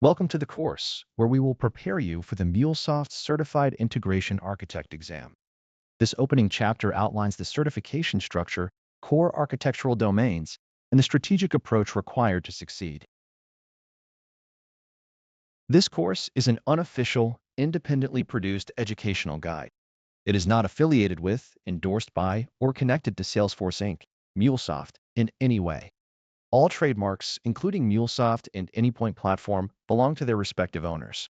Welcome to the course, where we will prepare you for the MuleSoft Certified Integration Architect exam. This opening chapter outlines the certification structure, core architectural domains, and the strategic approach required to succeed. This course is an unofficial, independently produced educational guide. It is not affiliated with, endorsed by, or connected to Salesforce Inc., MuleSoft, in any way. All trademarks, including MuleSoft and Anypoint Platform, belong to their respective owners.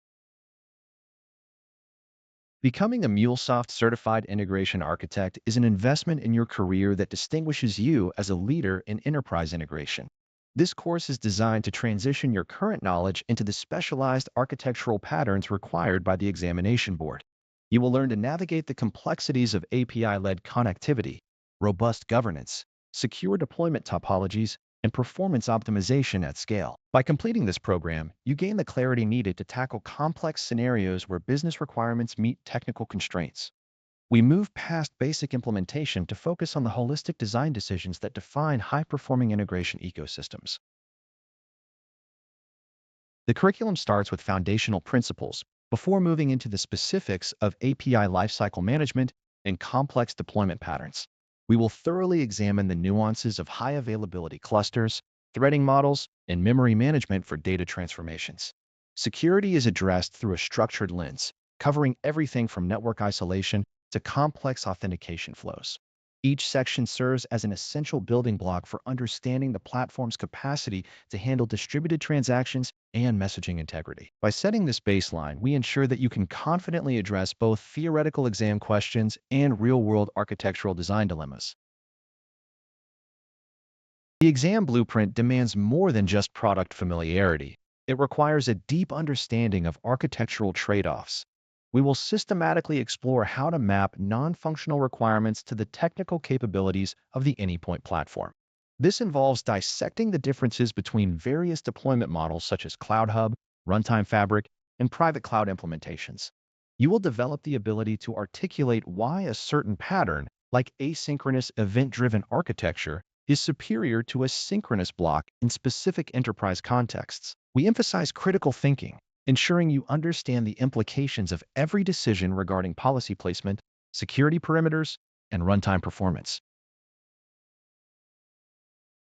Becoming a MuleSoft Certified Integration Architect is an investment in your career that distinguishes you as a leader in enterprise integration. This course is designed to transition your current knowledge into the specialized architectural patterns required by the examination board. You will learn to navigate the complexities of API-led connectivity, robust governance, secure deployment topologies, and performance optimization at scale. By completing this program, you gain the clarity needed to tackle complex scenarios where business requirements meet technical constraints. We move past basic implementation to focus on the holistic design decisions that define high-performing integration ecosystems. The curriculum starts with foundational principles before moving into the specifics of API lifecycle management and complex deployment patterns. We will thoroughly examine the nuances of high availability clusters, threading models, and memory management for data transformations. Security is addressed through a structured lens, covering everything from network isolation to complex authentication flows. Each section serves as an essential building block for understanding the platform's capacity to handle distributed transactions and messaging integrity. By setting this baseline, we ensure that you can confidently address both theoretical exam questions and real-world architectural design dilemmas. The exam blueprint demands more than just product familiarity. It requires a deep understanding of architectural trade-offs. We will systematically explore how to map non-functional requirements to the technical capabilities of the Anypoint platform. This involves dissecting the differences between various deployment models such as Cloud Hub, Runtime Fabric, and private cloud implementations. You will develop the ability to articulate why a certain pattern, like asynchronous event-driven architecture, is superior to a synchronous block in specific enterprise contexts. We emphasize critical thinking, ensuring you understand the implications of every decision regarding policy placement, security perimeters, and runtime performance.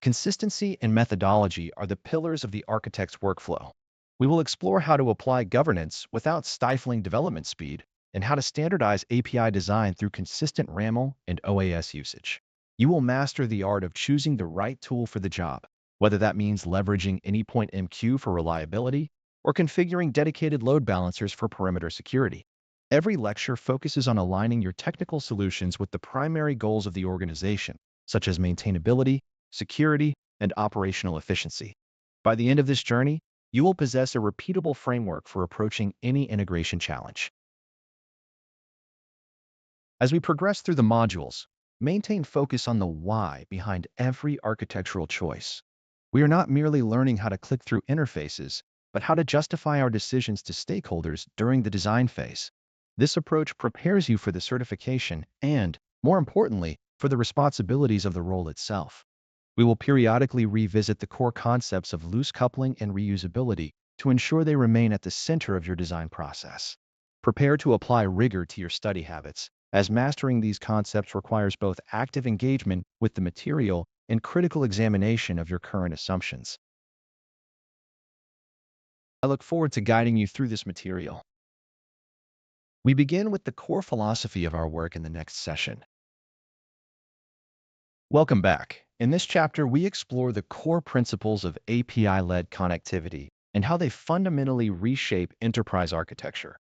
Consistency and methodology are the pillars of the architect's workflow. We will explore how to apply governance without stifling development speed and how to standardize API design through consistent RAML and OAS usage. You will master the art of choosing the right tool for the job, whether that means leveraging Anypoint MQ for reliability or configuring dedicated load balancers for perimeter security. Every lecture focuses on aligning your technical solutions with the primary goals of the organization, such as maintainability, security, and operational efficiency. By the end of this journey, you will possess a repeatable framework for approaching any integration challenge. As we progress through the modules, maintain focus on the why behind every architectural choice. We are not merely learning how to click through interfaces, but how to justify our decisions to stakeholders during the design phase. This approach prepares you for the certification and, more importantly, for the responsibilities of the role itself. We will periodically revisit the core concepts of loose coupling and reusability to ensure they remain at the center of your design process. Prepare to apply rigor to your study habits, as mastering these concepts requires both active engagement with the material and critical examination of your current assumptions. I look forward to guiding you through this material. We begin with the core philosophy of our work in the next session. Welcome back. In this chapter, we explore the core principles of API-led connectivity and how they fundamentally reshape enterprise architecture.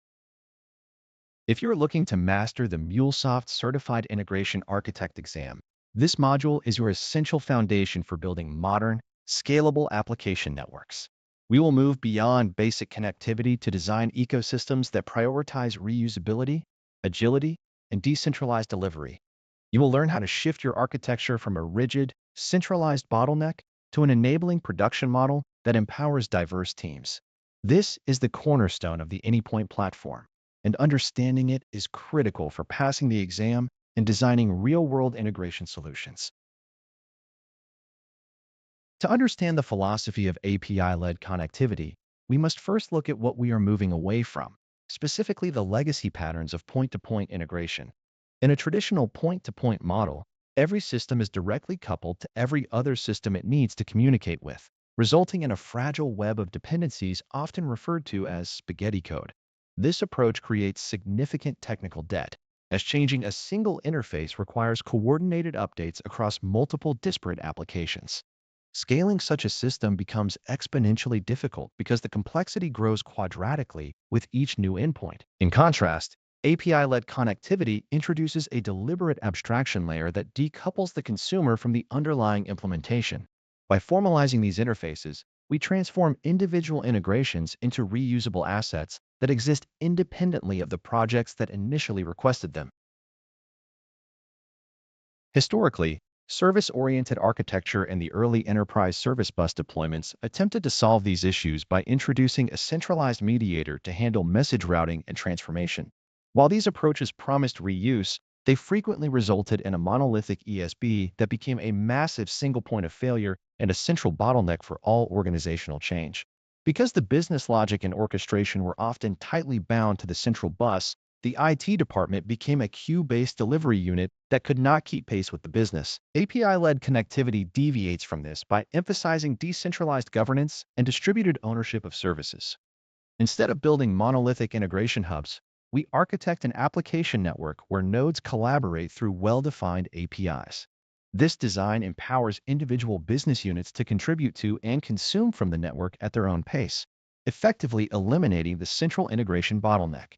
If you're looking to master the MuleSoft Certified Integration Architect exam, this module is your essential foundation for building modern, scalable application networks. We will move beyond basic connectivity to design ecosystems that prioritize reusability, agility, and decentralized delivery. You will learn how to shift your architecture from a rigid, centralized bottleneck to an enabling production model that empowers diverse teams. This is the cornerstone of the Anypoint platform, and understanding it is critical for passing the exam and designing real-world integration solutions. To understand the philosophy of API-led connectivity, we must first look at what we are moving away from, specifically the legacy patterns of point-to-point integration. In a traditional point-to-point model, every system is directly coupled to every other system it needs to communicate with, resulting in a fragile web of dependencies often referred to as spaghetti code. This approach creates significant technical debt, as changing a single interface requires coordinated updates across multiple disparate applications. Scaling such a system becomes exponentially difficult because the complexity grows quadratically with each new endpoint. In contrast, API-led connectivity introduces a deliberate abstraction layer that decouples the consumer from the underlying implementation. By formalizing these interfaces, we transform individual integrations into reusable assets that exist independently of the projects that initially requested them. Historically, service-oriented architecture and the early enterprise service bus deployments attempted to solve these issues by introducing a centralized mediator to handle message routing and transformation. While these approaches promised reuse, they frequently resulted in a monolithic ESB that became a massive single point of failure and a central bottleneck for all organizational change. Because the business logic and orchestration were often tightly bound to the central bus, the IT department became a queue-based delivery unit that could not keep pace with the business. API-led connectivity deviates from this by emphasizing decentralized governance and distributed ownership of services. Instead of building monolithic integration hubs, we architect an application network where nodes collaborate through well-defined APIs. This design empowers individual business units to contribute to and consume from the network at their own pace, effectively eliminating the central integration bottleneck.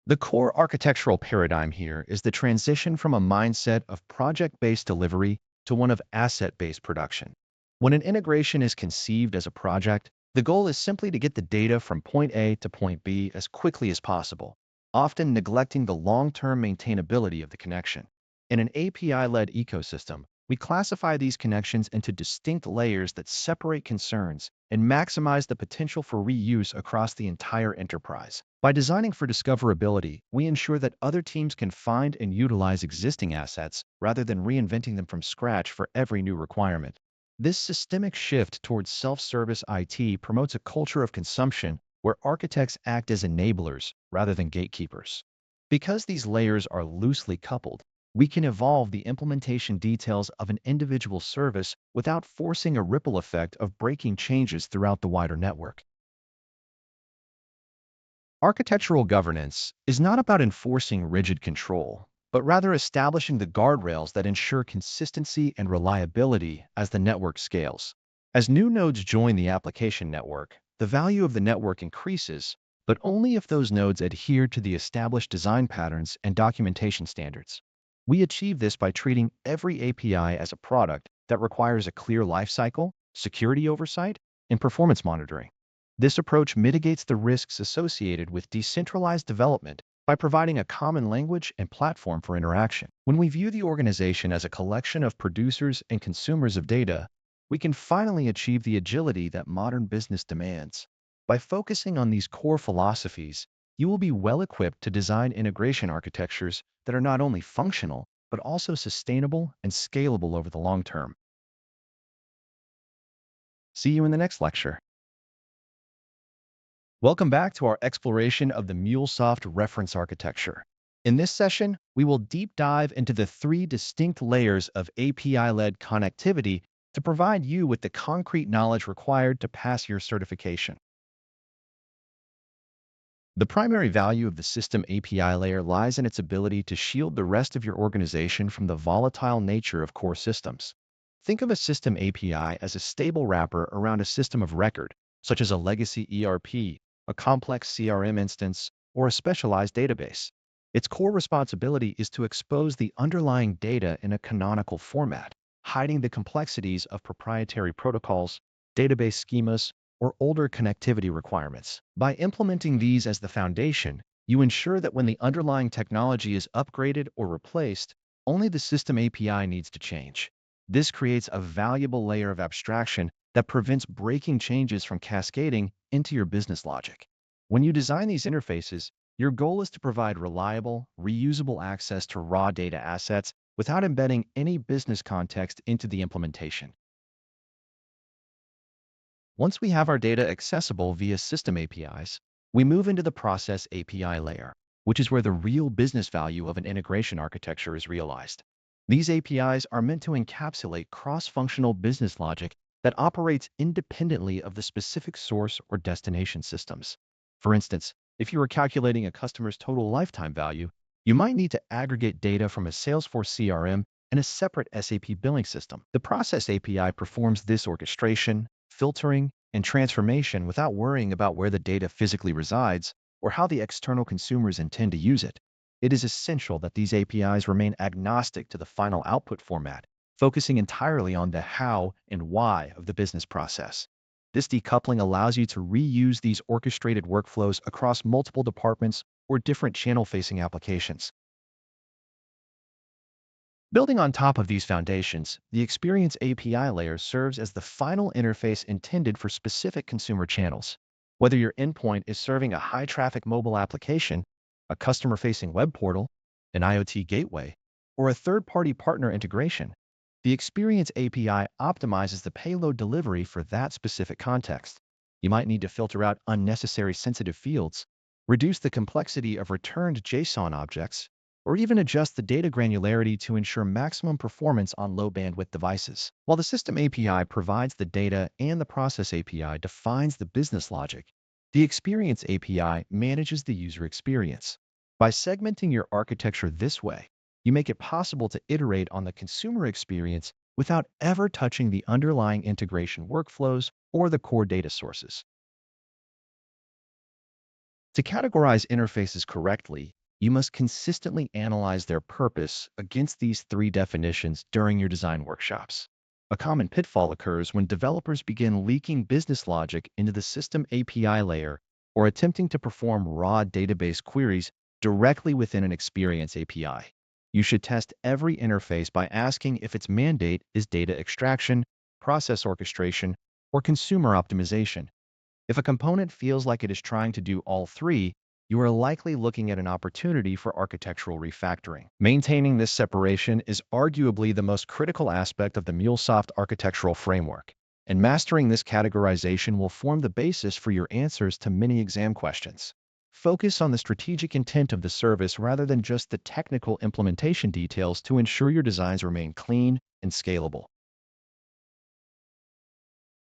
The core architectural paradigm here is the transition from a mindset of project-based delivery to one of asset-based production. When an integration is conceived as a project, the goal is simply to get the data from point A to point B as quickly as possible, often neglecting the long-term maintainability of the connection. In an API-led ecosystem, we classify these connections into distinct layers that separate concerns and maximize the potential for reuse across the entire enterprise. By designing for discoverability, we ensure that other teams can find and utilize existing assets rather than reinventing them from scratch for every new requirement. This systemic shift towards self-service IT promotes a culture of consumption where architects act as enablers rather than gatekeepers. Because these layers are loosely coupled, we can evolve the implementation details of an individual service without forcing a ripple effect of breaking changes throughout the wider network. Architectural governance is not about enforcing rigid control, but rather establishing the guardrails that ensure consistency and reliability as the network scales. As new nodes join the application network, the value of the network increases, but only if those nodes adhere to the established design patterns and documentation standards. We achieve this by treating every API as a product that requires a clear lifecycle, security oversight, and performance monitoring. This approach mitigates the risks associated with decentralized development by providing a common language and platform for interaction. When we view the organization as a collection of producers and consumers of data, we can finally achieve the agility that modern business demands. By focusing on these core philosophies, you will be well equipped to design integration architectures that are not only functional, but also sustainable and scalable over the long term. See you in the next lecture. Welcome back to our exploration of the MuleSoft reference architecture. In this session, we will deep dive into the three distinct layers of API-led connectivity to provide you with the concrete knowledge required to pass your certification. The primary value of the system API layer lies in its ability to shield the rest of your organization from the volatile nature of core systems. Think of a system API as a stable wrapper around a system of record, such as a legacy ERP, a complex CRM instance, or a specialized database. Its core responsibility is to expose the underlying data in a canonical format, hiding the complexities of proprietary protocols, database schemas, or older connectivity requirements. By implementing these as the foundation, you ensure that when the underlying technology is upgraded or replaced, only the system API needs to change. This creates a valuable layer of abstraction that prevents breaking changes from cascading into your business logic. When you design these interfaces, your goal is to provide reliable, reusable access to raw data assets without embedding any business context into the implementation. Once we have our data accessible via system APIs, we move into the process API layer, which is where the real business value of an integration architecture is realized. These APIs are meant to encapsulate cross-functional business logic that operates independently of the specific source or destination systems. For instance, if you are calculating a customer's total lifetime value, you might need to aggregate data from a Salesforce CRM and a separate SAP billing system. The Process API performs this orchestration, filtering, and transformation without worrying about where the data physically resides or how the external consumers intend to use it. It is essential that these APIs remain agnostic to the final output format, focusing entirely on the how and why of the business process. This decoupling allows you to reuse these orchestrated workflows across multiple departments or different channel-facing applications. Building on top of these foundations, the Experience API layer serves as the final interface intended for specific consumer channels. Whether your endpoint is serving a high-traffic mobile application, a customer-facing web portal, an IoT gateway, or a third-party partner integration, the Experience API optimizes the payload delivery for that specific context. You might need to filter out unnecessary sensitive fields, reduce the complexity of returned JSON objects, or even adjust the data granularity to ensure maximum performance on low-bandwidth devices. While the System API provides the data and the Process API defines the business logic, the Experience API manages the user experience. By segmenting your architecture this way, you make it possible to iterate on the consumer experience without ever touching the underlying integration workflows or the core data sources. To categorize interfaces correctly, you must consistently analyze their purpose against these three definitions during your design workshops. A common pitfall occurs when developers begin leaking business logic into the System API layer or attempting to perform raw database queries directly within an Experience API. You should test every interface by asking if its mandate is data extraction, process orchestration, or consumer optimization. If a component feels like it is trying to do all three, you are likely looking at an opportunity for architectural refactoring. Maintaining this separation is arguably the most critical aspect of the MuleSoft architectural framework, and mastering this categorization will form the basis for your answers to many exam questions. Focus on the strategic intent of the service rather than just the technical implementation details to ensure your designs remain clean and scalable.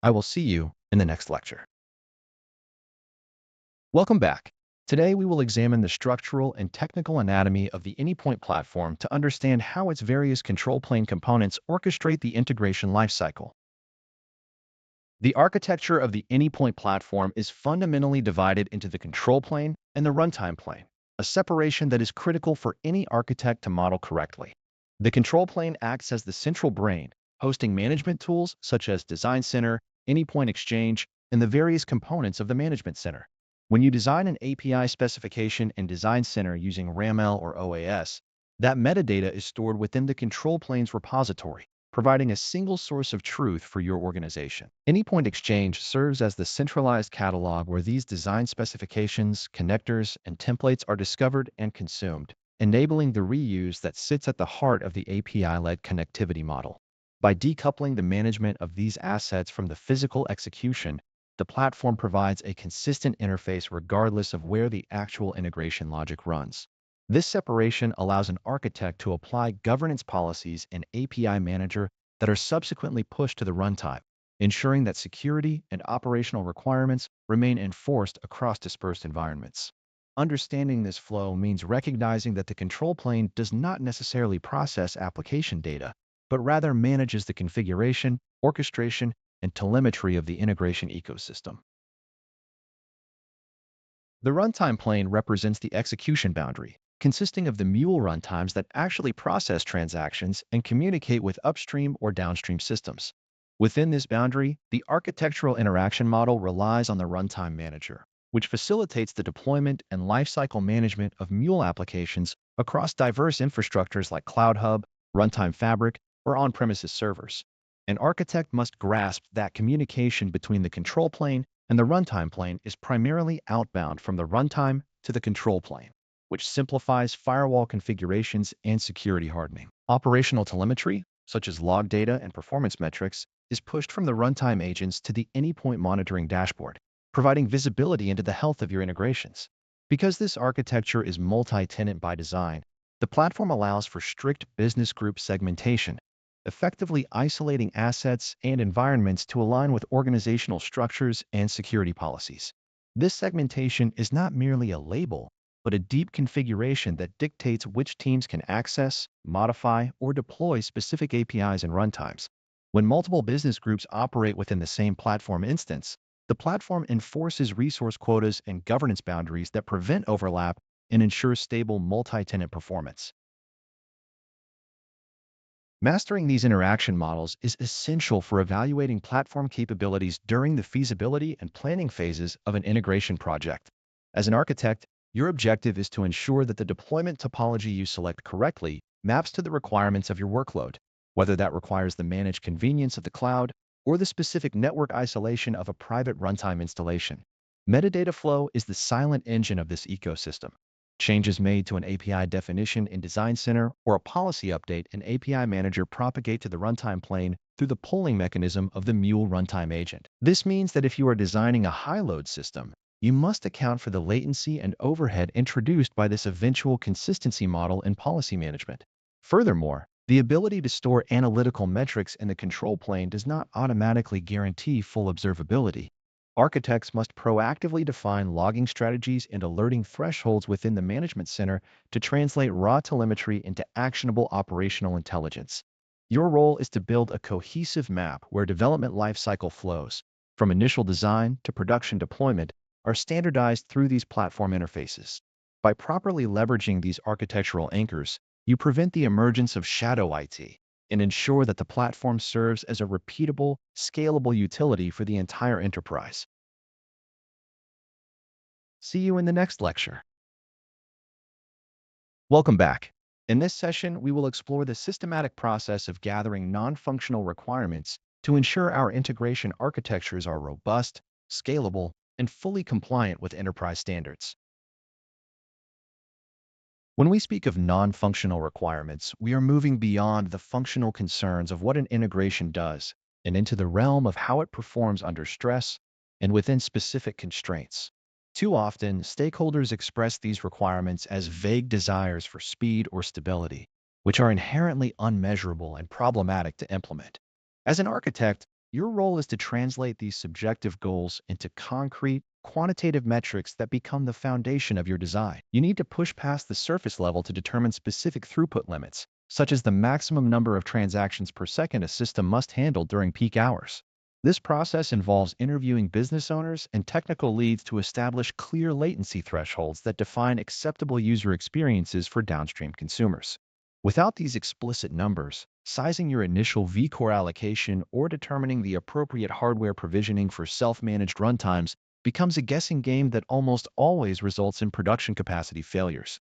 I will see you in the next lecture. Welcome back. Today, we will examine the structural and technical anatomy of the Anypoint platform to understand how its various control plane components orchestrate the integration lifecycle. The architecture of the Anypoint platform is fundamentally divided into the control plane and the runtime plane, a separation that is critical for any architect to model correctly. The control plane acts as the central brain, hosting management tools such as Design Center, Anypoint Exchange, and the various components of the management center. When you design an API specification in Design Center using RAML or OAS, that metadata is stored within the control plane's repository, providing a single source of truth for your organization. Anypoint Exchange serves as the centralized catalog where these design specifications, connectors, and templates are discovered and consumed, enabling the reuse that sits at the heart of the API-led connectivity model. By decoupling the management of these assets from the physical execution, the platform provides a consistent interface regardless of where the actual integration logic runs. This separation allows an architect to apply governance policies and API manager that are subsequently pushed to the runtime, ensuring that security and operational requirements remain enforced across dispersed environments. Understanding this flow means recognizing that the control plane does not necessarily process application data, but rather manages the configuration, orchestration, and telemetry of the integration ecosystem. The runtime plane represents the execution boundary, consisting of the Mule runtimes that actually process transactions and communicate with upstream or downstream systems. Within this boundary, the architectural interaction model relies on the runtime manager, which facilitates the deployment and lifecycle management of Mule applications across diverse infrastructures like Cloud Hub, Runtime Fabric, or on-premises servers. An architect must grasp that communication between the control plane and the runtime plane is primarily outbound from the runtime to the control plane, which simplifies firewall configurations and security hardening. Operational telemetry, such as log data and performance metrics, is pushed from the runtime agents to the Anypoint monitoring dashboard, providing visibility into the health of your integrations. Because this architecture is multi-tenant by design, the platform allows for strict business group segmentation, effectively isolating assets and environments to align with organizational structures and security policies. This segmentation is not merely a label, but a deep configuration that dictates which teams can access, modify, or deploy specific APIs and runtimes. When multiple business groups operate within the same platform instance, the platform enforces resource quotas and governance boundaries that prevent overlap and ensure stable multi-tenant performance. Mastering these interaction models is essential for evaluating platform capabilities during the feasibility and planning phases of an integration project. As an architect, your objective is to ensure that the deployment topology you select correctly maps to the requirements of your workload, whether that requires the managed convenience of the cloud or the specific network isolation of a private runtime installation. Metadata flow is the silent engine of this ecosystem. Changes made to an API definition in Design Center or a policy update in API Manager propagate to the runtime plane through the polling mechanism of the Mule runtime agent. This means that if you are designing a high-load system, you must account for the latency and overhead introduced by this eventual consistency model in policy management. Furthermore, the ability to store analytical metrics in the control plane does not automatically guarantee full observability. Architects must proactively define logging strategies and alerting thresholds within the management center to translate raw telemetry into actionable operational intelligence. Your role is to build a cohesive map where development lifecycle flows, from initial design to production deployment, are standardized through these platform interfaces. By properly leveraging these architectural anchors, you prevent the emergence of shadow IT and ensure that the platform serves as a repeatable, scalable utility for the entire enterprise. See you in the next lecture. Welcome back. In this session, we will explore the systematic process of gathering non-functional requirements to ensure our integration architectures are robust, scalable, and fully compliant with enterprise standards. When we speak of non-functional requirements, we are moving beyond the functional concerns of what an integration does and into the realm of how it performs under stress and within specific constraints. Too often, stakeholders express these requirements as vague desires for speed or stability, which are inherently unmeasurable and problematic to implement. As an architect, your role is to translate these subjective goals into concrete, quantitative metrics that become the foundation of your design. You need to push past the surface level to determine specific throughput limits, such as the maximum number of transactions per second a system must handle during peak hours. This process involves interviewing business owners and technical leads to establish clear latency thresholds that define acceptable user experiences for downstream consumers. Without these explicit numbers, sizing your initial vCore allocation or determining the appropriate hardware provisioning for self-managed runtimes becomes a guessing game that almost always results in production capacity failures.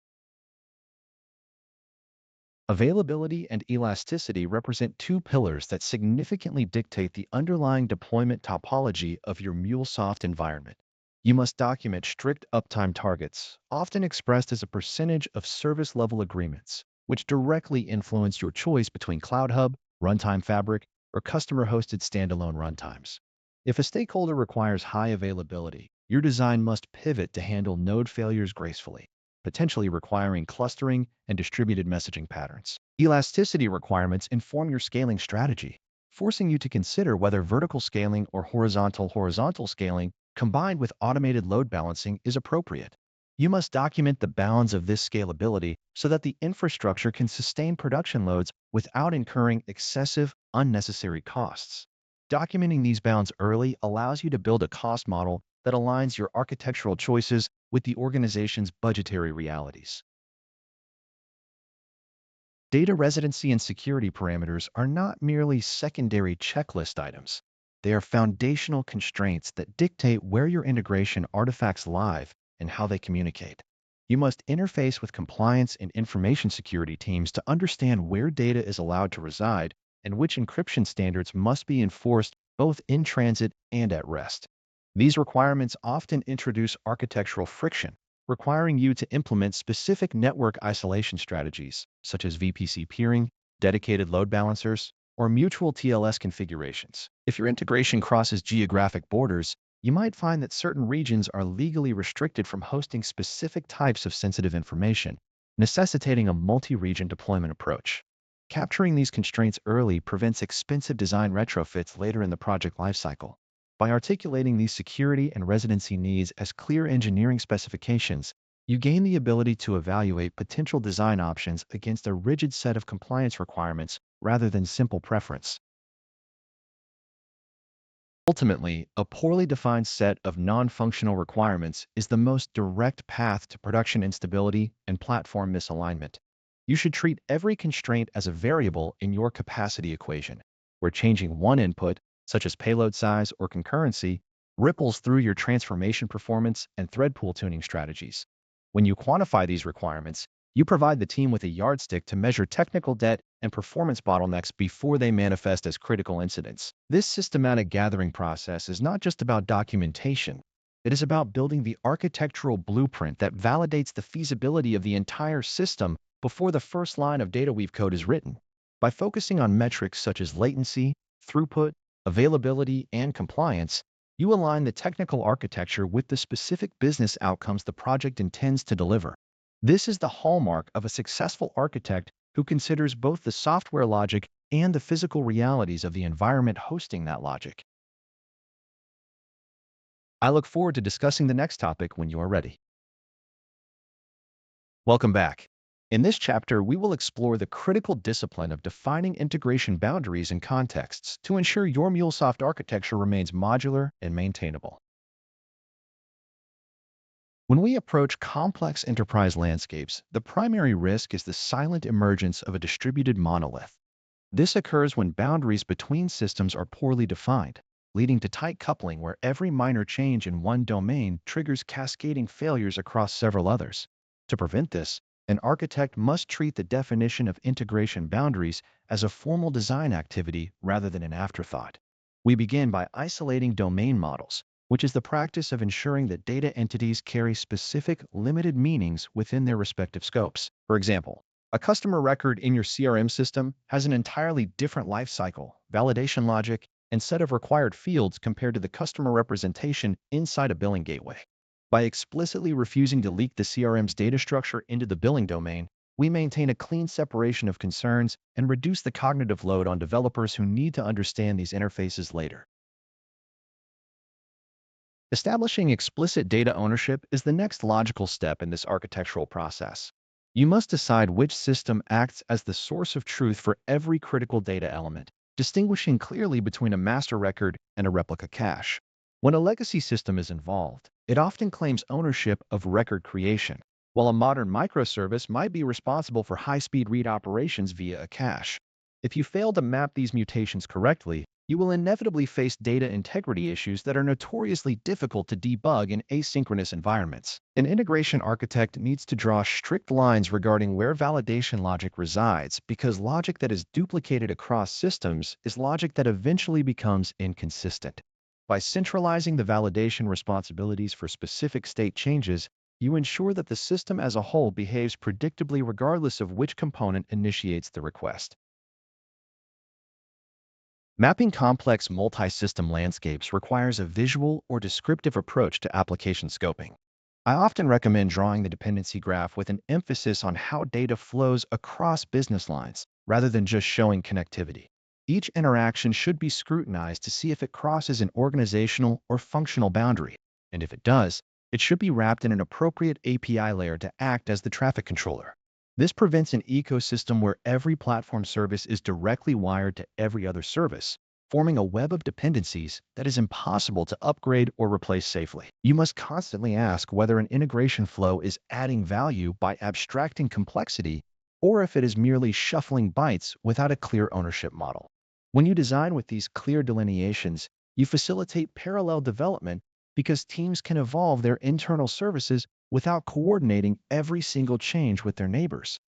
Availability and elasticity represent two pillars that significantly dictate the underlying deployment topology of your MuleSoft environment. You must document strict uptime targets, often expressed as a percentage of service-level agreements, which directly influence your choice between Cloud Hub, Runtime Fabric, or customer-hosted standalone runtimes. If a stakeholder requires high availability, your design must pivot to handle node failures gracefully, potentially requiring clustering and distributed messaging patterns. Elasticity requirements inform your scaling strategy, forcing you to consider whether vertical scaling or horizontal scaling combined with automated load balancing is appropriate. You must document the bounds of this scalability so that the infrastructure can sustain production loads without incurring excessive, unnecessary costs. Documenting these bounds early allows you to build a cost model that aligns your architectural choices with the organization's budgetary realities. Data residency and security parameters are not merely secondary checklist items. They are foundational constraints that dictate where your integration artifacts live and how they communicate. You must interface with compliance and information security teams to understand where data is allowed to reside and which encryption standards must be enforced both in transit and at rest. These requirements often introduce architectural friction, requiring you to implement specific network isolation strategies, such as VPC peering, dedicated load balancers, or mutual TLS configurations. If your integration crosses geographic borders, you might find that certain regions are legally restricted from hosting specific types of sensitive information, necessitating a multi-region deployment approach. Capturing these constraints early prevents expensive design retrofits later in the project lifecycle. By articulating these security and residency needs as clear engineering specifications, you gain the ability to evaluate potential design options against a rigid set of compliance requirements rather than simple preference. Ultimately, a poorly defined set of non-functional requirements is the most direct path to production instability and platform misalignment. You should treat every constraint as a variable in your capacity equation, where changing one input, such as payload size or concurrency, ripples through your transformation performance and thread pool tuning strategies. When you quantify these requirements, you provide the team with a yardstick to measure technical debt and performance bottlenecks before they manifest as critical incidents. This systematic gathering process is not just about documentation. It is about building the architectural blueprint that validates the feasibility of the entire system before the first line of DataWeave code is written. By focusing on metrics such as latency, throughput, availability, and compliance, you align the technical architecture with the specific business outcomes the project intends to deliver. This is the hallmark of a successful architect who considers both the software logic and the physical realities of the environment hosting that logic. I look forward to discussing the next topic when you are ready. Welcome back. In this chapter, we will explore the critical discipline of defining integration boundaries and contexts to ensure your MuleSoft architecture remains modular and maintainable. When we approach complex enterprise landscapes, the primary risk is the silent emergence of a distributed monolith. This occurs when boundaries between systems are poorly defined, leading to tight coupling where every minor change in one domain triggers cascading failures across several others. To prevent this, an architect must treat the definition of integration boundaries as a formal design activity rather than an afterthought. We begin by isolating domain models, which is the practice of ensuring that data entities carry specific, limited meanings within their respective scopes. For example, a customer record in your CRM system has an entirely different lifecycle, validation logic, and set of required fields compared to the customer representation inside a billing gateway. By explicitly refusing to leak the CRM's data structure into the billing domain, we maintain a clean separation of concerns and reduce the cognitive load on developers who need to understand these interfaces later. Establishing explicit data ownership is the next logical step in this architectural process. You must decide which system acts as the source of truth for every critical data element, distinguishing clearly between a master record and a replica cache. When a legacy system is involved, it often claims ownership of record creation, while a modern microservice might be responsible for high-speed read operations via a cache. If you fail to map these mutations correctly, you will inevitably face data integrity issues that are notoriously difficult to debug in asynchronous environments. An integration architect needs to draw strict lines regarding where validation logic resides because logic that is duplicated across systems is logic that eventually becomes inconsistent. By centralizing the validation responsibilities for specific state changes, you ensure that the system as a whole behaves predictably regardless of which component initiates the request. Mapping complex multi-system landscapes requires a visual or descriptive approach to application scoping. I often recommend drawing the dependency graph with an emphasis on how data flows across business lines, rather than just showing connectivity. Each interaction should be scrutinized to see if it crosses an organizational or functional boundary, and if it does, it should be wrapped in an appropriate API layer to act as the traffic controller. This prevents an ecosystem where every platform service is directly wired to every other service, forming a web of dependencies that is impossible to upgrade or replace safely. You must constantly ask whether an integration flow is adding value by abstracting complexity, or if it is merely shuffling bytes without a clear ownership model. When you design with these clear delineations, you facilitate parallel development because teams can evolve their internal services without coordinating every single change with their neighbors.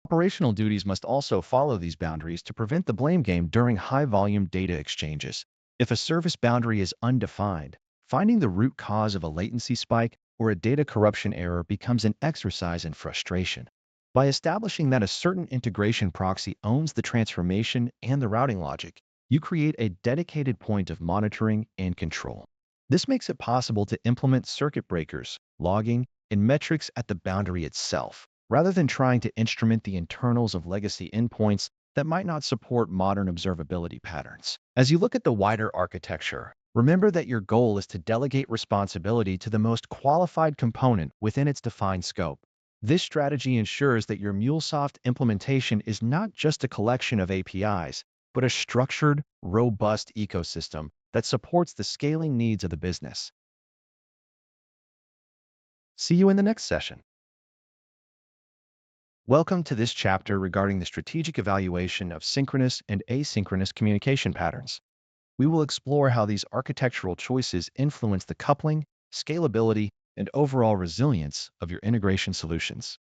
Operational duties must also follow these boundaries to prevent the blame game during high-volume data exchanges. If a service boundary is undefined, finding the root cause of a latency spike or a data corruption error becomes an exercise in frustration. By establishing that a certain integration proxy owns the transformation and the routing logic, you create a dedicated point of monitoring and control. This makes it possible to implement circuit breakers, logging, and metrics at the boundary itself, rather than trying to instrument the internals of legacy endpoints that might not support modern observability patterns. As you look at the wider architecture, remember that your goal is to delegate responsibility to the most qualified component within its defined scope. This strategy ensures that your MuleSoft implementation is not just a collection of APIs, but a structured, robust ecosystem that supports the scaling needs of the business. See you in the next session. Welcome to this chapter regarding the strategic evaluation of synchronous and asynchronous communication patterns. We will explore how these architectural choices influence the coupling, scalability, and overall resilience of your integration solutions.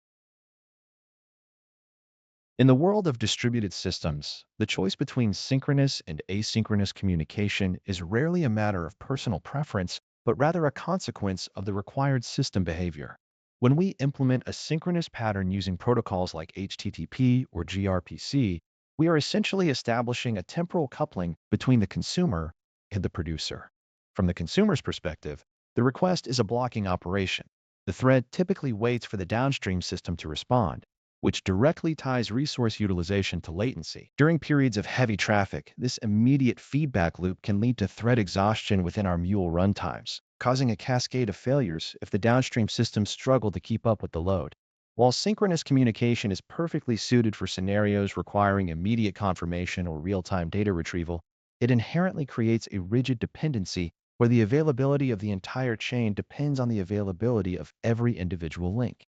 In the world of distributed systems, the choice between synchronous and asynchronous communication is rarely a matter of personal preference, but rather a consequence of the required system behavior. When we implement a synchronous pattern using protocols like HTTP or gRPC, we are essentially establishing a temporal coupling between the consumer and the producer. From the consumer's perspective, the request is a blocking operation. The thread typically waits for the downstream system to respond, which directly ties resource utilization to latency. During periods of heavy traffic, this immediate feedback loop can lead to thread exhaustion within our Mule runtimes, causing a cascade of failures if the downstream systems struggle to keep up with the load. While synchronous communication is perfectly suited for scenarios requiring immediate confirmation or real-time data retrieval, it inherently creates a rigid dependency where the availability of the entire chain depends on the availability of every individual link.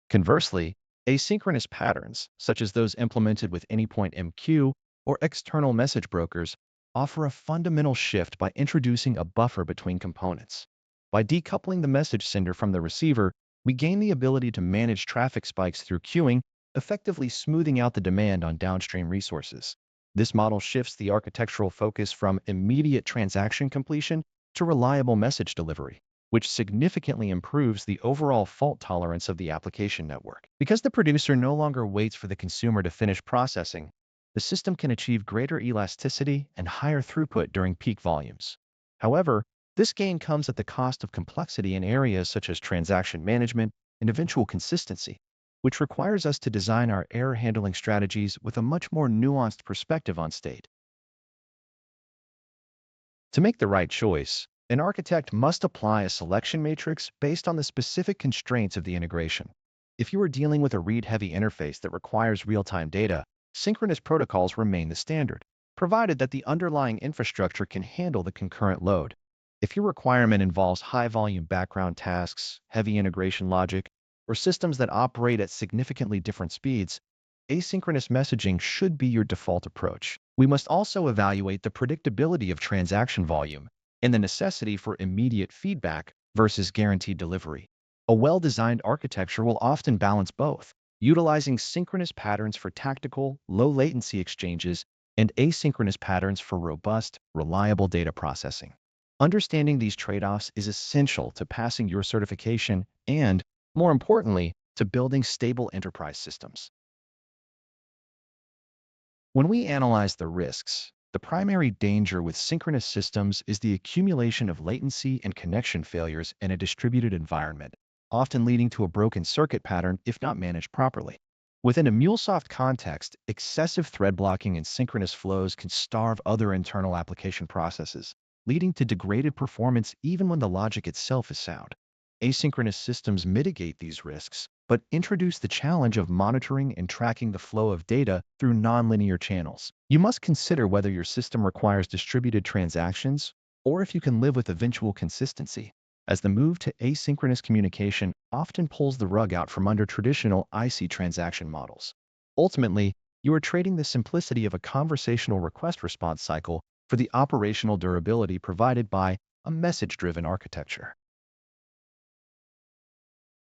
Conversely, asynchronous patterns, such as those implemented with Anypoint MQ or external message brokers, offer a fundamental shift by introducing a buffer between components. By decoupling the message sender from the receiver, we gain the ability to manage traffic spikes through queuing, effectively smoothing out the demand on downstream resources. This model shifts the architectural focus from immediate transaction completion to reliable message delivery, which significantly improves the overall fault tolerance of the application network. Because the producer no longer waits for the consumer to finish processing, the system can achieve greater elasticity and higher throughput during peak volumes. However, this gain comes at the cost of complexity in areas such as transaction management and eventual consistency, which requires us to design our error handling strategies with a much more nuanced perspective on state. To make the right choice, an architect must apply a selection matrix based on the specific constraints of the integration. If you are dealing with a read-heavy interface that requires real-time data, synchronous protocols remain the standard, provided that the underlying infrastructure can handle the concurrent load. If your requirement involves high-volume background tasks, heavy integration logic, or systems that operate at significantly different speeds, asynchronous messaging should be your default approach. We must also evaluate the predictability of transaction volume and the necessity for immediate feedback versus guaranteed delivery. A well-designed architecture will often balance both, utilizing synchronous patterns for tactical, low-latency exchanges and asynchronous patterns for robust, reliable data processing. Understanding these trade-offs is essential to passing your certification and, more importantly, to building stable enterprise systems. When we analyze the risks, the primary danger with synchronous systems is the accumulation of latency and connection failures in a distributed environment, often leading to a broken circuit pattern if not managed properly. Within a MuleSoft context, excessive thread blocking and synchronous flows can starve other internal application processes, leading to degraded performance even when the logic itself is sound. Asynchronous systems mitigate these risks, but introduce the challenge of monitoring and tracking the flow of data through nonlinear channels. You must consider whether your system requires distributed transactions or if you can live with eventual consistency, as the move to asynchronous communication often pulls the rug out from under traditional IC transaction models. Ultimately, you are trading the simplicity of a conversational request response cycle for the operational durability provided by a message-driven architecture.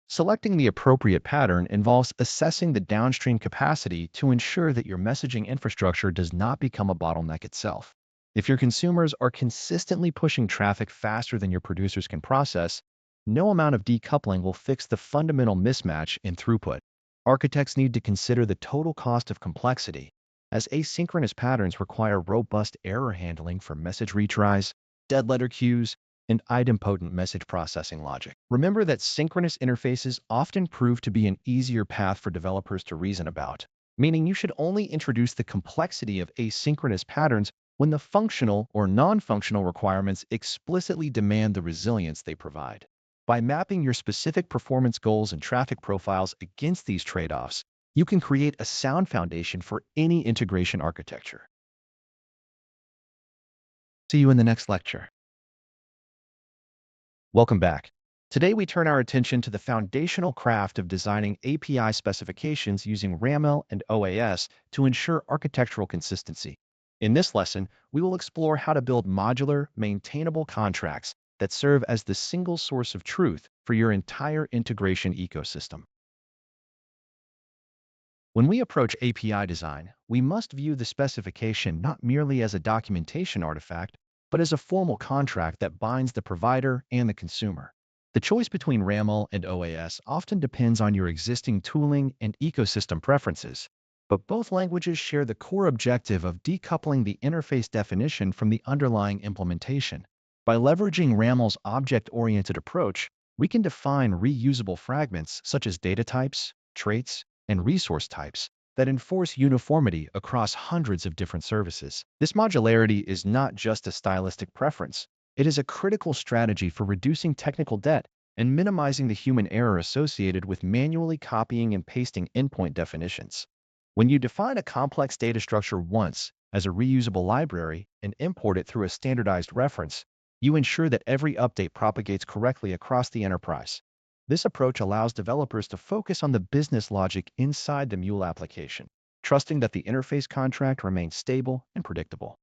Selecting the appropriate pattern involves assessing the downstream capacity to ensure that your messaging infrastructure does not become a bottleneck itself. If your consumers are consistently pushing traffic faster than your producers can process, no amount of decoupling will fix the fundamental mismatch in throughput. Architects need to consider the total cost of complexity, as asynchronous patterns require robust error handling for message retries, dead letter queues, and idempotent message processing logic. Remember that synchronous interfaces often prove to be an easier path for developers to reason about, meaning you should only introduce the complexity of asynchronous patterns when the functional or non-functional requirements explicitly demand the resilience they provide. By mapping your specific performance goals and traffic profiles against these trade-offs, you can create a sound foundation for any integration architecture. See you in the next lecture. Welcome back. Today we turn our attention to the foundational craft of designing API specifications using RAML and OAS to ensure architectural consistency. In this lesson, we will explore how to build modular, maintainable contracts that serve as the single source of truth for your entire integration ecosystem. When we approach API design, we must view the specification not merely as a documentation artifact, but as a formal contract that binds the provider and the consumer. The choice between RAML and OAS often depends on your existing tooling and ecosystem preferences, but both languages share the core objective of decoupling the interface definition from the underlying implementation. By leveraging RAML's object-oriented approach, we can define reusable fragments such as data types, traits, and resource types that enforce uniformity across hundreds of different services. This modularity is not just a stylistic preference. It is a critical strategy for reducing technical debt and minimizing the human error associated with manually copying and pasting endpoint definitions. When you define a complex data structure once as a reusable library and import it through a standardized reference, you ensure that every update propagates correctly across the enterprise. This approach allows developers to focus on the business logic inside the Mule application, trusting that the interface contract remains stable and predictable.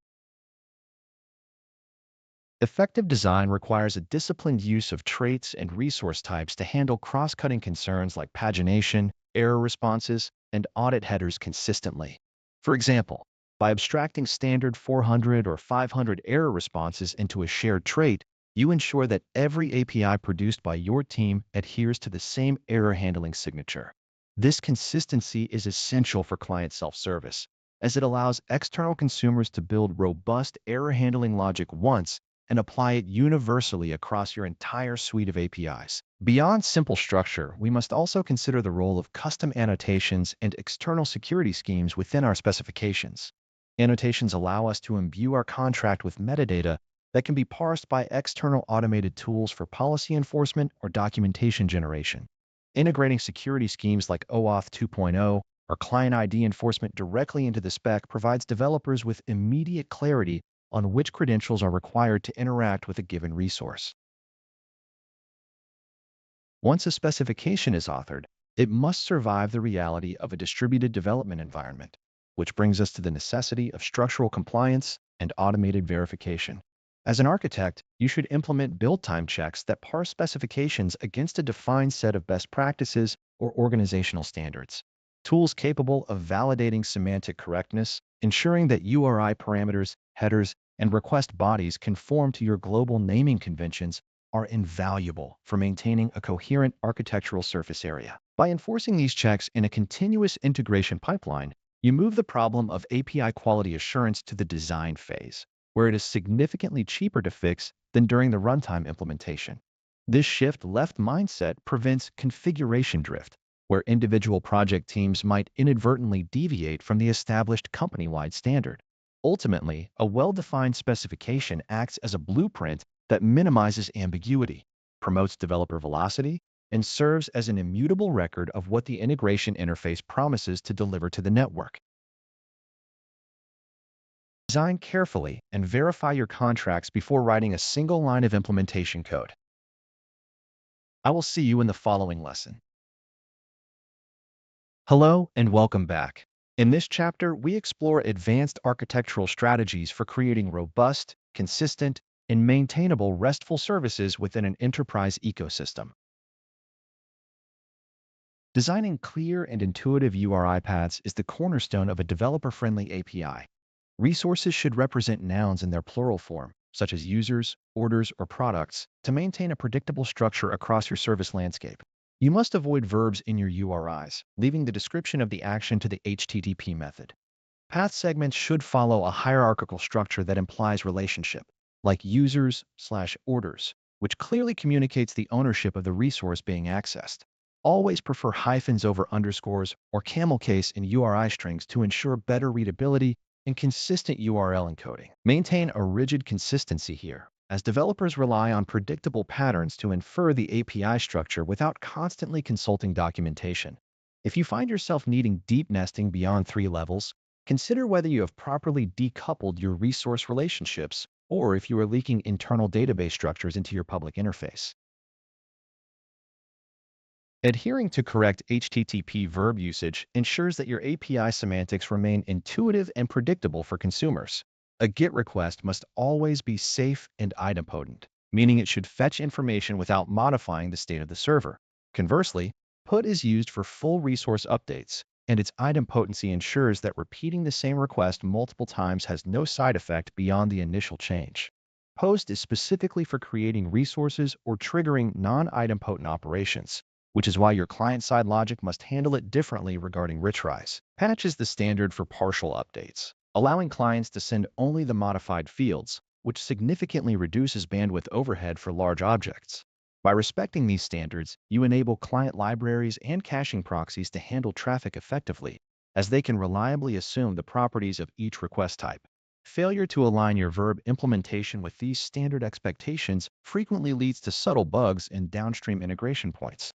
Effective design requires a disciplined use of traits and resource types to handle cross-cutting concerns like pagination, error responses, and audit headers consistently. For example, by abstracting standard 400 or 500 error responses into a shared trait, you ensure that every API produced by your team adheres to the same error handling signature. This consistency is essential for client self-service, as it allows external consumers to build robust error handling logic once and apply it universally across your entire suite of APIs. Beyond simple structure, we must also consider the role of custom annotations and external security schemes within our specifications. Annotations allow us to imbue our contract with metadata that can be parsed by external automated tools for policy enforcement or documentation generation. Integrating security schemes like OAuth 2.0 or client ID enforcement directly into the spec provides developers with immediate clarity on which credentials are required to interact with a given resource. Once a specification is authored, it must survive the reality of a distributed development environment, which brings us to the necessity of structural compliance and automated verification. As an architect, you should implement build time checks that parse specifications against a defined set of best practices or organizational standards. Tools capable of validating semantic correctness, ensuring that URI parameters, headers, and request bodies conform to your global naming conventions are invaluable for maintaining a coherent architectural surface area. By enforcing these checks in a continuous integration pipeline, you move the problem of API quality assurance to the design phase, where it is significantly cheaper to fix than during the runtime implementation. This shift-left mindset prevents configuration drift, where individual project teams might inadvertently deviate from the established company-wide standard. Ultimately, a well-defined specification acts as a blueprint that minimizes ambiguity, promotes developer velocity, and serves as an immutable record of what the integration interface promises to deliver to the network. Design carefully and verify your contracts before writing a single line of implementation code. I will see you in the following lesson. Hello and welcome back. In this chapter, we explore advanced architectural strategies for creating robust, consistent, and maintainable RESTful services within an enterprise ecosystem. Designing clear and intuitive URI paths is the cornerstone of a developer-friendly API. Resources should represent nouns in their plural form, such as users, orders, or products, to maintain a predictable structure across your service landscape. You must avoid verbs in your URIs, leaving the description of the action to the HTTP method. Path segments should follow a hierarchical structure that implies relationship, like users/orders, which clearly communicates the ownership of the resource being accessed. Always prefer hyphens over underscores or camel case in URI strings to ensure better readability and consistent URL encoding. Maintain a rigid consistency here, as developers rely on predictable patterns to infer the API structure without constantly consulting documentation. If you find yourself needing deep nesting beyond 3 levels, consider whether you have properly decoupled your resource relationships or if you are leaking internal database structures into your public interface. Adhering to correct HTTP verb usage ensures that your API semantics remain intuitive and predictable for consumers. A GET request must always be safe and idempotent, meaning it should fetch information without modifying the state of the server. Conversely, PUT is used for full resource updates, and its idempotency ensures that repeating the same request multiple times has no side effect beyond the initial change. POST is specifically for creating resources or triggering non-idempotent operations, which is why your client-side logic must handle it differently regarding retries. Patch is the standard for partial updates, allowing clients to send only the modified fields, which significantly reduces bandwidth overhead for large objects. By respecting these standards, you enable client libraries and caching proxies to handle traffic effectively, as they can reliably assume the properties of each request type. Failure to align your verb implementation with these standard expectations frequently leads to subtle bugs and downstream integration points.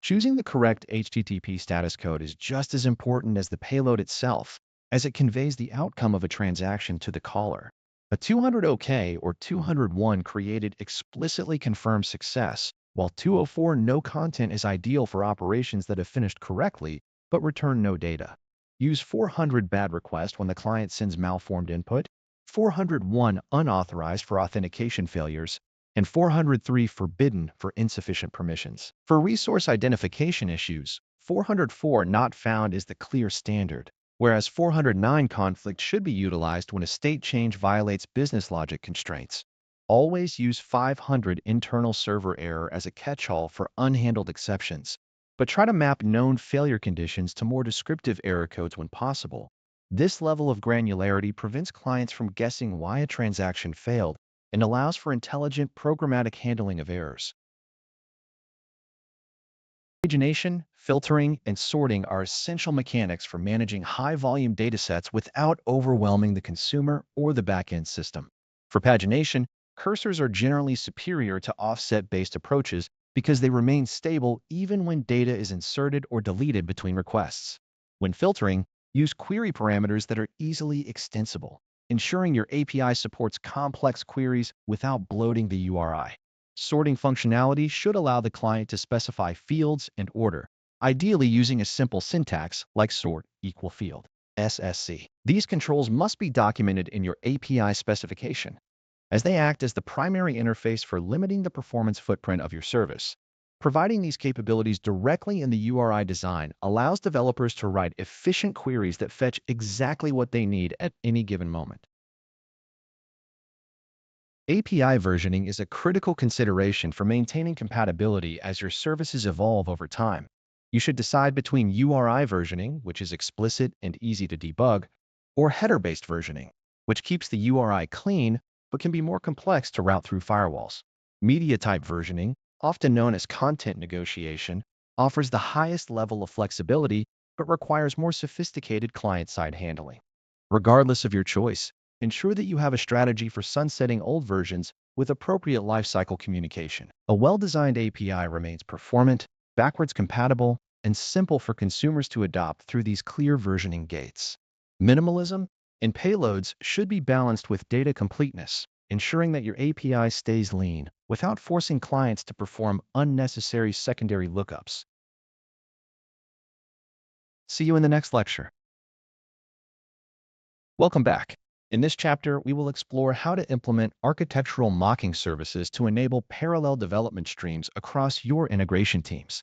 Choosing the correct HTTP status code is just as important as the payload itself, as it conveys the outcome of a transaction to the caller. A 200 OK or 201 created explicitly confirms success, while 204 no content is ideal for operations that have finished correctly but return no data. Use 400 bad request when the client sends malformed input, 401 unauthorized for authentication failures, and 403 forbidden for insufficient permissions. For resource identification issues, 404 not found is the clear standard, whereas 409 conflict should be utilized when a state change violates business logic constraints. Always use 500 internal server error as a catch-all for unhandled exceptions, but try to map known failure conditions to more descriptive error codes when possible. This level of granularity prevents clients from guessing why a transaction failed and allows for intelligent programmatic handling of errors. Pagination, filtering, and sorting are essential mechanics for managing high-volume datasets without overwhelming the consumer or the backend system. For pagination, cursors are generally superior to offset-based approaches because they remain stable even when data is inserted or deleted between requests. When filtering, use query parameters that are easily extensible, ensuring your API supports complex queries without bloating the URI. Sorting functionality should allow the client to specify fields and order, ideally using a simple syntax like sort equal field, SSC. These controls must be documented in your API specification, as they act as the primary interface for limiting the performance footprint of your service. Providing these capabilities directly in the URI design allows developers to write efficient queries that fetch exactly what they need at any given moment. API versioning is a critical consideration for maintaining compatibility as your services evolve over time. You should decide between URI versioning, which is explicit and easy to debug, or header-based versioning, which keeps the URI clean but can be more complex to route through firewalls. Media-type versioning, often known as content negotiation, offers the highest level of flexibility but requires more sophisticated client-side handling. Regardless of your choice, ensure that you have a strategy for sunsetting old versions with appropriate lifecycle communication. A well-designed API remains performant, backwards compatible, and simple for consumers to adopt through these clear versioning gates. Minimalism and payloads should be balanced with data completeness, ensuring that your API stays lean without forcing clients to perform unnecessary secondary lookups. See you in the next lecture. Welcome back. In this chapter, we will explore how to implement architectural mocking services to enable parallel development streams across your integration teams.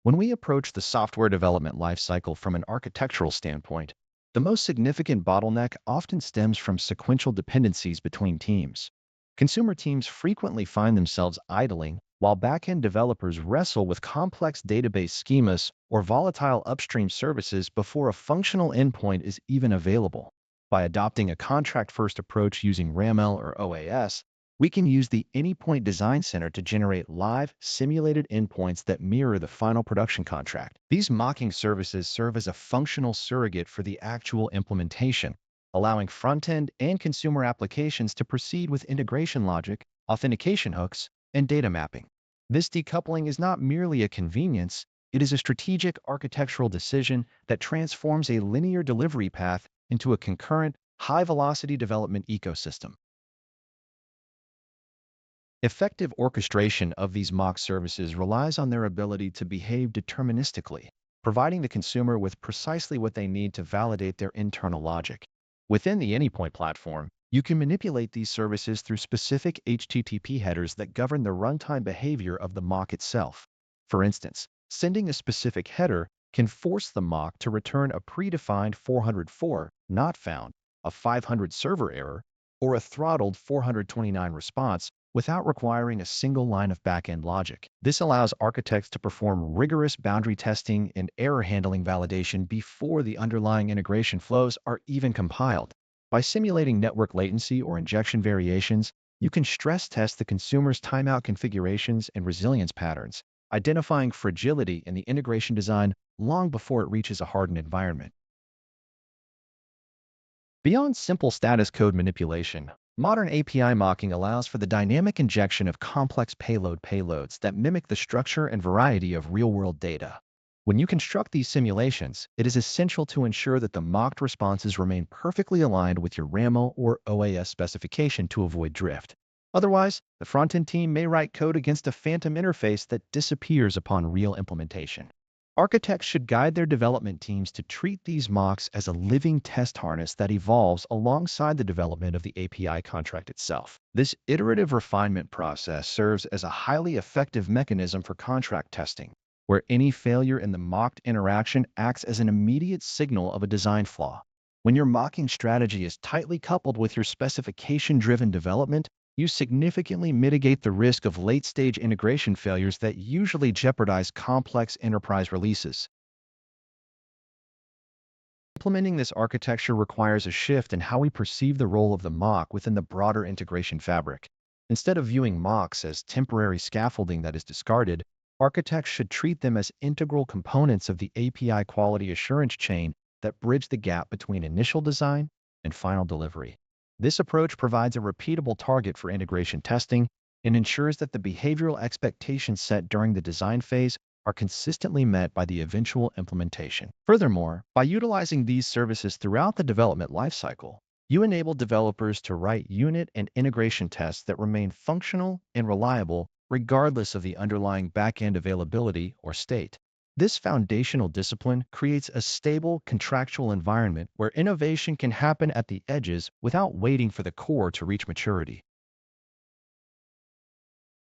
When we approach the software development lifecycle from an architectural standpoint, The most significant bottleneck often stems from sequential dependencies between teams. Consumer teams frequently find themselves idling, while backend developers wrestle with complex database schemas or volatile upstream services before a functional endpoint is even available. By adopting a contract-first approach using RAML or OAS, we can use the Anypoint Design Center to generate live, simulated endpoints that mirror the final production contract. These mocking services serve as a functional surrogate for the actual implementation, allowing front-end and consumer applications to proceed with integration logic, authentication hooks, and data mapping. This decoupling is not merely a convenience, it is a strategic architectural decision that transforms a linear delivery path into a concurrent, high-velocity development ecosystem. Effective orchestration of these mock services relies on their ability to behave deterministically, providing the consumer with precisely what they need to validate their internal logic. Within the Anypoint platform, you can manipulate these services through specific HTTP headers that govern the runtime behavior of the mock itself. For instance, sending a specific header can force the mock to return a predefined 404 not found, a 500 server error, or a throttled 429 response without requiring a single line of backend logic. This allows architects to perform rigorous boundary testing and error handling validation before the underlying integration flows are even compiled. By simulating network latency or injection variations, you can stress test the consumer's timeout configurations and resilience patterns, identifying fragility in the integration design long before it reaches a hardened environment. Beyond simple status code manipulation, modern API mocking allows for the dynamic injection of complex payloads that mimic the structure and variety of real-world data. When you construct these simulations, it is essential to ensure that the mocked responses remain perfectly aligned with your RAML or OAS specification to avoid drift. Otherwise, the front-end team may write code against a phantom interface that disappears upon real implementation. Architects should guide their development teams to treat these mocks as a living test harness that evolves alongside the development of the API contract itself. This iterative refinement process serves as a highly effective mechanism for contract testing, where any failure in the mocked interaction acts as an immediate signal of a design flaw. When your mocking strategy is tightly coupled with your specification-driven development, you significantly mitigate the risk of late-stage integration failures that usually jeopardize complex enterprise releases. Implementing this architecture requires a shift in how we perceive the role of the mock within the broader integration fabric. Instead of viewing mocks as temporary scaffolding that is discarded, architects should treat them as integral components of the API quality assurance chain that bridge the gap between initial design and final delivery. This approach provides a repeatable target for integration testing and ensures that the behavioral expectations set during the design phase are consistently met by the eventual implementation. Furthermore, by utilizing these services throughout the development lifecycle, you enable developers to write unit and integration tests that remain functional and reliable regardless of the underlying backend availability or state. This foundational discipline creates a stable contractual environment where innovation can happen at the edges without waiting for the core to reach maturity.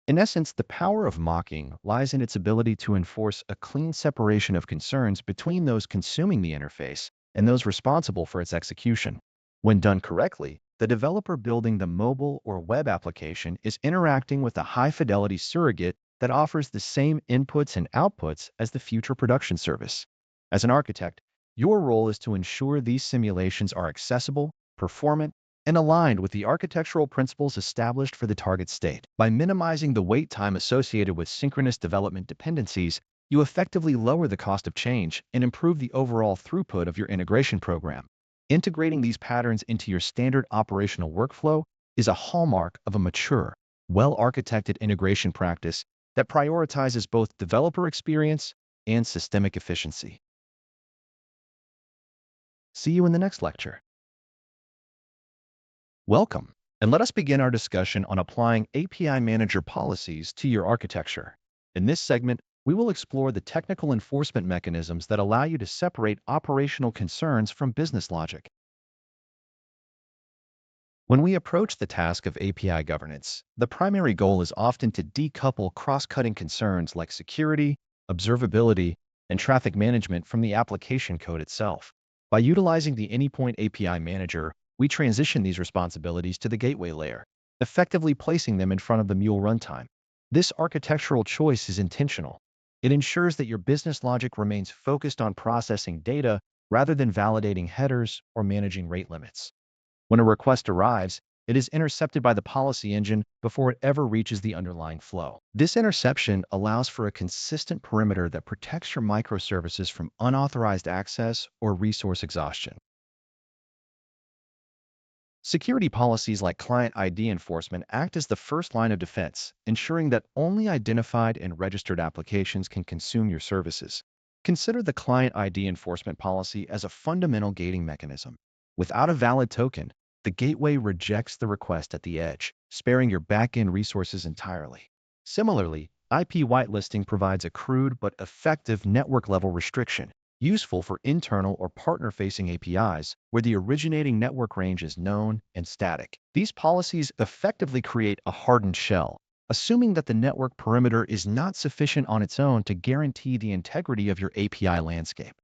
In essence, the power of mocking lies in its ability to enforce a clean separation of concerns between those consuming the interface and those responsible for its execution. When done correctly, the developer building the mobile or web application is interacting with a high-fidelity surrogate that offers the same inputs and outputs as the future production service. As an architect, your role is to ensure these simulations are accessible, performant, and aligned with the architectural principles established for the target state. By minimizing the wait time associated with synchronous development dependencies, you effectively lower the cost of change and improve the overall throughput of your integration program. Integrating these patterns into your standard operational workflow is a hallmark of a mature, well-architected integration practice that prioritizes both developer experience and systemic efficiency. See you in the next lecture. Welcome, and let us begin our discussion on applying API Manager policies to your architecture. In this segment, we will explore the technical enforcement mechanisms that allow you to separate operational concerns from business logic. When we approach the task of API governance, the primary goal is often to decouple cross-cutting concerns like security, observability, and traffic management from the application code itself. By utilizing the Anypoint API Manager, we transition these responsibilities to the gateway layer, effectively placing them in front of the Mule runtime. This architectural choice is intentional. It ensures that your business logic remains focused on processing data rather than validating headers or managing rate limits. When a request arrives, it is intercepted by the policy engine before it ever reaches the underlying flow. This interception allows for a consistent perimeter that protects your microservices from unauthorized access or resource exhaustion. Security policies like client ID enforcement act as the first line of defense, ensuring that only identified and registered applications can consume your services. Consider the client ID enforcement policy as a fundamental gating mechanism. Without a valid token, the gateway rejects the request at the edge, sparing your backend resources entirely. Similarly, IP whitelisting provides a crude but effective network-level restriction, useful for internal or partner-facing APIs where the originating network range is known and static. These policies effectively create a hardened shell, assuming that the network perimeter is not sufficient on its own to guarantee the integrity of your API landscape.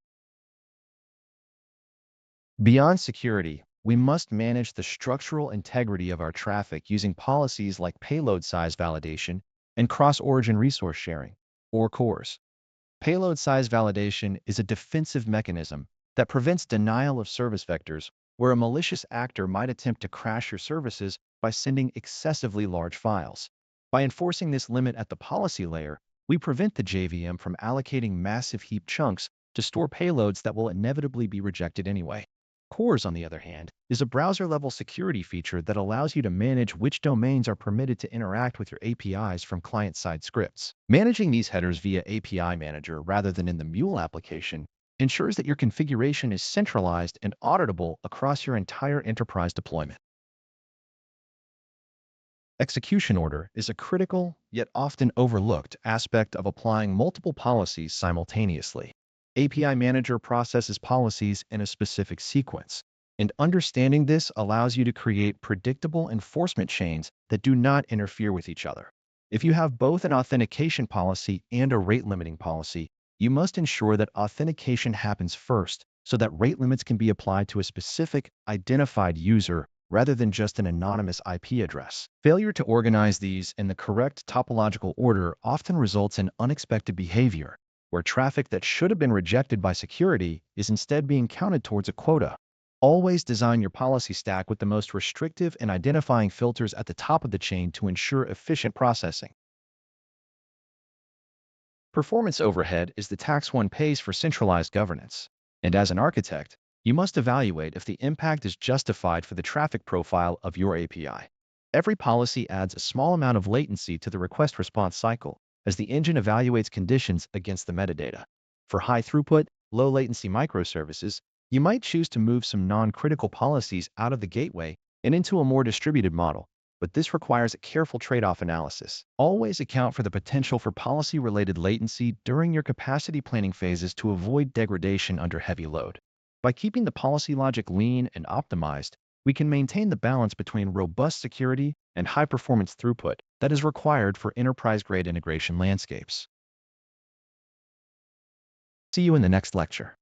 Beyond security, we must manage the structural integrity of our traffic using policies like payload size validation and cross-origin resource sharing, or CORS. Payload size validation is a defensive mechanism that prevents denial of service vectors where a malicious actor might attempt to crash your services by sending excessively large files. By enforcing this limit at the policy layer, we prevent the JVM from allocating massive heap chunks to store payloads that will inevitably be rejected anyway. CORS, on the other hand, is a browser-level security feature that allows you to manage which domains are permitted to interact with your APIs from client-side scripts. Managing these headers via API Manager rather than in the Mule application ensures that your configuration is centralized and auditable across your entire enterprise deployment. Execution order is a critical, yet often overlooked, aspect of applying multiple policies simultaneously. API Manager processes policies in a specific sequence, and understanding this allows you to create predictable enforcement chains that do not interfere with each other. If you have both an authentication policy and a rate-limiting policy, you must ensure that authentication happens first so that rate limits can be applied to a specific, identified user rather than just an anonymous IP address. Failure to organize these in the correct topological order often results in unexpected behavior, where traffic that should have been rejected by security is instead being counted towards a quota. Always design your policy stack with the most restrictive and identifying filters at the top of the chain to ensure efficient processing. Performance overhead is the tax one pays for centralized governance, and as an architect, you must evaluate if the impact is justified for the traffic profile of your API. Every policy adds a small amount of latency to the request-response cycle as the engine evaluates conditions against the metadata. For high-throughput, low-latency microservices, you might choose to move some non-critical policies out of the gateway and into a more distributed model, but this requires a careful trade-off analysis. Always account for the potential for policy-related latency during your capacity planning phases to avoid degradation under heavy load. By keeping the policy logic lean and optimized, we can maintain the balance between robust security and high-performance throughput that is required for enterprise-grade integration landscapes. See you in the next lecture.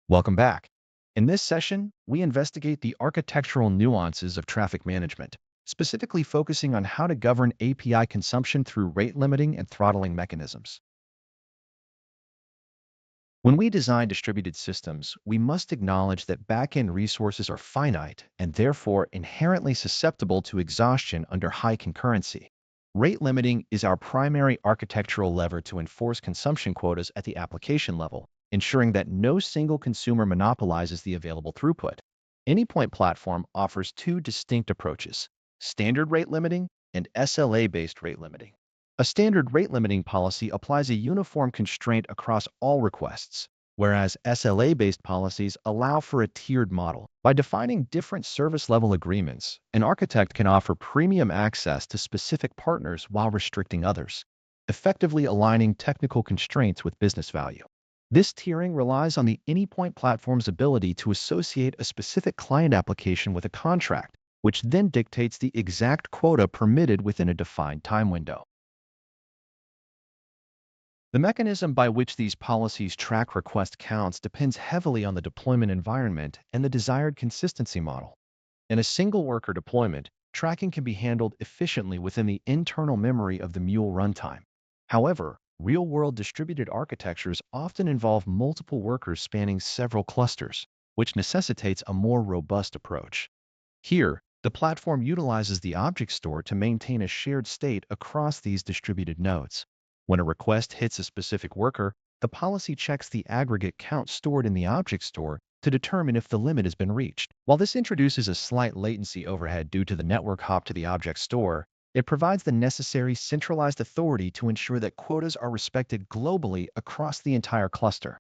Welcome back. In this session, we investigate the architectural nuances of traffic management, specifically focusing on how to govern API consumption through rate limiting and throttling mechanisms. When we design distributed systems, we must acknowledge that backend resources are finite and therefore inherently susceptible to exhaustion under high concurrency. Rate limiting is our primary architectural lever to enforce consumption quotas at the application level, ensuring that no single consumer monopolizes the available throughput. Anypoint Platform offers two distinct approaches: standard rate limiting and SLA-based rate limiting. A standard rate limiting policy applies a uniform constraint across all requests, whereas SLA-based policies allow for a tiered model. By defining different service-level agreements, an architect can offer premium access to specific partners while restricting others, effectively aligning technical constraints with business value. This tiering relies on the Anypoint Platform's ability to associate a specific client application with a contract, which then dictates the exact quota permitted within a defined time window. The mechanism by which these policies track request counts depends heavily on the deployment environment and the desired consistency model. In a single worker deployment, tracking can be handled efficiently within the internal memory of the Mule runtime. However, real-world distributed architectures often involve multiple workers spanning several clusters, which necessitates a more robust approach. Here, the platform utilizes the object store to maintain a shared state across these distributed nodes. When a request hits a specific worker, the policy checks the aggregate count stored in the object store to determine if the limit has been reached. While this introduces a slight latency overhead due to the network hop to the object store, it provides the necessary centralized authority to ensure that quotas are respected globally across the entire cluster.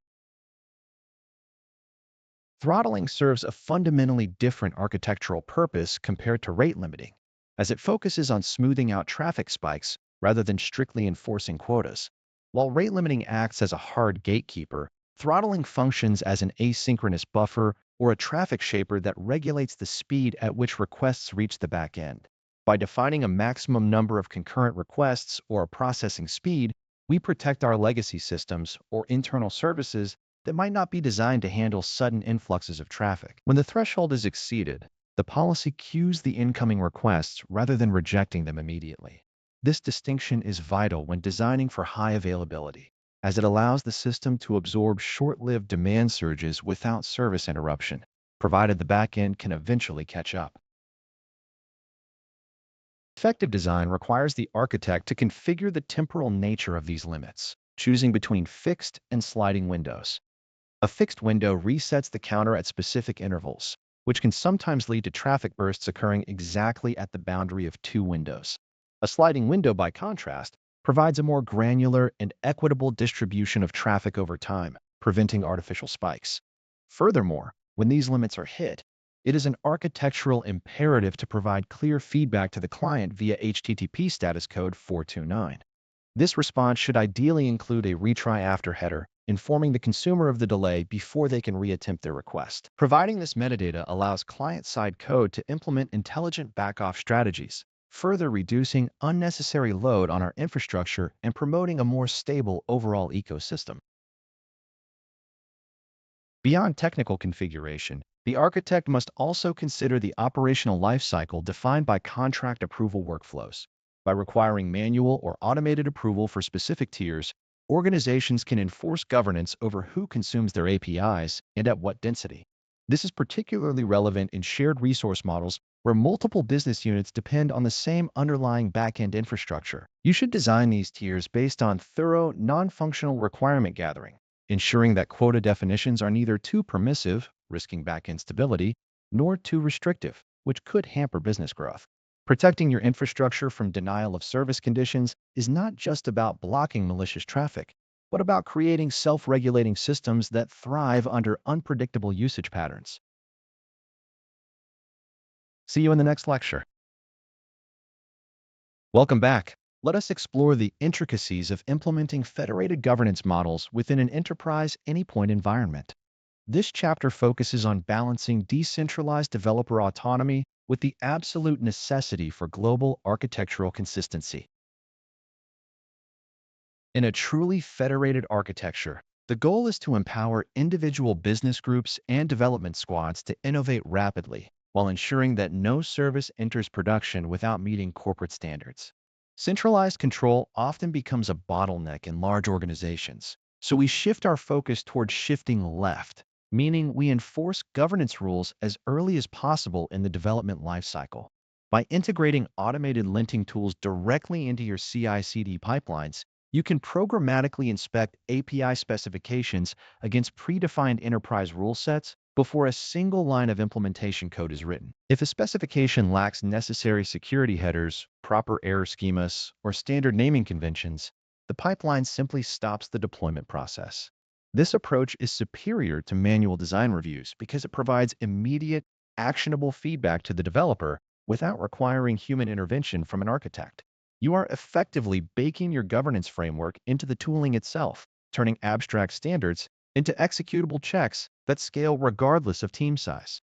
Throttling serves a fundamentally different architectural purpose compared to rate limiting, as it focuses on smoothing out traffic spikes rather than strictly enforcing quotas. While rate limiting acts as a hard gatekeeper, throttling functions as an asynchronous buffer or a traffic shaper that regulates the speed at which requests reach the back end. By defining a maximum number of concurrent requests or a processing speed, we protect our legacy systems or internal services that might not be designed to handle sudden influxes of traffic. When the threshold is exceeded, the policy queues the incoming requests rather than rejecting them immediately. This distinction is vital when designing for high availability, as it allows the system to absorb short-lived demand surges without service interruption, provided the backend can eventually catch up. Effective design requires the architect to configure the temporal nature of these limits, choosing between fixed and sliding windows. A fixed window resets the counter at specific intervals, which can sometimes lead to traffic bursts occurring exactly at the boundary of two windows. A sliding window, by contrast, provides a more granular and equitable distribution of traffic over time, preventing artificial spikes. Furthermore, when these limits are hit, it is an architectural imperative to provide clear feedback to the client via HTTP status code 429. This response should ideally include a retry after header, informing the consumer of the delay before they can reattempt their request. Providing this metadata allows client-side code to implement intelligent backoff strategies, further reducing unnecessary load on our infrastructure and promoting a more stable overall ecosystem. Beyond technical configuration, the architect must also consider the operational lifecycle defined by contract approval workflows. By requiring manual or automated approval for specific tiers, organizations can enforce governance over who consumes their APIs and at what density. This is particularly relevant in shared resource models where multiple business units depend on the same underlying backend infrastructure. You should design these tiers based on thorough, non-functional requirement gathering, ensuring that quota definitions are neither too permissive, risking backend stability, nor too restrictive, which could hamper business growth. Protecting your infrastructure from denial of service conditions is not just about blocking malicious traffic, but about creating self-regulating systems that thrive under unpredictable usage patterns. See you in the next lecture. Welcome back. Let us explore the intricacies of implementing federated governance models within an enterprise Anypoint environment. This chapter focuses on balancing decentralized developer autonomy with the absolute necessity for global architectural consistency. In a truly federated architecture, the goal is to empower individual business groups and development squads to innovate rapidly, while ensuring that no service enters production without meeting corporate standards. Centralized control often becomes a bottleneck in large organizations, so we shift our focus towards shifting left, meaning we enforce governance rules as early as possible in the development lifecycle. By integrating automated linting tools directly into your CI/CD pipelines, you can programmatically inspect API specifications against predefined enterprise rule sets before a single line of implementation code is written. If a specification lacks necessary security headers, proper error schemas, or standard naming conventions, the pipeline simply stops the deployment process. This approach is superior to manual design reviews because it provides immediate, actionable feedback to the developer without requiring human intervention from an architect. You are effectively baking your governance framework into the tooling itself, turning abstract standards into executable checks that scale regardless of team size.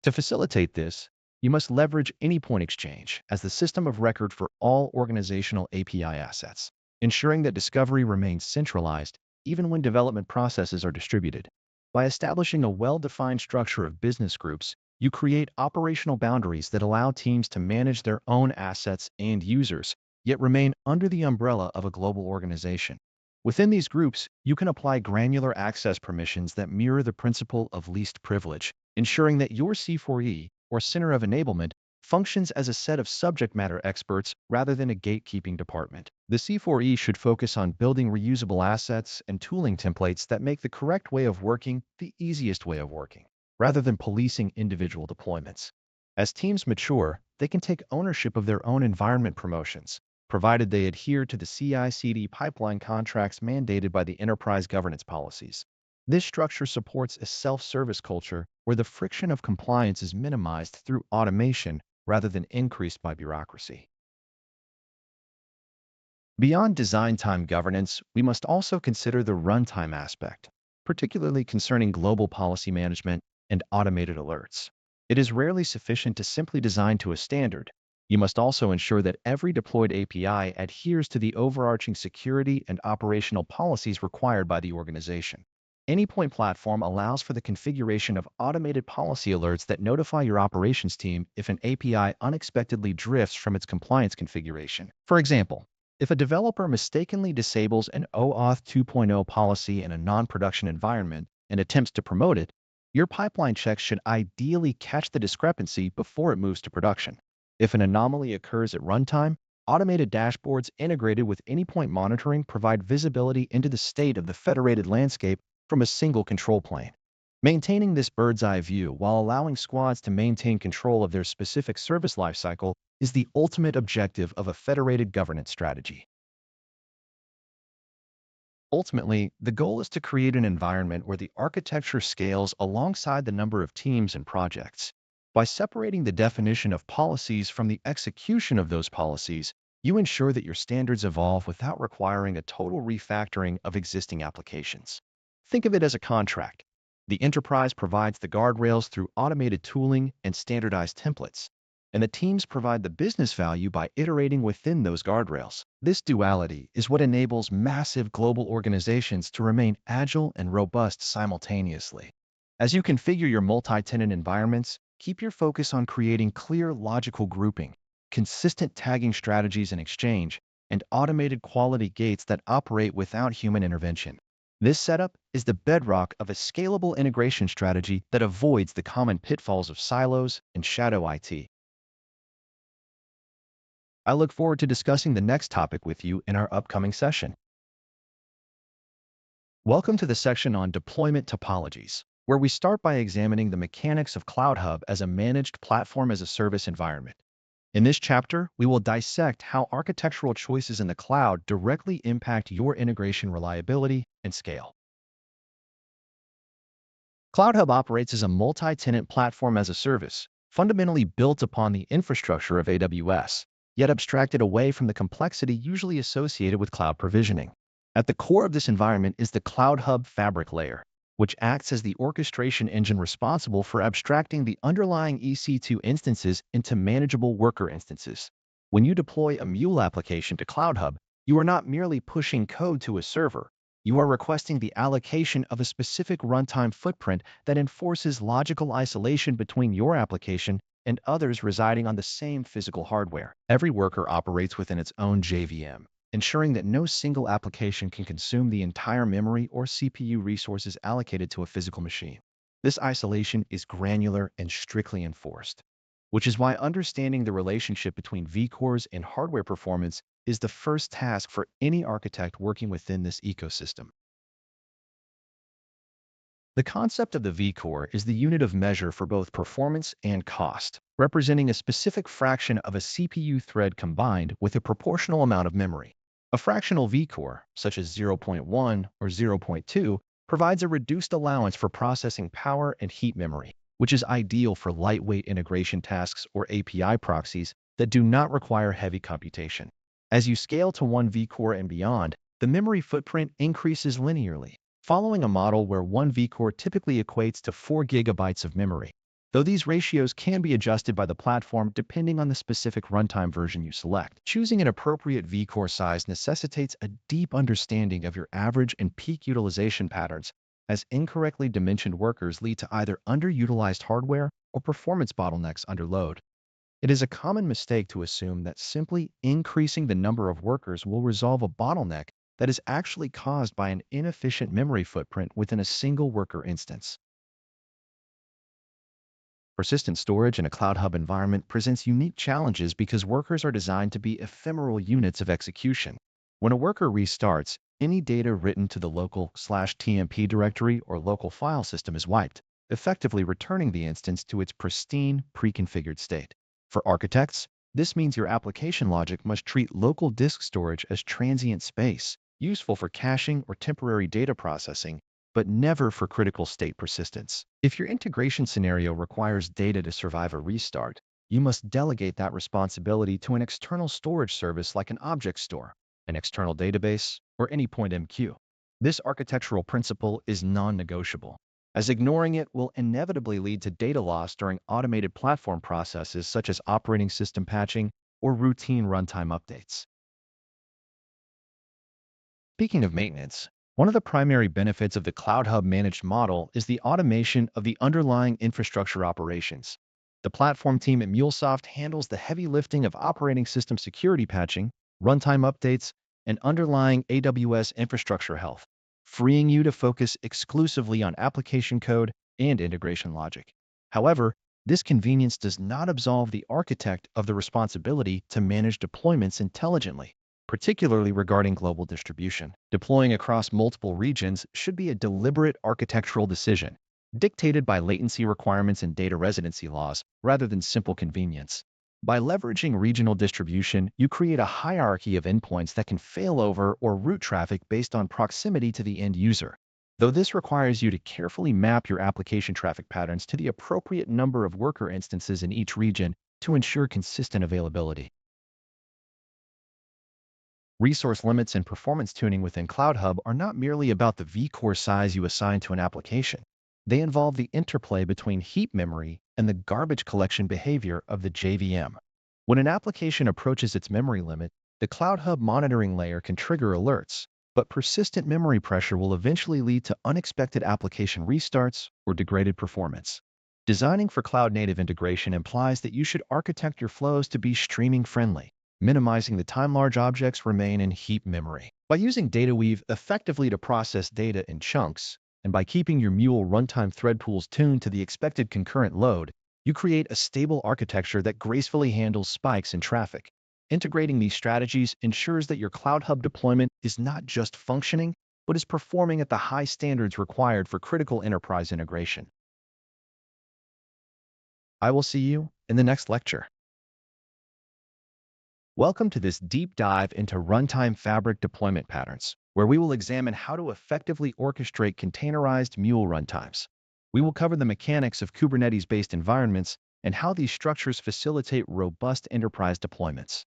To facilitate this, you must leverage Anypoint Exchange as the system of record for all organizational API assets. ensuring that discovery remains centralized even when development processes are distributed. By establishing a well-defined structure of business groups, you create operational boundaries that allow teams to manage their own assets and users, yet remain under the umbrella of a global organization. Within these groups, you can apply granular access permissions that mirror the principle of least privilege, ensuring that your C4E, or Center of Enablement, functions as a set of subject matter experts rather than a gatekeeping department. The C4E should focus on building reusable assets and tooling templates that make the correct way of working the easiest way of working, rather than policing individual deployments. As teams mature, they can take ownership of their own environment promotions, provided they adhere to the CI/CD pipeline contracts mandated by the enterprise governance policies. This structure supports a self-service culture where the friction of compliance is minimized through automation rather than increased by bureaucracy. Beyond design time governance, we must also consider the runtime aspect, particularly concerning global policy management and automated alerts. It is rarely sufficient to simply design to a standard. You must also ensure that every deployed API adheres to the overarching security and operational policies required by the organization. Anypoint Platform allows for the configuration of automated policy alerts that notify your operations team if an API unexpectedly drifts from its compliance configuration. For example, if a developer mistakenly disables an OAuth 2.0 policy in a non-production environment and attempts to promote it, your pipeline checks should ideally catch the discrepancy before it moves to production. If an anomaly occurs at runtime, automated dashboards integrated with Anypoint monitoring provide visibility into the state of the federated landscape from a single control plane. Maintaining this bird's-eye view while allowing squads to maintain control of their specific service lifecycle is the ultimate objective of a federated governance strategy. Ultimately, the goal is to create an environment where the architecture scales alongside the number of teams and projects. By separating the definition of policies from the execution of those policies, you ensure that your standards evolve without requiring a total refactoring of existing applications. Think of it as a contract. The enterprise provides the guardrails through automated tooling and standardized templates, and the teams provide the business value by iterating within those guardrails. This duality is what enables massive global organizations to remain agile and robust simultaneously. As you configure your multi-tenant environments, keep your focus on creating clear logical grouping, consistent tagging strategies in Exchange, and automated quality gates that operate without human intervention. This setup is the bedrock of a scalable integration strategy that avoids the common pitfalls of silos and shadow IT. I look forward to discussing the next topic with you in our upcoming session. Welcome to the section on deployment topologies, where we start by examining the mechanics of CloudHub as a managed platform-as-a-service environment. In this chapter, we will dissect how architectural choices in the cloud directly impact your integration reliability and scale. CloudHub operates as a multi-tenant platform as a service, fundamentally built upon the infrastructure of AWS, yet abstracted away from the complexity usually associated with cloud provisioning. At the core of this environment is the CloudHub Fabric layer, which acts as the orchestration engine responsible for abstracting the underlying EC2 instances into manageable worker instances. When you deploy a Mule application to CloudHub, you are not merely pushing code to a server. You are requesting the allocation of a specific runtime footprint that enforces logical isolation between your application and others residing on the same physical hardware. Every worker operates within its own JVM, ensuring that no single application can consume the entire memory or CPU resources allocated to a physical machine. This isolation is granular and strictly enforced, which is why understanding the relationship between vCores and hardware performance is the first task for any architect working within this ecosystem. The concept of the vCore is the unit of measure for both performance and cost, representing a specific fraction of a CPU thread combined with a proportional amount of memory. A fractional vCore, such as 0.1 or 0.2, provides a reduced allowance for processing power and heat memory, which is ideal for lightweight integration tasks or API proxies that do not require heavy computation. As you scale to 1 vCore and beyond, the memory footprint increases linearly, following a model where 1 vCore typically equates to 4 gigabytes of memory. though these ratios can be adjusted by the platform depending on the specific runtime version you select. Choosing an appropriate vCore size necessitates a deep understanding of your average and peak utilization patterns, as incorrectly dimensioned workers lead to either underutilized hardware or performance bottlenecks under load. It is a common mistake to assume that simply increasing the number of workers will resolve a bottleneck that is actually caused by an inefficient memory footprint within a single worker instance. Persistent storage in a Cloud Hub environment presents unique challenges because workers are designed to be ephemeral units of execution. When a worker restarts, any data written to the local/tmp directory or local file system is wiped, effectively returning the instance to its pristine, pre-configured state. For architects, this means your application logic must treat local disk storage as transient space, useful for caching or temporary data processing, but never for critical state persistence. If your integration scenario requires data to survive a restart, you must delegate that responsibility to an external storage service like an object store, an external database, or Anypoint MQ. This architectural principle is non-negotiable, as ignoring it will inevitably lead to data loss during automated platform processes such as operating system patching or routine runtime updates. Speaking of maintenance, one of the primary benefits of the Cloud Hub managed model is the automation of the underlying infrastructure operations. The platform team at MuleSoft handles the heavy lifting of operating system security patching, runtime updates, and underlying AWS infrastructure health, freeing you to focus exclusively on application code and integration logic. However, this convenience does not absolve the architect of the responsibility to manage deployments intelligently, particularly regarding global distribution. Deploying across multiple regions should be a deliberate architectural decision, dictated by latency requirements and data residency laws, rather than simple convenience. By leveraging regional distribution, you create a hierarchy of endpoints that can fail over or route traffic based on proximity to the end user. Though this requires you to carefully map your application traffic patterns to the appropriate number of worker instances in each region to ensure consistent availability. Resource limits and performance tuning within Cloud Hub are not merely about the vCore size you assign to an application. They involve the interplay between heap memory and the garbage collection behavior of the JVM. When an application approaches its memory limit, the Cloud Hub monitoring layer can trigger alerts, but persistent memory pressure will eventually lead to unexpected application restarts or degraded performance. Designing for cloud-native integration implies that you should architect your flows to be streaming friendly, minimizing the time large objects remain in heap memory. By using DataWeave effectively to process data in chunks, and by keeping your Mule runtime thread pools tuned to the expected concurrent load, you create a stable architecture that gracefully handles spikes in traffic. Integrating these strategies ensures that your Cloud Hub deployment is not just functioning, but is performing at the high standards required for critical enterprise integration. I will see you in the next lecture. Welcome to this deep dive into Runtime Fabric deployment patterns, where we will examine how to effectively orchestrate containerized Mule runtimes. We will cover the mechanics of Kubernetes-based environments and how these structures facilitate robust enterprise deployments.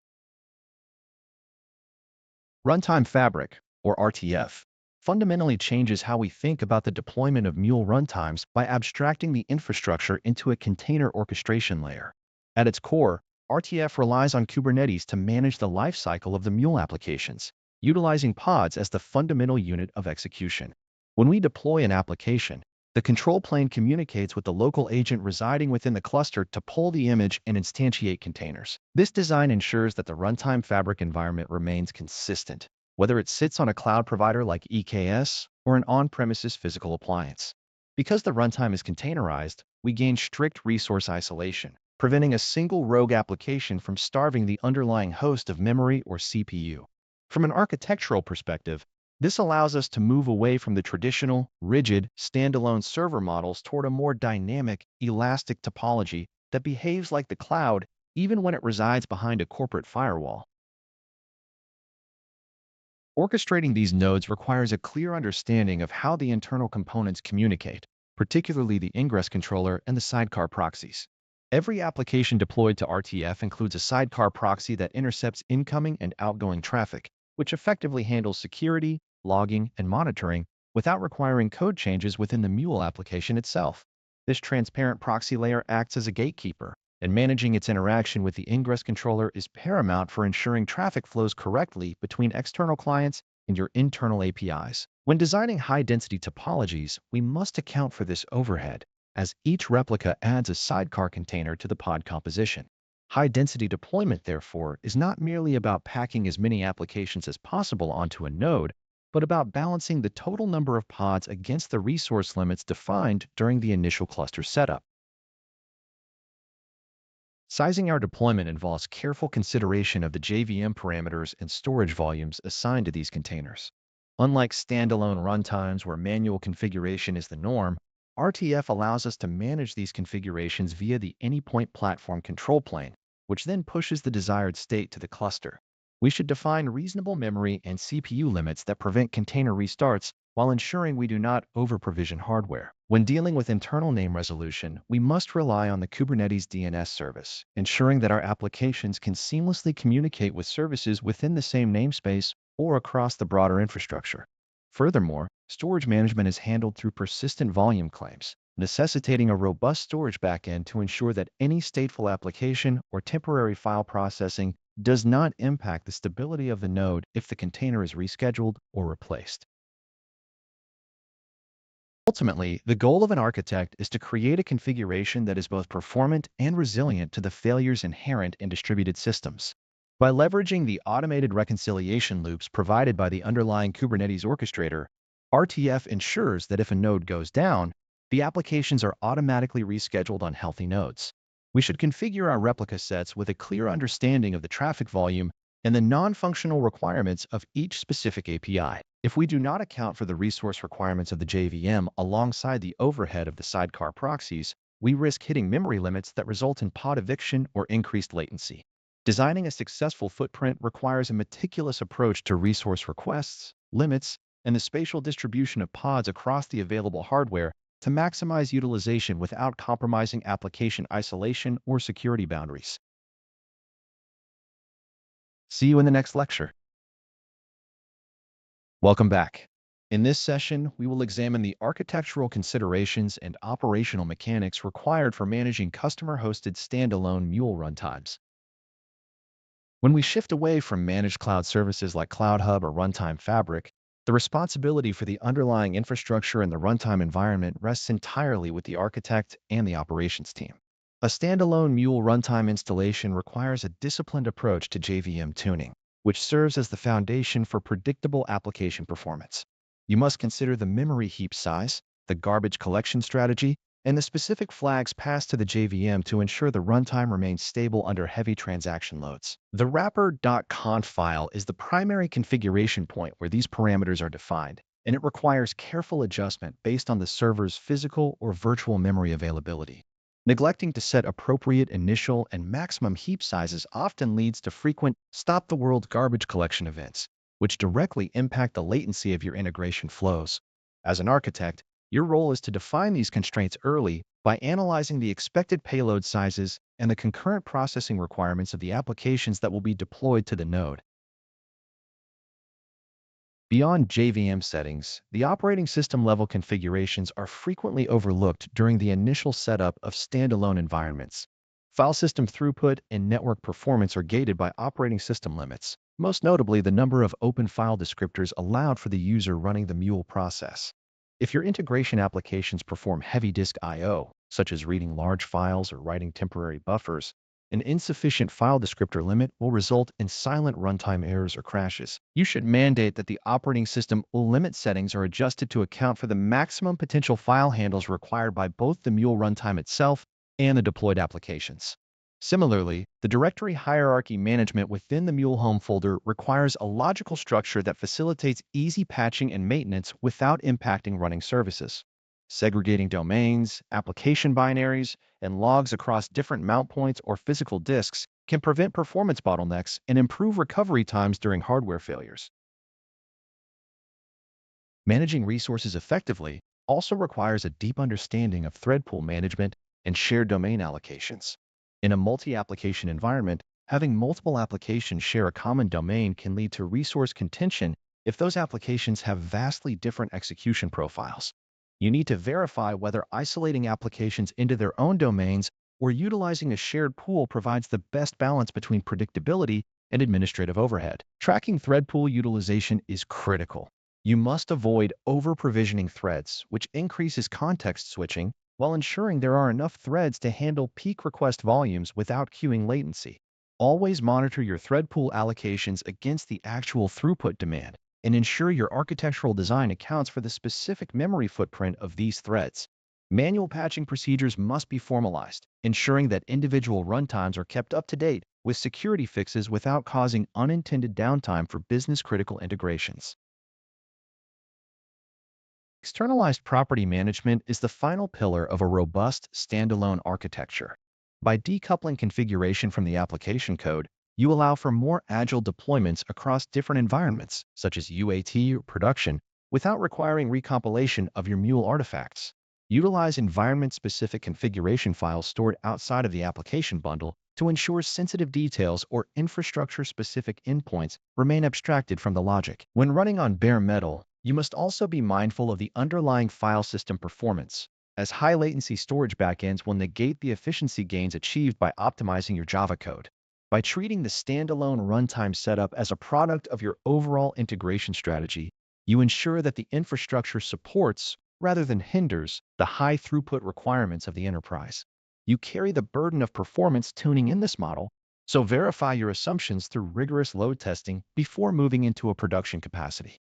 Runtime Fabric, or RTF, fundamentally changes how we think about the deployment of Mule runtimes by abstracting the infrastructure into a container orchestration layer. At its core, RTF relies on Kubernetes to manage the lifecycle of the Mule applications, utilizing pods as the fundamental unit of execution. When we deploy an application, the control plane communicates with the local agent residing within the cluster to pull the image and instantiate containers. This design ensures that the Runtime Fabric environment remains consistent, whether it sits on a cloud provider like EKS or an on-premises physical appliance. Because the runtime is containerized, we gain strict resource isolation, preventing a single rogue application from starving the underlying host of memory or CPU. From an architectural perspective, this allows us to move away from the traditional, rigid, standalone server models toward a more dynamic, elastic topology that behaves like the cloud even when it resides behind a corporate firewall. Orchestrating these nodes requires a clear understanding of how the internal components communicate, particularly the ingress controller and the sidecar proxies. Every application deployed to RTF includes a sidecar proxy that intercepts incoming and outgoing traffic, which effectively handles security, logging, and monitoring without requiring code changes within the Mule application itself. This transparent proxy layer acts as a gatekeeper, and managing its interaction with the ingress controller is paramount for ensuring traffic flows correctly between external clients and your internal APIs. When designing high-density topologies, we must account for this overhead, as each replica adds a sidecar container to the pod composition. High-density deployment, therefore, is not merely about packing as many applications as possible onto a node, but about balancing the total number of pods against the resource limits defined during the initial cluster setup. Sizing our deployment involves careful consideration of the JVM parameters and storage volumes assigned to these containers. Unlike standalone runtimes where manual configuration is the norm, RTF allows us to manage these configurations via the Anypoint Platform control plane, which then pushes the desired state to the cluster. We should define reasonable memory and CPU limits that prevent container restarts while ensuring we do not over-provision hardware. When dealing with internal name resolution, we must rely on the Kubernetes DNS service, ensuring that our applications can seamlessly communicate with services within the same namespace or across the broader infrastructure. Furthermore, storage management is handled through persistent volume claims, necessitating a robust storage backend to ensure that any stateful application or temporary file processing does not impact the stability of the node if the container is rescheduled or replaced. Ultimately, the goal of an architect is to create a configuration that is both performant and resilient to the failures inherent in distributed systems. By leveraging the automated reconciliation loops provided by the underlying Kubernetes orchestrator, RTF ensures that if a node goes down, the applications are automatically rescheduled on healthy nodes. We should configure our replica sets with a clear understanding of the traffic volume and the non-functional requirements of each specific API. If we do not account for the resource requirements of the JVM alongside the overhead of the sidecar proxies, we risk hitting memory limits that result in pod eviction or increased latency. Designing a successful footprint requires a meticulous approach to resource requests, limits, and the spatial distribution of pods across the available hardware to maximize utilization without compromising application isolation or security boundaries. See you in the next lecture. Welcome back. In this session, we will examine the architectural considerations and operational mechanics required for managing customer-hosted standalone Mule runtimes. When we shift away from managed cloud services like Cloud Hub or Runtime Fabric, the responsibility for the underlying infrastructure and the runtime environment rests entirely with the architect and the operations team. A standalone Mule runtime installation requires a disciplined approach to JVM tuning, which serves as the foundation for predictable application performance. You must consider the memory heap size, the garbage collection strategy, and the specific flags passed to the JVM to ensure the runtime remains stable under heavy transaction loads. The wrapper.conf file is the primary configuration point where these parameters are defined, and it requires careful adjustment based on the server's physical or virtual memory availability. Neglecting to set appropriate initial and maximum heap sizes often leads to frequent stop-the-world garbage collection events, which directly impact the latency of your integration flows. As an architect, your role is to define these constraints early by analyzing the expected payload sizes and the concurrent processing requirements of the applications that will be deployed to the node. Beyond JVM settings, the operating system level configurations are frequently overlooked during the initial setup of standalone environments. File system throughput and network performance are gated by operating system limits, most notably the number of open file descriptors allowed for the user running the Mule process. If your integration applications perform heavy disk I/O, such as reading large files or writing temporary buffers, an insufficient file descriptor limit will result in silent runtime errors or crashes. You should mandate that the operating system limit settings are adjusted to account for the maximum potential file handles required by both the Mule runtime itself and the deployed applications. Similarly, the directory hierarchy management within the Mule home folder requires a logical structure that facilitates easy patching and maintenance without impacting running services. Segregating domains, application binaries, and logs across different mount points or physical disks can prevent performance bottlenecks and improve recovery times during hardware failures. Managing resources effectively also requires a deep understanding of thread pool management and shared domain allocations. In a multi-application environment, having multiple applications share a common domain can lead to resource contention if those applications have vastly different execution profiles. You need to verify whether isolating applications into their own domains or utilizing a shared pool provides the best balance between predictability and administrative overhead. Tracking thread pool utilization is critical. You must avoid over-provisioning threads, which increases context switching, while ensuring there are enough threads to handle peak request volumes without queuing latency. Always monitor your thread pool allocations against the actual throughput demand, and ensure your architectural design accounts for the specific memory footprint of these threads. Manual patching procedures must be formalized, ensuring that individual runtimes are kept up to date with security fixes without causing unintended downtime for business-critical integrations. Externalized property management is the final pillar of a robust, standalone architecture. By decoupling configuration from the application code, you allow for more agile deployments across different environments, such as UAT or production, without requiring recompilation of your Mule artifacts. Utilize environment-specific configuration files stored outside of the application bundle to ensure sensitive details or infrastructure-specific endpoints remain abstracted from the logic. When running on bare metal, you must also be mindful of the underlying file system performance, as high-latency storage backends will negate the efficiency gains achieved by optimizing your Java code. By treating the standalone runtime setup as a product of your overall integration strategy, you ensure that the infrastructure supports, rather than hinders, the high-throughput requirements of the enterprise. You carry the burden of performance tuning in this model, so verify your assumptions through rigorous load testing before moving into a production capacity.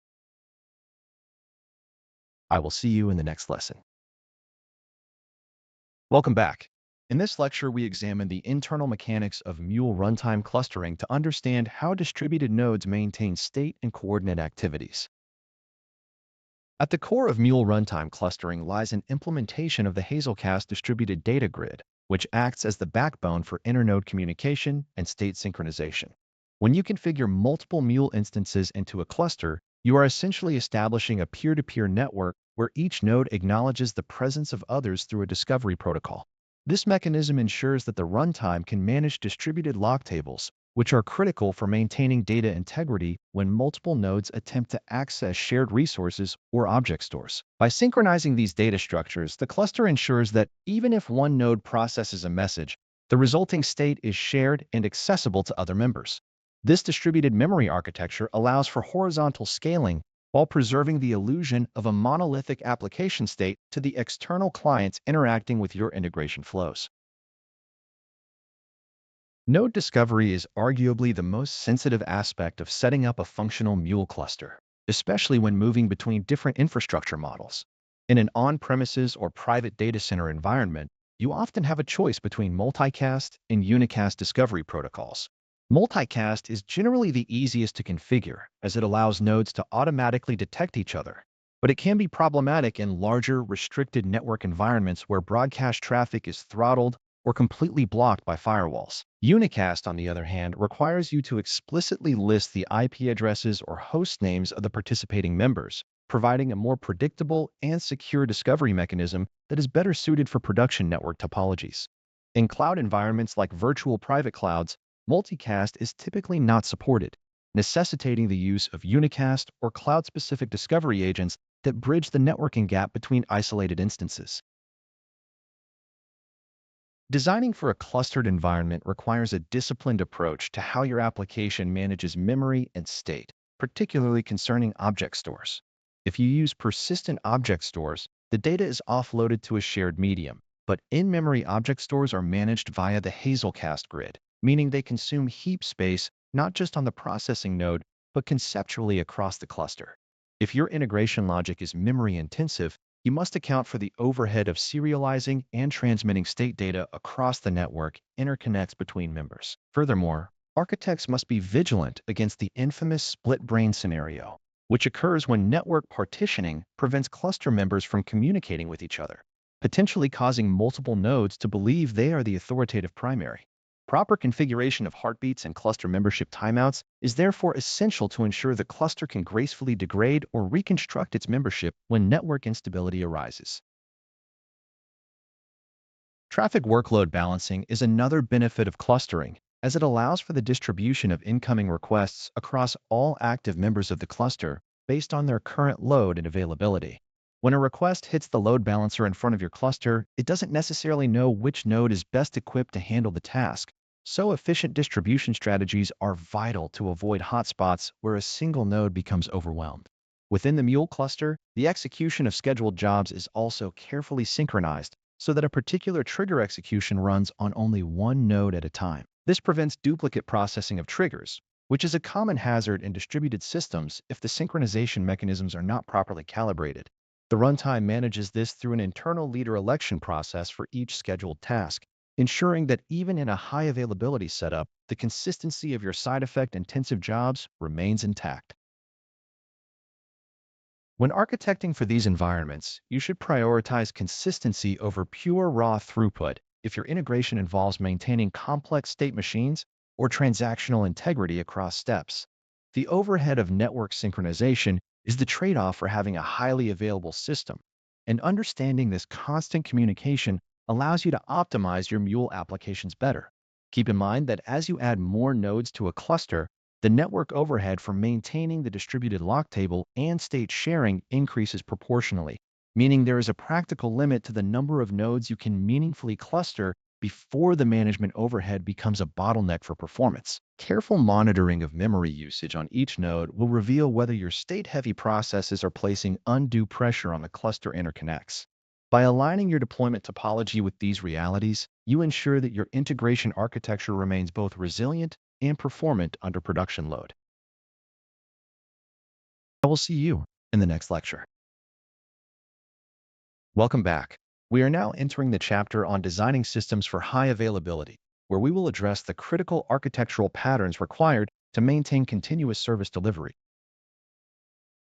I will see you in the next lesson. Welcome back. In this lecture, we examine the internal mechanics of Mule runtime clustering to understand how distributed nodes maintain state and coordinate activities. At the core of Mule runtime clustering lies an implementation of the Hazelcast distributed data grid, which acts as the backbone for internode communication and state synchronization. When you configure multiple Mule instances into a cluster, you are essentially establishing a peer-to-peer network where each node acknowledges the presence of others through a discovery protocol. This mechanism ensures that the runtime can manage distributed lock tables, which are critical for maintaining data integrity when multiple nodes attempt to access shared resources or object stores. By synchronizing these data structures, the cluster ensures that even if one node processes a message, the resulting state is shared and accessible to other members. This distributed memory architecture allows for horizontal scaling while preserving the illusion of a monolithic application state to the external clients interacting with your integration flows. Node discovery is arguably the most sensitive aspect of setting up a functional Mule cluster, especially when moving between different infrastructure models. In an on-premises or private data center environment, you often have a choice between multicast and unicast discovery protocols. Multicast is generally the easiest to configure, as it allows nodes to automatically detect each other, but it can be problematic in larger, restricted network environments where broadcast traffic is throttled or completely blocked by firewalls. Unicast, on the other hand, requires you to explicitly list the IP addresses or host names of the participating members, providing a more predictable and secure discovery mechanism that is better suited for production network topologies. In cloud environments like virtual private clouds, multicast is typically not supported, necessitating the use of unicast or cloud-specific discovery agents that bridge the networking gap between isolated instances. Designing for a clustered environment requires a disciplined approach to how your application manages memory and state, particularly concerning object stores. If you use persistent object stores, the data is offloaded to a shared medium, but in-memory object stores are managed via the Hazelcast grid, meaning they consume heap space not just on the processing node, but conceptually across the cluster. If your integration logic is memory-intensive, you must account for the overhead of serializing and transmitting state data across the network interconnects between members. Furthermore, architects must be vigilant against the infamous split-brain scenario, which occurs when network partitioning prevents cluster members from communicating with each other, potentially causing multiple nodes to believe they are the authoritative primary. Proper configuration of heartbeats and cluster membership timeouts is therefore essential to ensure the cluster can gracefully degrade or reconstruct its membership when network instability arises. Traffic workload balancing is another benefit of clustering, as it allows for the distribution of incoming requests across all active members of the cluster based on their current load and availability. When a request hits the load balancer in front of your cluster, it doesn't necessarily know which node is best equipped to handle the task. So efficient distribution strategies are vital to avoid hotspots where a single node becomes overwhelmed. Within the Mule cluster, the execution of scheduled jobs is also carefully synchronized so that a particular trigger execution runs on only one node at a time. This prevents duplicate processing of triggers, which is a common hazard in distributed systems if the synchronization mechanisms are not properly calibrated. The runtime manages this through an internal leader election process for each scheduled task, ensuring that even in a high availability setup, the consistency of your side effect intensive jobs remains intact. When architecting for these environments, you should prioritize consistency over pure raw throughput if your integration involves maintaining complex state machines or transactional integrity across steps. The overhead of network synchronization is the trade-off for having a highly available system, and understanding this constant communication allows you to optimize your Mule applications better. Keep in mind that as you add more nodes to a cluster, the network overhead for maintaining the distributed lock table and state sharing increases proportionally, meaning there is a practical limit to the number of nodes you can meaningfully cluster before the management overhead becomes a bottleneck for performance. Careful monitoring of memory usage on each node will reveal whether your state-heavy processes are placing undue pressure on the cluster interconnects. By aligning your deployment topology with these realities, you ensure that your integration architecture remains both resilient and performant under production load. I will see you in the next lecture. Welcome back. We are now entering the chapter on designing systems for high availability, where we will address the critical architectural patterns required to maintain continuous service delivery.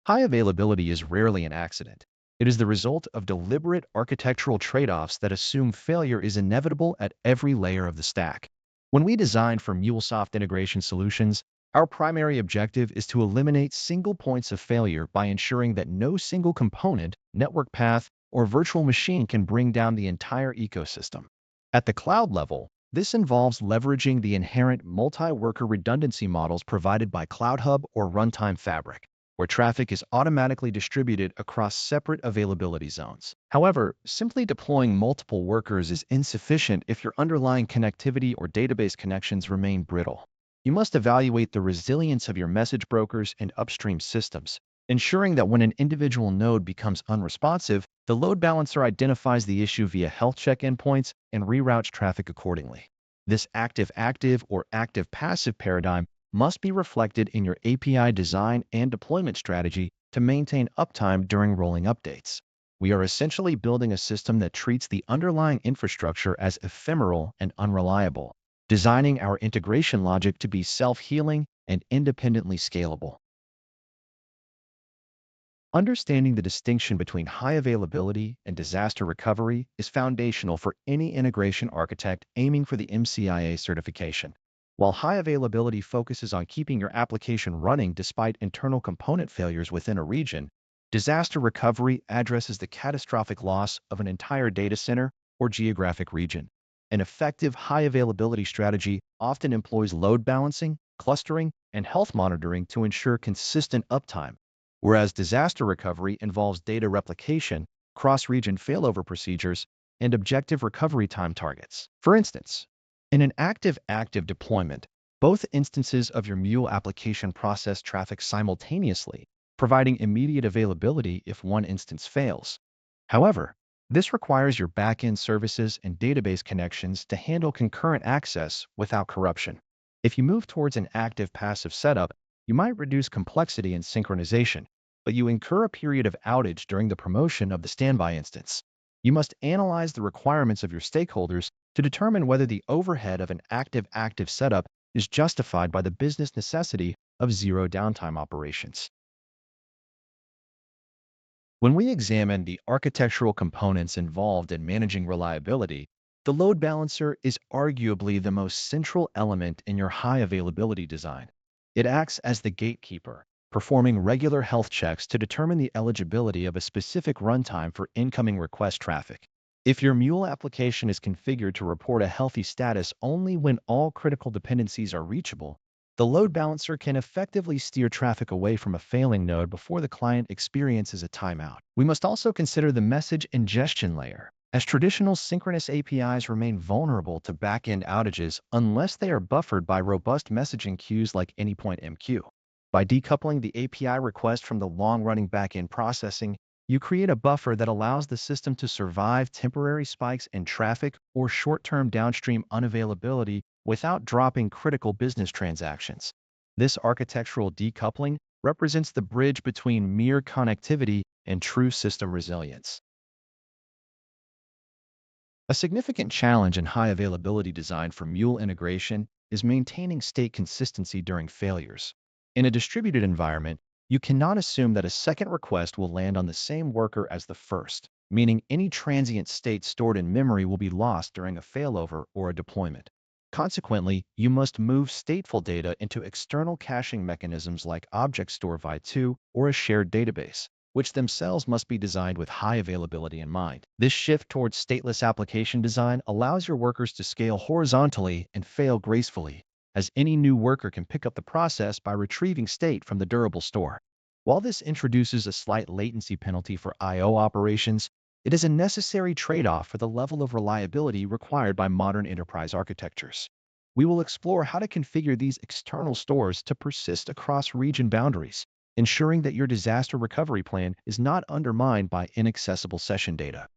High availability is rarely an accident. It is the result of deliberate architectural trade-offs that assume failure is inevitable at every layer of the stack. When we design for MuleSoft integration solutions, our primary objective is to eliminate single points of failure by ensuring that no single component, network path, or virtual machine can bring down the entire ecosystem. At the cloud level, this involves leveraging the inherent multi-worker redundancy models provided by CloudHub or Runtime Fabric, where traffic is automatically distributed across separate availability zones. However, simply deploying multiple workers is insufficient if your underlying connectivity or database connections remain brittle. You must evaluate the resilience of your message brokers and upstream systems, ensuring that when an individual node becomes unresponsive, the load balancer identifies the issue via health check endpoints and reroutes traffic accordingly. This active-active or active-passive paradigm must be reflected in your API design and deployment strategy to maintain uptime during rolling updates. We are essentially building a system that treats the underlying infrastructure as ephemeral and unreliable, designing our integration logic to be self-healing and independently scalable. Understanding the distinction between high availability and disaster recovery is foundational for any integration architect aiming for the MCIA certification. While high availability focuses on keeping your application running despite internal component failures within a region, disaster recovery addresses the catastrophic loss of an entire data center or geographic region. An effective high availability strategy often employs load balancing, clustering, and health monitoring to ensure consistent uptime, whereas disaster recovery involves data replication, cross-region failover procedures, and objective recovery time targets. For instance, in an active-active deployment, both instances of your Mule application process traffic simultaneously, providing immediate availability if one instance fails. However, this requires your back-end services and database connections to handle concurrent access without corruption. If you move towards an active-passive setup, you might reduce complexity and synchronization, but you incur a period of outage during the promotion of the standby instance. You must analyze the requirements of your stakeholders to determine whether the overhead of an active-active setup is justified by the business necessity of zero downtime operations. When we examine the architectural components involved in managing reliability, the load balancer is arguably the most central element in your high availability design. It acts as the gatekeeper, performing regular health checks to determine the eligibility of a specific runtime for incoming request traffic. If your Mule application is configured to report a healthy status only when all critical dependencies are reachable, The load balancer can effectively steer traffic away from a failing node before the client experiences a timeout. We must also consider the message ingestion layer, as traditional synchronous APIs remain vulnerable to back-end outages unless they are buffered by robust messaging queues like Anypoint MQ. By decoupling the API request from the long-running back-end processing, you create a buffer that allows the system to survive temporary spikes in traffic or short-term downstream unavailability without dropping critical business transactions. This architectural decoupling represents the bridge between mere connectivity and true system resilience. A significant challenge in high availability design for Mule integration is maintaining state consistency during failures. In a distributed environment, you cannot assume that a second request will land on the same worker as the first, meaning any transient state stored in memory will be lost during a failover or a deployment. Consequently, you must move stateful data into external caching mechanisms like object store v2 or a shared database, which themselves must be designed with high availability in mind. This shift towards stateless application design allows your workers to scale horizontally and fail gracefully, as any new worker can pick up the process by retrieving state from the durable store. While this introduces a slight latency penalty for I/O operations, it is a necessary trade-off for the level of reliability required by modern enterprise architectures. We will explore how to configure these external stores to persist across region boundaries, ensuring that your disaster recovery plan is not undermined by inaccessible session data.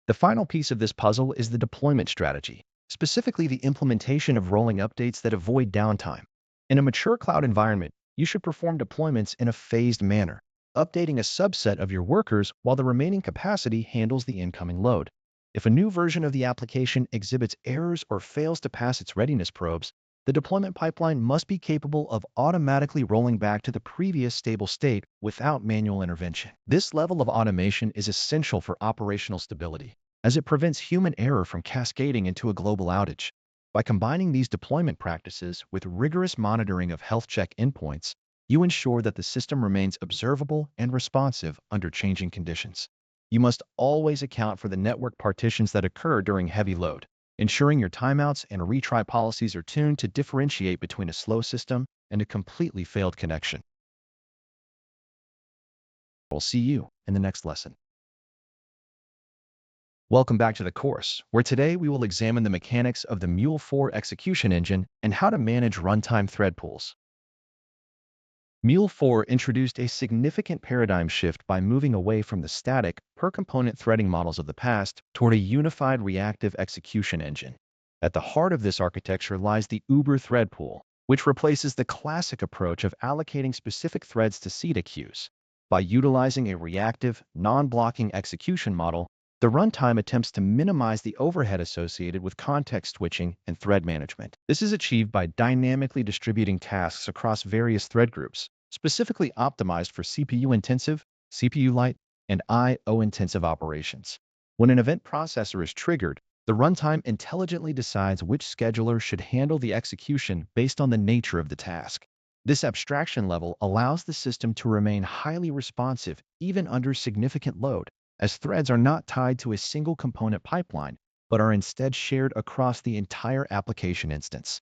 The final piece of this puzzle is the deployment strategy, specifically the implementation of rolling updates that avoid downtime. In a mature cloud environment, you should perform deployments in a phased manner, updating a subset of your workers while the remaining capacity handles the incoming load. If a new version of the application exhibits errors or fails to pass its readiness probes, the deployment pipeline must be capable of automatically rolling back to the previous stable state without manual intervention. This level of automation is essential for operational stability, as it prevents human error from cascading into a global outage. By combining these deployment practices with rigorous monitoring of health check endpoints, you ensure that the system remains observable and responsive under changing conditions. You must always account for the network partitions that occur during heavy load, ensuring your timeouts and retry policies are tuned to differentiate between a slow system and a completely failed connection. We'll see you in the next lesson. Welcome back to the course, where today we will examine the mechanics of the Mule4 execution engine and how to manage runtime thread pools. Mule4 introduced a significant paradigm shift by moving away from the static, per-component threading models of the past toward a unified reactive execution engine. At the heart of this architecture lies the Uber thread pool, which replaces the classic approach of allocating specific threads to CEDA queues. By utilizing a reactive, non-blocking execution model, the runtime attempts to minimize the overhead associated with context switching and thread management. This is achieved by dynamically distributing tasks across various thread groups, specifically optimized for CPU-intensive, CPU-light, and I/O-intensive operations. When an event processor is triggered, the runtime intelligently decides which scheduler should handle the execution based on the nature of the task. This abstraction level allows the system to remain highly responsive even under significant load, as threads are not tied to a single component pipeline, but are instead shared across the entire application instance.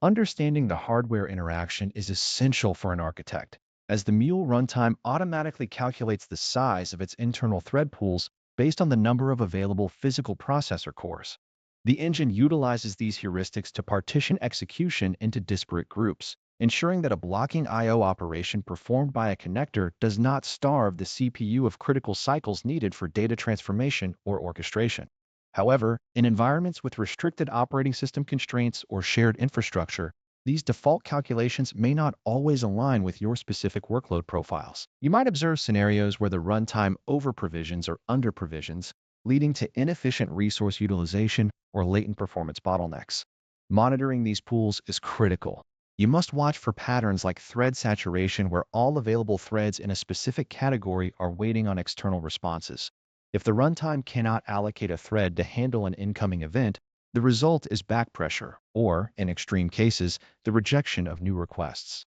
Understanding the hardware interaction is essential for an architect, as the Mule runtime automatically calculates the size of its internal thread pools based on the number of available physical processor cores. The engine utilizes these heuristics to partition execution into disparate groups, ensuring that a blocking I/O operation performed by a connector does not starve the CPU of critical cycles needed for data transformation or orchestration. However, in environments with restricted operating system constraints or shared infrastructure, these default calculations may not always align with your specific workload profiles. You might observe scenarios where the runtime over-provisions or under-provisions, leading to inefficient resource utilization or latent performance bottlenecks. Monitoring these pools is critical. You must watch for patterns like thread saturation where all available threads in a specific category are waiting on external responses. If the runtime cannot allocate a thread to handle an incoming event, the result is back pressure, or, in extreme cases, the rejection of new requests.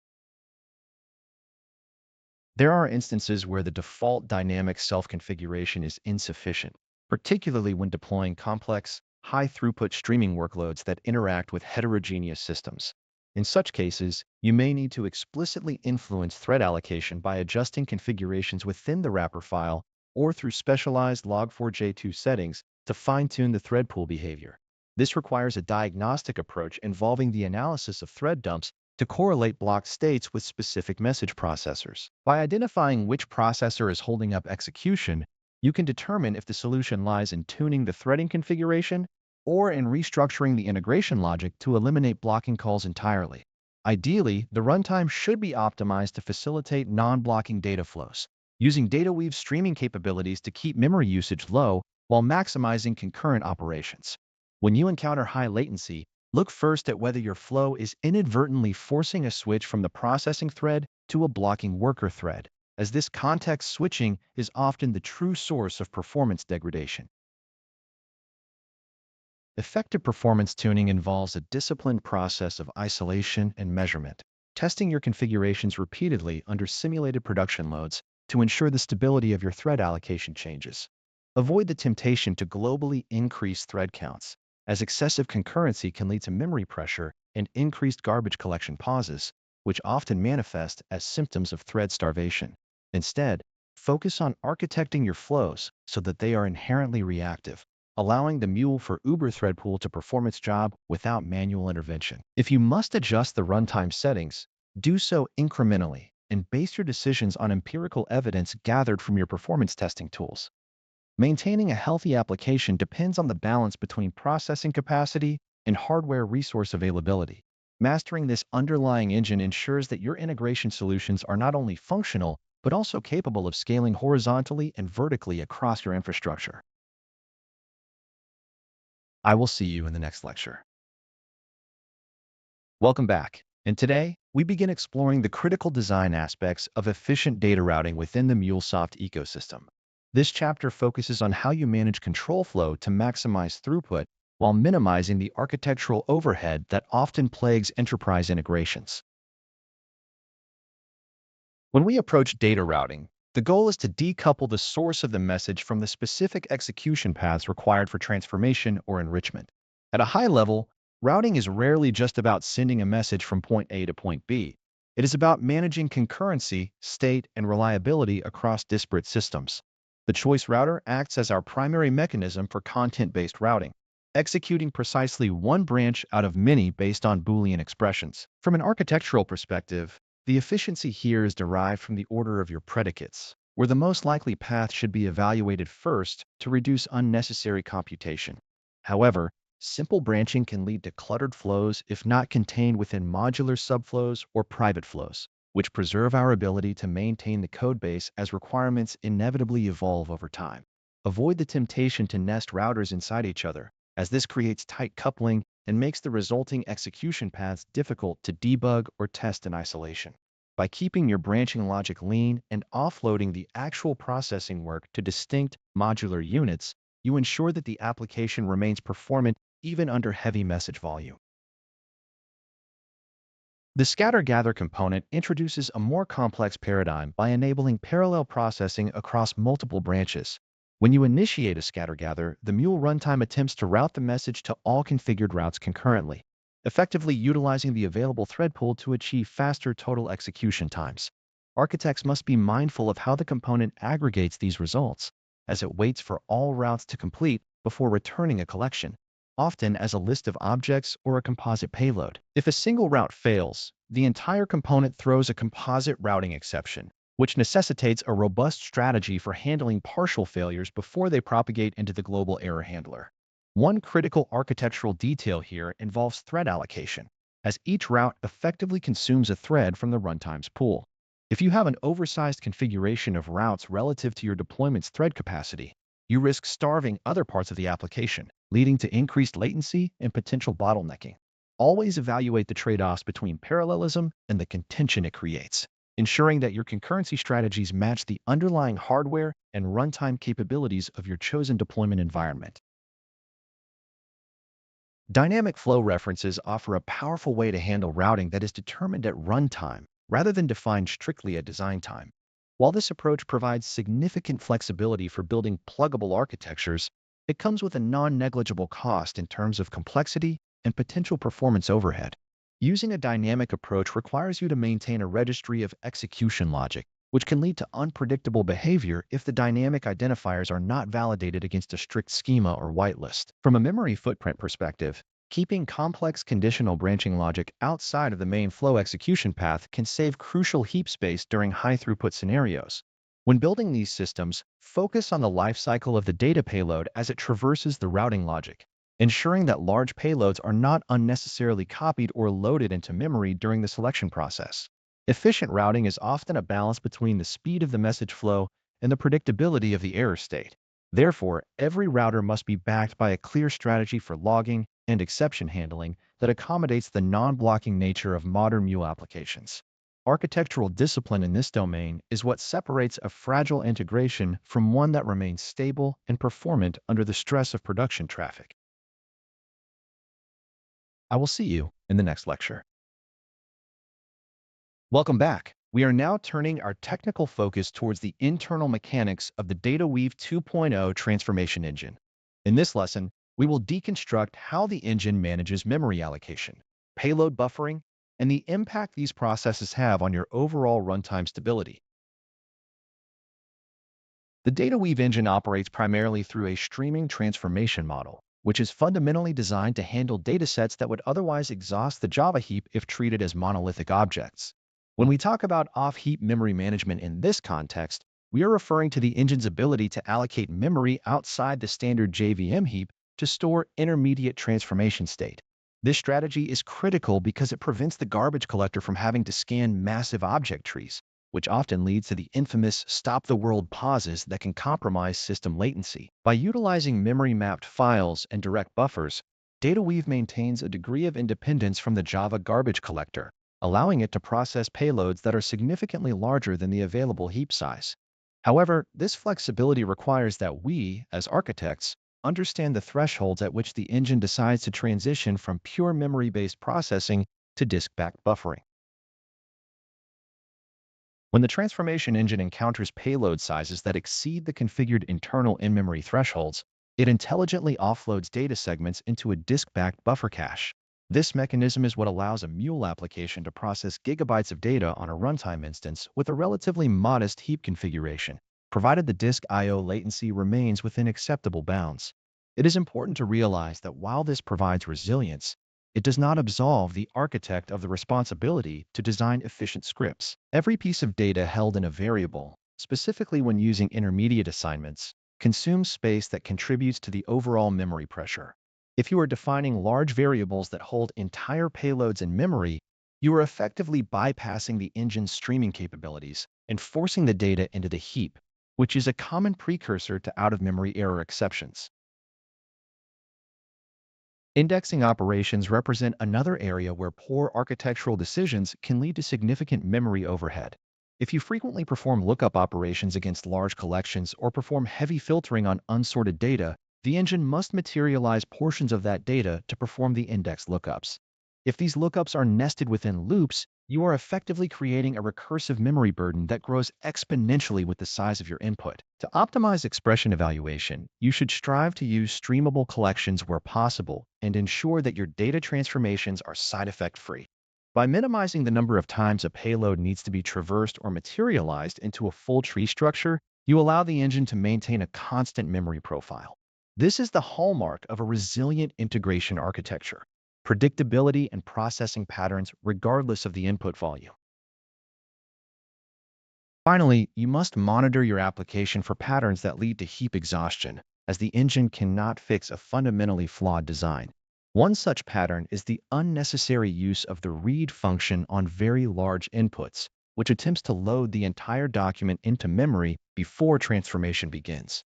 There are instances where the default dynamic self-configuration is insufficient, particularly when deploying complex, high-throughput streaming workloads that interact with heterogeneous systems. In such cases, you may need to explicitly influence thread allocation by adjusting configurations within the wrapper file or through specialized Log4j2 settings to fine-tune the thread pool behavior. This requires a diagnostic approach involving the analysis of thread dumps to correlate blocked states with specific message processors. By identifying which processor is holding up execution, you can determine if the solution lies in tuning the threading configuration or in restructuring the integration logic to eliminate blocking calls entirely. Ideally, the runtime should be optimized to facilitate non-blocking data flows, using DataWeave streaming capabilities to keep memory usage low while maximizing concurrent operations. When you encounter high latency, look first at whether your flow is inadvertently forcing a switch from the processing thread to a blocking worker thread, as this context switching is often the true source of performance degradation. Effective performance tuning involves a disciplined process of isolation and measurement, testing your configurations repeatedly under simulated production loads to ensure the stability of your thread allocation changes. Avoid the temptation to globally increase thread counts, as excessive concurrency can lead to memory pressure and increased garbage collection pauses, which often manifest as symptoms of thread starvation. Instead, focus on architecting your flows so that they are inherently reactive, allowing the Mule for Uber thread pool to perform its job without manual intervention. If you must adjust the runtime settings, do so incrementally and base your decisions on empirical evidence gathered from your performance testing tools. Maintaining a healthy application depends on the balance between processing capacity and hardware resource availability. Mastering this underlying engine ensures that your integration solutions are not only functional, but also capable of scaling horizontally and vertically across your infrastructure. I will see you in the next lecture. Welcome back. And today, we begin exploring the critical design aspects of efficient data routing within the MuleSoft ecosystem. This chapter focuses on how you manage control flow to maximize throughput while minimizing the architectural overhead that often plagues enterprise integrations. When we approach data routing, the goal is to decouple the source of the message from the specific execution paths required for transformation or enrichment. At a high level, routing is rarely just about sending a message from point A to point B. It is about managing concurrency, state, and reliability across disparate systems. The choice router acts as our primary mechanism for content-based routing, executing precisely one branch out of many based on Boolean expressions. From an architectural perspective, the efficiency here is derived from the order of your predicates, where the most likely path should be evaluated first to reduce unnecessary computation. However, simple branching can lead to cluttered flows if not contained within modular subflows or private flows, which preserve our ability to maintain the codebase as requirements inevitably evolve over time. Avoid the temptation to nest routers inside each other, as this creates tight coupling and makes the resulting execution paths difficult to debug or test in isolation. By keeping your branching logic lean and offloading the actual processing work to distinct modular units, you ensure that the application remains performant even under heavy message volume. The scatter-gather component introduces a more complex paradigm by enabling parallel processing across multiple branches. When you initiate a scatter-gather, the Mule runtime attempts to route the message to all configured routes concurrently, effectively utilizing the available thread pool to achieve faster total execution times. Architects must be mindful of how the component aggregates these results, as it waits for all routes to complete before returning a collection, often as a list of objects or a composite payload. If a single route fails, the entire component throws a composite routing exception, which necessitates a robust strategy for handling partial failures before they propagate into the global error handler. One critical architectural detail here involves thread allocation, as each route effectively consumes a thread from the runtime's pool. If you have an oversized configuration of routes relative to your deployment's thread capacity, you risk starving other parts of the application, leading to increased latency and potential bottlenecking. Always evaluate the trade-offs between parallelism and the contention it creates, ensuring that your concurrency strategies match the underlying hardware and runtime capabilities of your chosen deployment environment. Dynamic flow references offer a powerful way to handle routing that is determined at runtime rather than defined strictly at design time. While this approach provides significant flexibility for building pluggable architectures, it comes with a non-negligible cost in terms of complexity and potential performance overhead. Using a dynamic approach requires you to maintain a registry of execution logic, which can lead to unpredictable behavior if the dynamic identifiers are not validated against a strict schema or whitelist. From a memory footprint perspective, keeping complex conditional branching logic outside of the main flow execution path can save crucial heap space during high-throughput scenarios. When building these systems, focus on the lifecycle of the data payload as it traverses the routing logic, ensuring that large payloads are not unnecessarily copied or loaded into memory during the selection process. Efficient routing is often a balance between the speed of the message flow and the predictability of the error state. Therefore, every router must be backed by a clear strategy for logging and exception handling that accommodates the non-blocking nature of modern Mule applications. Architectural discipline in this domain is what separates a fragile integration from one that remains stable and performant under the stress of production traffic. I will see you in the next lecture. Welcome back. We are now turning our technical focus towards the internal mechanics of the DataWeave 2.0 transformation engine. In this lesson, we will deconstruct how the engine manages memory allocation, payload buffering, and the impact these processes have on your overall runtime stability. The DataWeave engine operates primarily through a streaming transformation model, which is fundamentally designed to handle datasets that would otherwise exhaust the Java heap if treated as monolithic objects. When we talk about off-heap memory management in this context, we are referring to the engine's ability to allocate memory outside the standard JVM heap to store intermediate transformation state. This strategy is critical because it prevents the garbage collector from having to scan massive object trees, which often leads to the infamous stop-the-world pauses that can compromise system latency. By utilizing memory-mapped files and direct buffers, DataWeave maintains a degree of independence from the Java garbage collector, allowing it to process payloads that are significantly larger than the available heap size. However, this flexibility requires that we, as architects, understand the thresholds at which the engine decides to transition from pure memory-based processing to disk-backed buffering. When the transformation engine encounters payload sizes that exceed the configured internal in-memory thresholds, it intelligently offloads data segments into a disk-backed buffer cache. This mechanism is what allows a Mule application to process gigabytes of data on a runtime instance with a relatively modest heap configuration, provided the disk I/O latency remains within acceptable bounds. It is important to realize that while this provides resilience, it does not absolve the architect of the responsibility to design efficient scripts. Every piece of data held in a variable, specifically when using intermediate assignments, consumes space that contributes to the overall memory pressure. If you are defining large variables that hold entire payloads in memory, you are effectively bypassing the engine's streaming capabilities and forcing the data into the heap, which is a common precursor to out-of-memory error exceptions. Indexing operations represent another area where poor architectural decisions can lead to significant memory overhead. If you frequently perform lookup operations against large collections or perform heavy filtering on unsorted data, the engine must materialize portions of that data to perform the index lookups. If these lookups are nested within loops, you are effectively creating a recursive memory burden that grows exponentially with the size of your input. To optimize expression evaluation, you should strive to use streamable collections where possible and ensure that your data transformations are side effect free. By minimizing the number of times a payload needs to be traversed or materialized into a full tree structure, you allow the engine to maintain a constant memory profile. This is the hallmark of a resilient integration architecture: predictability and processing patterns regardless of the input volume. Finally, you must monitor your application for patterns that lead to heap exhaustion, as the engine cannot fix a fundamentally flawed design. One such pattern is the unnecessary use of the read function on very large inputs, which attempts to load the entire document into memory before transformation begins.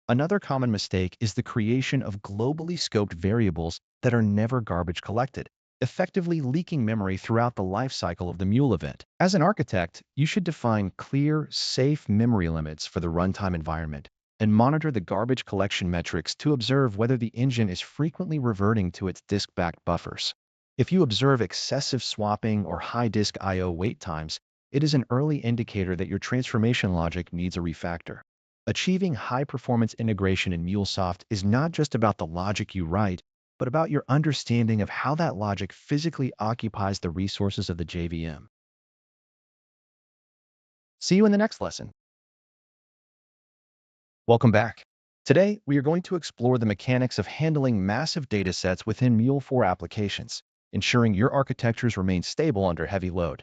Another common mistake is the creation of globally scoped variables that are never garbage collected, effectively leaking memory throughout the lifecycle of the Mule event. As an architect, you should define clear, safe memory limits for the runtime environment and monitor the garbage collection metrics to observe whether the engine is frequently reverting to its disk-backed buffers. If you observe excessive swapping or high disk I/O wait times, it is an early indicator that your transformation logic needs a refactor. Achieving high-performance integration in MuleSoft is not just about the logic you write, but about your understanding of how that logic physically occupies the resources of the JVM. See you in the next lesson. Welcome back. Today, we are going to explore the mechanics of handling massive datasets within Mule4 applications, ensuring your architectures remain stable under heavy load.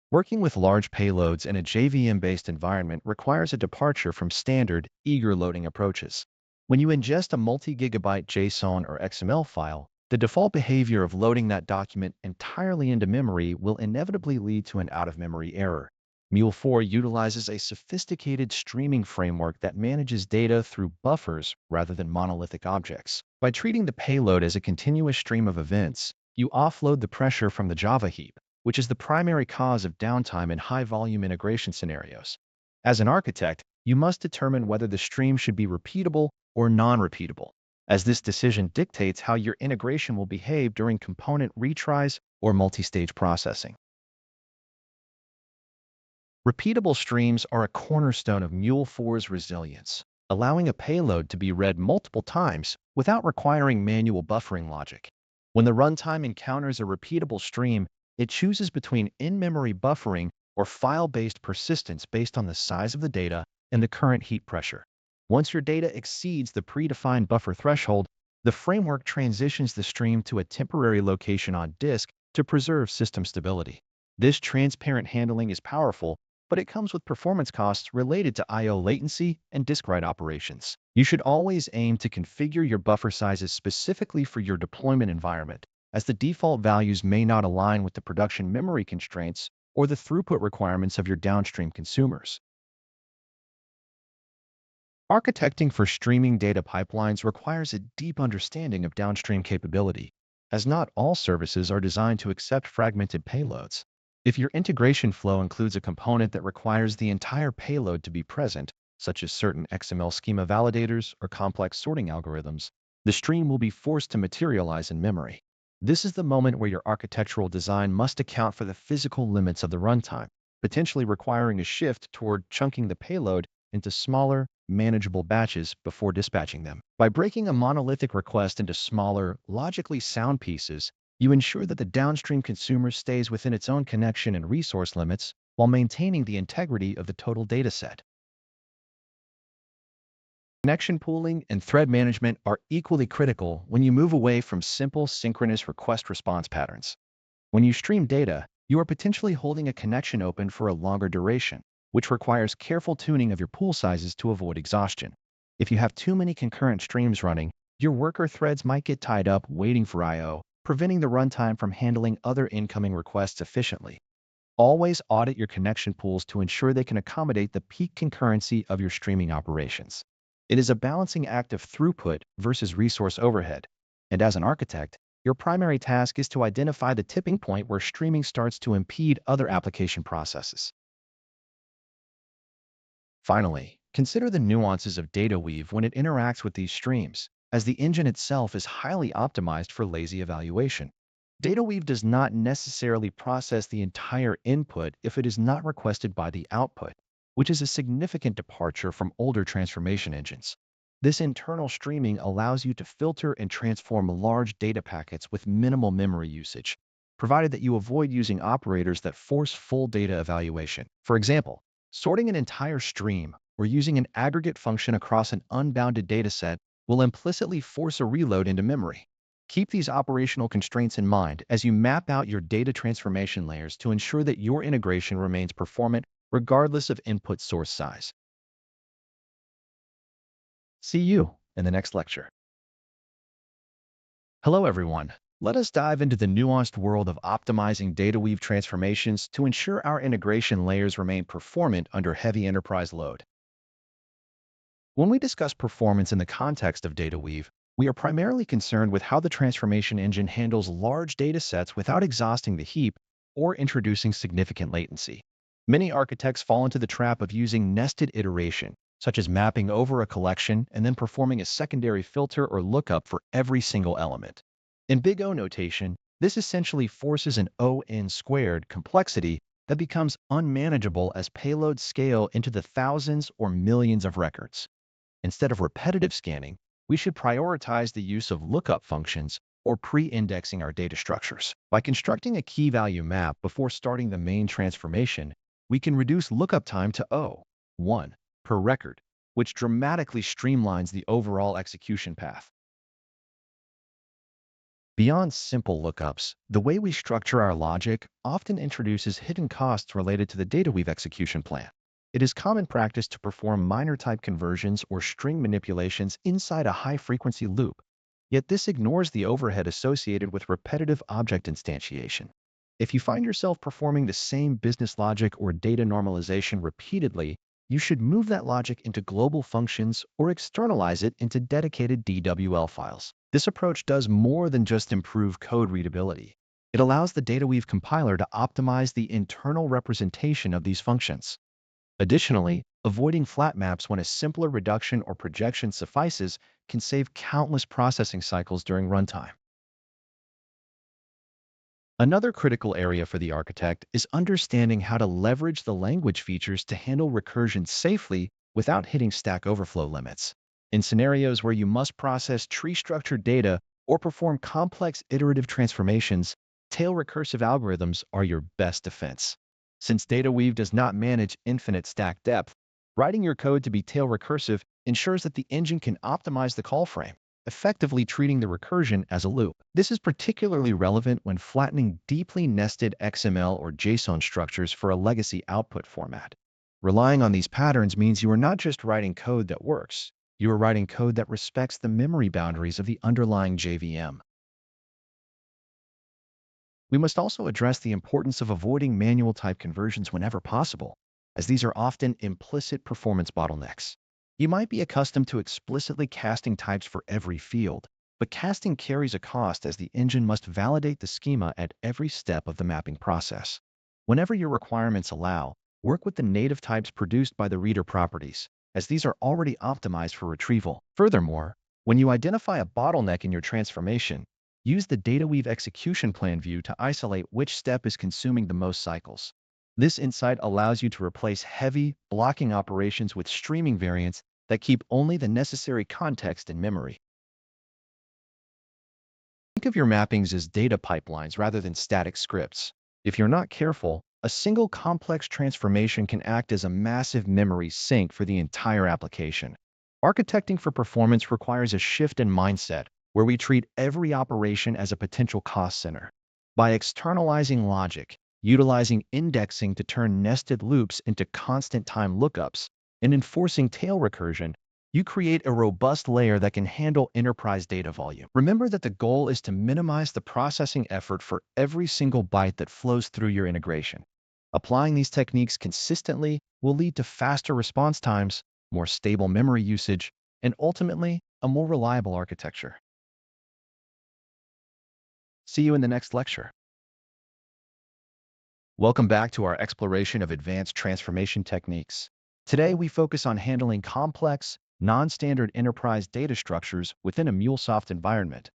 Working with large payloads in a JVM-based environment requires a departure from standard, eager loading approaches. When you ingest a multi-gigabyte JSON or XML file, the default behavior of loading that document entirely into memory will inevitably lead to an out-of-memory error. Mule4 utilizes a sophisticated streaming framework that manages data through buffers rather than monolithic objects. By treating the payload as a continuous stream of events, you offload the pressure from the Java heap, which is the primary cause of downtime in high-volume integration scenarios. As an architect, you must determine whether the stream should be repeatable or non-repeatable, as this decision dictates how your integration will behave during component retries or multi-stage processing. Repeatable streams are a cornerstone of Mule4's resilience, allowing a payload to be read multiple times without requiring manual buffering logic. When the runtime encounters a repeatable stream, it chooses between in-memory buffering or file-based persistence based on the size of the data and the current heap pressure. Once your data exceeds the predefined buffer threshold, the framework transitions the stream to a temporary location on disk to preserve system stability. This transparent handling is powerful, but it comes with performance costs related to I/O latency and disk write operations. You should always aim to configure your buffer sizes specifically for your deployment environment, as the default values may not align with the production memory constraints or the throughput requirements of your downstream consumers. Architecting for streaming data pipelines requires a deep understanding of downstream capability, as not all services are designed to accept fragmented payloads. If your integration flow includes a component that requires the entire payload to be present, such as certain XML schema validators or complex sorting algorithms, the stream will be forced to materialize in memory. This is the moment where your architectural design must account for the physical limits of the runtime, potentially requiring a shift toward chunking the payload into smaller, manageable batches before dispatching them. By breaking a monolithic request into smaller, logically sound pieces, you ensure that the downstream consumer stays within its own connection and resource limits while maintaining the integrity of the total dataset. Connection pooling and thread management are equally critical when you move away from simple synchronous request-response patterns. When you stream data, you are potentially holding a connection open for a longer duration, which requires careful tuning of your pool sizes to avoid exhaustion. If you have too many concurrent streams running, your worker threads might get tied up waiting for I/O, preventing the runtime from handling other incoming requests efficiently. Always audit your connection pools to ensure they can accommodate the peak concurrency of your streaming operations. It is a balancing act of throughput versus resource overhead, and as an architect, your primary task is to identify the tipping point where streaming starts to impede other application processes. Finally, consider the nuances of DataWeave when it interacts with these streams, as the engine itself is highly optimized for lazy evaluation. DataWeave does not necessarily process the entire input if it is not requested by the output, which is a significant departure from older transformation engines. This internal streaming allows you to filter and transform large data packets with minimal memory usage, provided that you avoid using operators that force full data evaluation. For example, sorting an entire stream or using an aggregate function across an unbounded dataset will implicitly force a reload into memory. Keep these operational constraints in mind as you map out your data transformation layers to ensure that your integration remains performant regardless of input source size. See you in the next lecture. Hello, everyone. Let us dive into the nuanced world of optimizing DataWeave transformations to ensure our integration layers remain performant under heavy enterprise load. When we discuss performance in the context of DataWeave, we are primarily concerned with how the transformation engine handles large data sets without exhausting the heap or introducing significant latency. Many architects fall into the trap of using nested iteration, such as mapping over a collection and then performing a secondary filter or lookup for every single element. In Big O notation, this essentially forces an O(n)² complexity that becomes unmanageable as payloads scale into the thousands or millions of records. Instead of repetitive scanning, we should prioritize the use of lookup functions or pre-indexing our data structures. By constructing a key value map before starting the main transformation, we can reduce lookup time to 1 per record, which dramatically streamlines the overall execution path. Beyond simple lookups, the way we structure our logic often introduces hidden costs related to the DataWeave execution plan. It is common practice to perform minor type conversions or string manipulations inside a high-frequency loop, yet this ignores the overhead associated with repetitive object instantiation. If you find yourself performing the same business logic or data normalization repeatedly, you should move that logic into global functions or externalize it into dedicated DWL files. This approach does more than just improve code readability. It allows the DataWeave compiler to optimize the internal representation of these functions. Additionally, avoiding flat maps when a simpler reduction or projection suffices can save countless processing cycles during runtime. Another critical area for the architect is understanding how to leverage the language features to handle recursion safely without hitting Stack Overflow limits. In scenarios where you must process tree-structured data or perform complex iterative transformations, tail recursive algorithms are your best defense. Since DataWeave does not manage infinite stack depth, writing your code to be tail recursive ensures that the engine can optimize the call frame, effectively treating the recursion as a loop. This is particularly relevant when flattening deeply nested XML or JSON structures for a legacy output format. Relying on these patterns means you are not just writing code that works, you are writing code that respects the memory boundaries of the underlying JVM. We must also address the importance of avoiding manual type conversions whenever possible, as these are often implicit performance bottlenecks. You might be accustomed to explicitly casting types for every field, but casting carries a cost as the engine must validate the schema at every step of the mapping process. Whenever your requirements allow, work with the native types produced by the reader properties, as these are already optimized for retrieval. Furthermore, when you identify a bottleneck in your transformation, use the DataWeave execution plan view to isolate which step is consuming the most cycles. This insight allows you to replace heavy, blocking operations with streaming variants that keep only the necessary context in memory. Think of your mappings as data pipelines rather than static scripts. If you're not careful, a single complex transformation can act as a massive memory sink for the entire application. Architecting for performance requires a shift in mindset, where we treat every operation as a potential cost center. By externalizing logic, utilizing indexing to turn nested loops into constant time lookups, and enforcing tail recursion, you create a robust layer that can handle enterprise data volume. Remember that the goal is to minimize the processing effort for every single byte that flows through your integration. Applying these techniques consistently will lead to faster response times, more stable memory usage, and ultimately, a more reliable architecture. See you in the next lecture. Welcome back to our exploration of advanced transformation techniques. Today, we focus on handling complex, non-standard enterprise data structures within a MuleSoft environment.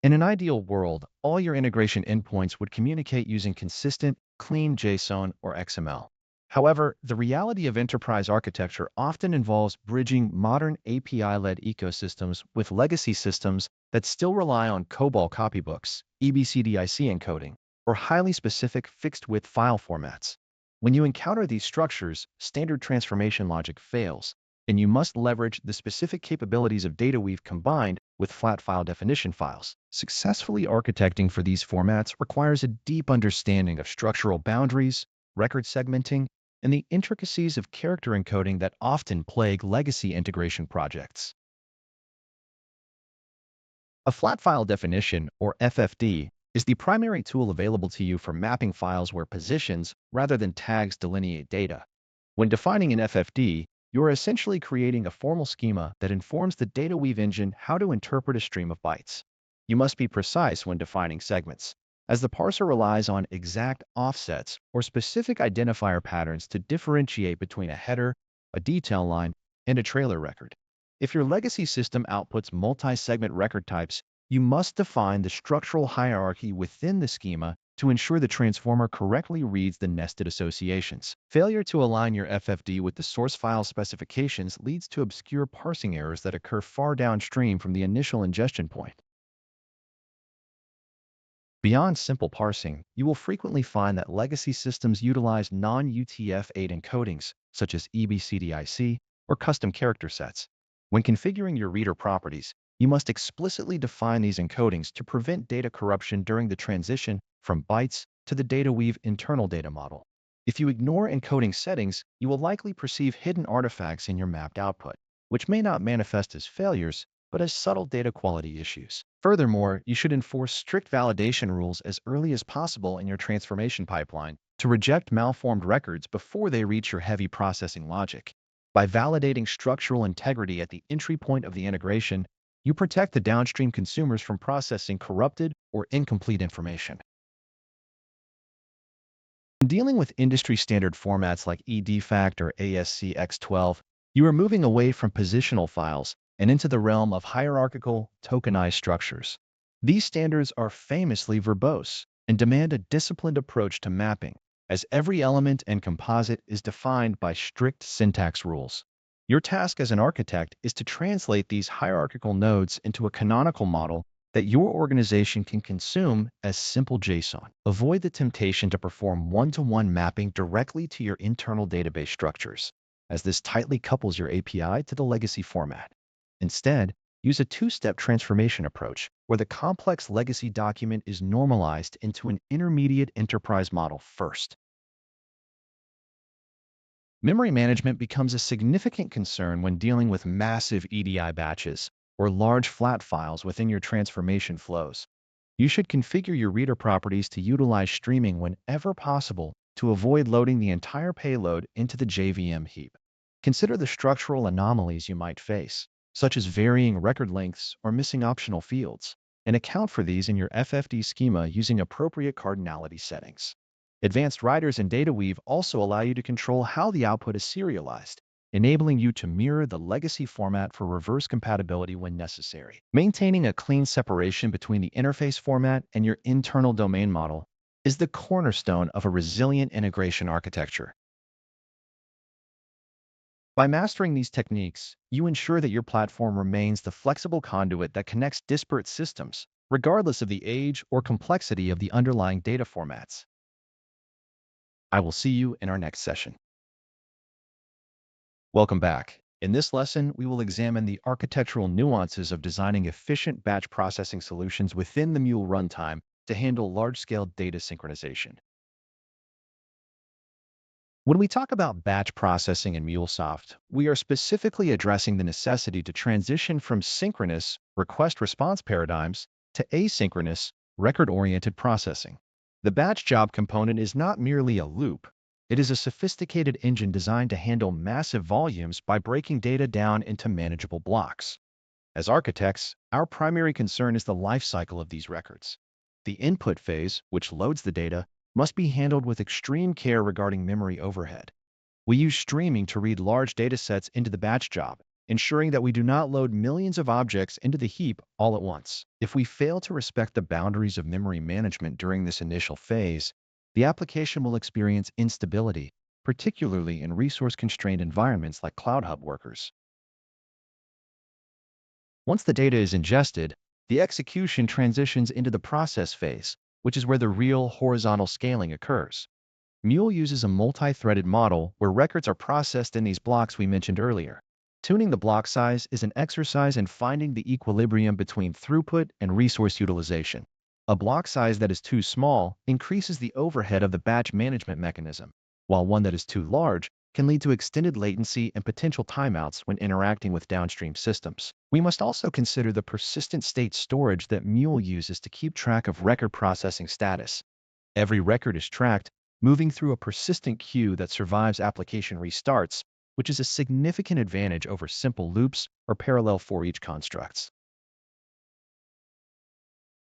In an ideal world, all your integration endpoints would communicate using consistent, clean JSON or XML. However, the reality of enterprise architecture often involves bridging modern API-led ecosystems with legacy systems that still rely on COBOL copybooks, EBCDIC encoding, or highly specific fixed-width file formats. When you encounter these structures, standard transformation logic fails, and you must leverage the specific capabilities of DataWeave combined with flat file definition files. Successfully architecting for these formats requires a deep understanding of structural boundaries, record segmenting, and the intricacies of character encoding that often plague legacy integration projects. A flat file definition, or FFD, is the primary tool available to you for mapping files where positions rather than tags delineate data. When defining an FFD, you are essentially creating a formal schema that informs the DataWeave engine how to interpret a stream of bytes. You must be precise when defining segments, as the parser relies on exact offsets or specific identifier patterns to differentiate between a header, a detail line, and a trailer record. If your legacy system outputs multi-segment record types, you must define the structural hierarchy within the schema to ensure the transformer correctly reads the nested associations. Failure to align your FFD with the source file specifications leads to obscure parsing errors that occur far downstream from the initial ingestion point. Beyond simple parsing, you will frequently find that legacy systems utilize non-UTF-8 encodings, such as EBCDIC or custom character sets. When configuring your reader properties, you must explicitly define these encodings to prevent data corruption during the transition from bytes to the DataWeave internal data model. If you ignore encoding settings, you will likely perceive hidden artifacts in your mapped output, which may not manifest as failures, but as subtle data quality issues. Furthermore, you should enforce strict validation rules as early as possible in your transformation pipeline to reject malformed records before they reach your heavy processing logic. By validating structural integrity at the entry point of the integration, you protect the downstream consumers from processing corrupted or incomplete information. In dealing with industry-standard formats like EDFACT or ASCII-X12, you are moving away from positional files and into the realm of hierarchical, tokenized structures. These standards are famously verbose and demand a disciplined approach to mapping, as every element and composite is defined by strict syntax rules. Your task as an architect is to translate these hierarchical nodes into a canonical model that your organization can consume as simple JSON. Avoid the temptation to perform one-to-one mapping directly to your internal database structures, as this tightly couples your API to the legacy format. Instead, use a two-step transformation approach where the complex legacy document is normalized into an intermediate enterprise model first. Memory management becomes a significant concern when dealing with massive EDI batches or large flat files within your transformation flows. You should configure your reader properties to utilize streaming whenever possible to avoid loading the entire payload into the JVM heap. Consider the structural anomalies you might face, such as varying record lengths or missing optional fields, and account for these in your FFD schema using appropriate cardinality settings. Advanced writers in DataWeave also allow you to control how the output is serialized, enabling you to mirror the legacy format for reverse compatibility when necessary. Maintaining a clean separation between the interface format and your internal domain model is the cornerstone of a resilient integration architecture. By mastering these techniques, you ensure that your platform remains the flexible conduit that connects disparate systems, regardless of the age or complexity of the underlying data formats. I will see you in our next session. Welcome back. In this lesson, we will examine the architectural nuances of designing efficient batch processing solutions within the Mule runtime to handle large-scale data synchronization. When we talk about batch processing in MuleSoft, we are specifically addressing the necessity to transition from synchronous request-response paradigms to asynchronous record-oriented processing. The batch job component is not merely a loop. It is a sophisticated engine designed to handle massive volumes by breaking data down into manageable blocks. As architects, our primary concern is the lifecycle of these records. The input phase, which loads the data, must be handled with extreme care regarding memory overhead. We use streaming to read large datasets into the batch job, ensuring that we do not load millions of objects into the heap all at once. If we fail to respect the boundaries of memory management during this initial phase, the application will experience instability, particularly in resource-constrained environments like Cloud Hub workers. Once the data is ingested, the execution transitions into the process phase, which is where the real horizontal scaling occurs. Mule uses a multi-threaded model where records are processed in these blocks we mentioned earlier. Tuning the block size is an exercise in finding the equilibrium between throughput and resource utilization. A block size that is too small increases the overhead of the batch management mechanism, while one that is too large can lead to extended latency and potential timeouts when interacting with downstream systems. We must also consider the persistent state storage that Mule uses to keep track of record processing status. Every record is tracked, moving through a persistent queue that survives application restarts, which is a significant advantage over simple loops or parallel for each constructs.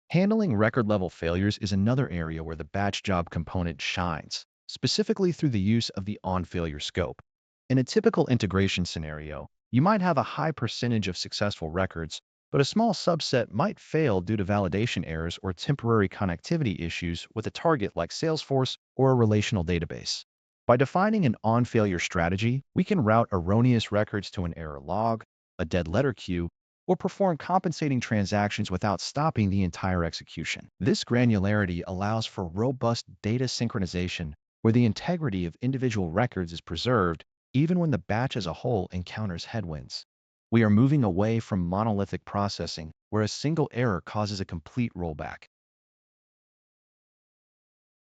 Handling record-level failures is another area where the batch job component shines, specifically through the use of the on-failure scope. In a typical integration scenario, you might have a high percentage of successful records, but a small subset might fail due to validation errors or temporary connectivity issues with a target like Salesforce or a relational database. By defining an on-failure strategy, we can route erroneous records to an error log, a dead letter queue, or perform compensating transactions without stopping the entire execution. This granularity allows for robust data synchronization where the integrity of individual records is preserved even when the batch as a whole encounters headwinds. We are moving away from monolithic processing where a single error causes a complete rollback.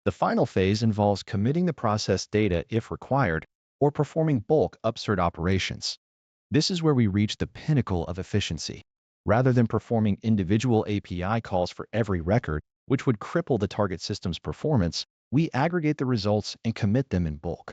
The final phase involves committing the process data if required or performing bulk upsert operations. This is where we reach the pinnacle of efficiency. Rather than performing individual API calls for every record, which would cripple the target system's performance, we aggregate the results and commit them in bulk.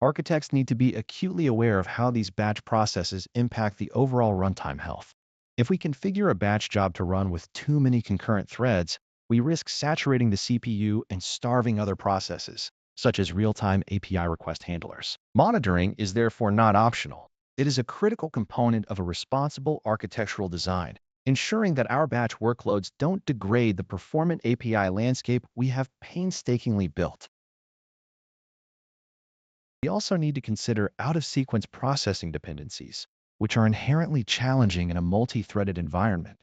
Architects need to be acutely aware of how these batch processes impact the overall runtime health. If we configure a batch job to run with too many concurrent threads, we risk saturating the CPU and starving other processes, such as real-time API request handlers. Monitoring is therefore not optional. It is a critical component of a responsible architectural design, ensuring that our batch workloads don't degrade the performant API landscape we have painstakingly built. We also need to consider out-of-sequence processing dependencies, which are inherently challenging in a multi-threaded environment.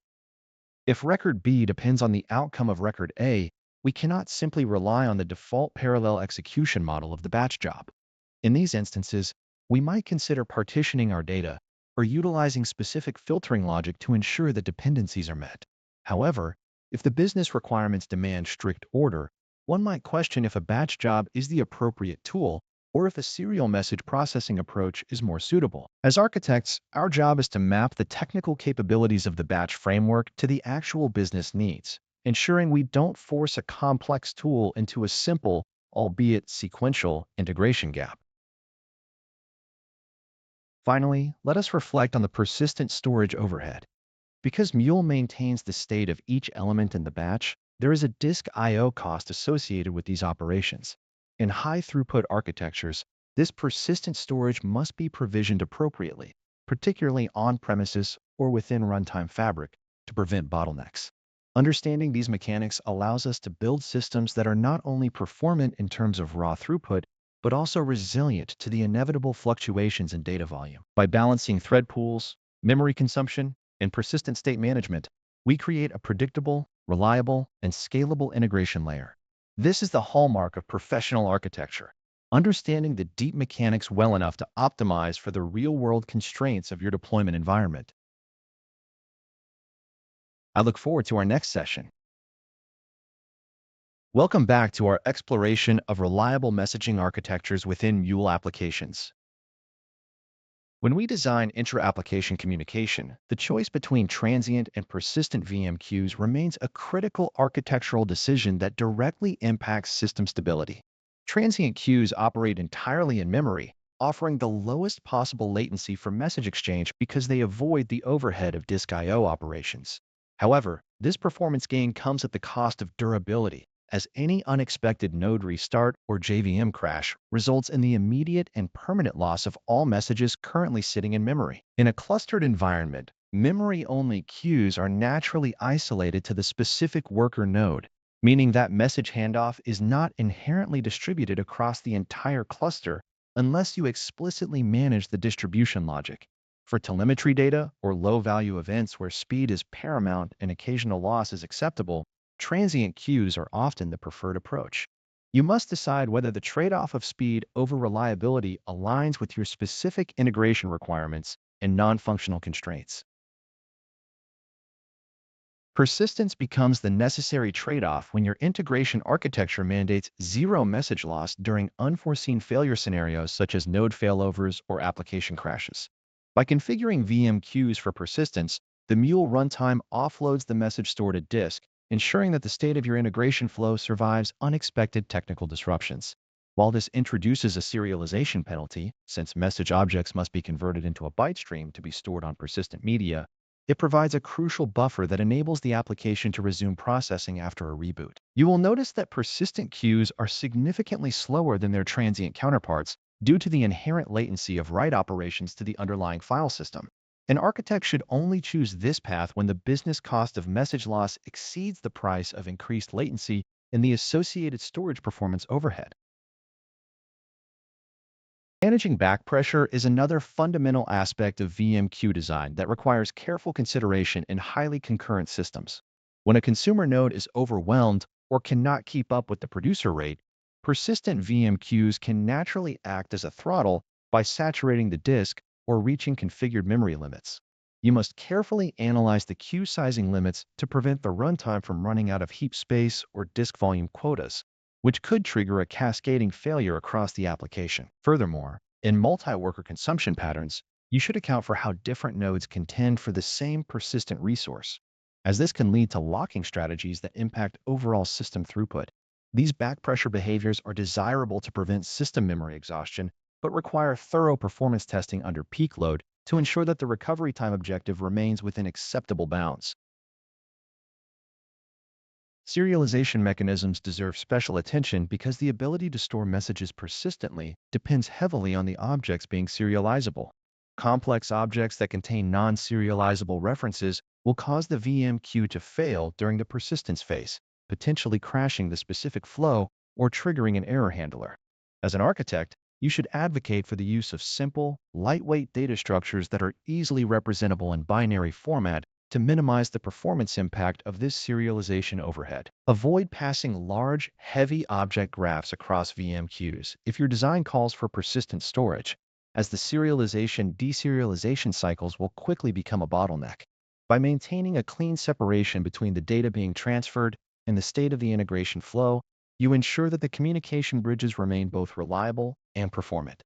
If record B depends on the outcome of record A, we cannot simply rely on the default parallel execution model of the batch job. In these instances, we might consider partitioning our data or utilizing specific filtering logic to ensure that dependencies are met. However, if the business requirements demand strict order, one might question if a batch job is the appropriate tool or if a serial message processing approach is more suitable. As architects, our job is to map the technical capabilities of the batch framework to the actual business needs, ensuring we don't force a complex tool into a simple, albeit sequential, integration gap. Finally, let us reflect on the persistent storage overhead. Because Mule maintains the state of each element in the batch, there is a disk I/O cost associated with these operations. In high-throughput architectures, this persistent storage must be provisioned appropriately, particularly on-premises or within Runtime Fabric, to prevent bottlenecks. Understanding these mechanics allows us to build systems that are not only performant in terms of raw throughput, but also resilient to the inevitable fluctuations in data volume. By balancing thread pools, memory consumption, and persistent state management, we create a predictable, reliable, and scalable integration layer. This is the hallmark of professional architecture, understanding the deep mechanics well enough to optimize for the real-world constraints of your deployment environment. I look forward to our next session. Welcome back to our exploration of reliable messaging architectures within Mule applications. When we design intra-application communication, the choice between transient and persistent VM queues remains a critical architectural decision that directly impacts system stability. Transient queues operate entirely in memory, offering the lowest possible latency for message exchange because they avoid the overhead of disk I/O operations. However, this performance gain comes at the cost of durability, as any unexpected node restart or JVM crash results in the immediate and permanent loss of all messages currently sitting in memory. In a clustered environment, memory-only queues are naturally isolated to the specific worker node, meaning that message handoff is not inherently distributed across the entire cluster unless you explicitly manage the distribution logic. For telemetry data or low-value events where speed is paramount and occasional loss is acceptable, transient queues are often the preferred approach. You must decide whether the trade-off of speed over reliability aligns with your specific integration requirements and non-functional constraints. Persistence becomes the necessary trade-off when your integration architecture mandates zero message loss during unforeseen failure scenarios such as node failovers or application crashes. By configuring VM queues for persistence, the Mule runtime offloads the message stored at disk, ensuring that the state of your integration flow survives unexpected technical disruptions. While this introduces a serialization penalty, since message objects must be converted into a byte stream to be stored on persistent media, it provides a crucial buffer that enables the application to resume processing after a reboot. You will notice that persistent queues are significantly slower than their transient counterparts due to the inherent latency of write operations to the underlying file system. An architect should only choose this path when the business cost of message loss exceeds the price of increased latency and the associated storage performance overhead. Managing back pressure is another fundamental aspect of VMQ design that requires careful consideration in highly concurrent systems. When a consumer node is overwhelmed or cannot keep up with the producer rate, persistent VMQs can naturally act as a throttle by saturating the disk or reaching configured memory limits. You must carefully analyze the queue sizing limits to prevent the runtime from running out of heap space or disk volume quotas, which could trigger a cascading failure across the application. Furthermore, in multi-worker consumption patterns, you should account for how different nodes contend for the same persistent resource, as this can lead to locking strategies that impact overall system throughput. These back pressure behaviors are desirable to prevent system memory exhaustion, but require thorough performance testing under peak load to ensure that the recovery time objective remains within acceptable bounds. Serialization mechanisms deserve special attention because the ability to store messages persistently depends heavily on the objects being serializable. Complex objects that contain non-serializable references will cause the VM queue to fail during the persistence phase, potentially crashing the specific flow or triggering an error handler. As an architect, you should advocate for the use of simple, lightweight data structures that are easily representable in binary format to minimize the performance impact of this serialization overhead. Avoid passing large, heavy object graphs across VM queues if your design calls for persistent storage, as the serialization-deserialization cycles will quickly become a bottleneck. By maintaining a clean separation between the data being transferred and the state of the integration flow, you ensure that the communication bridges remain both reliable and performant.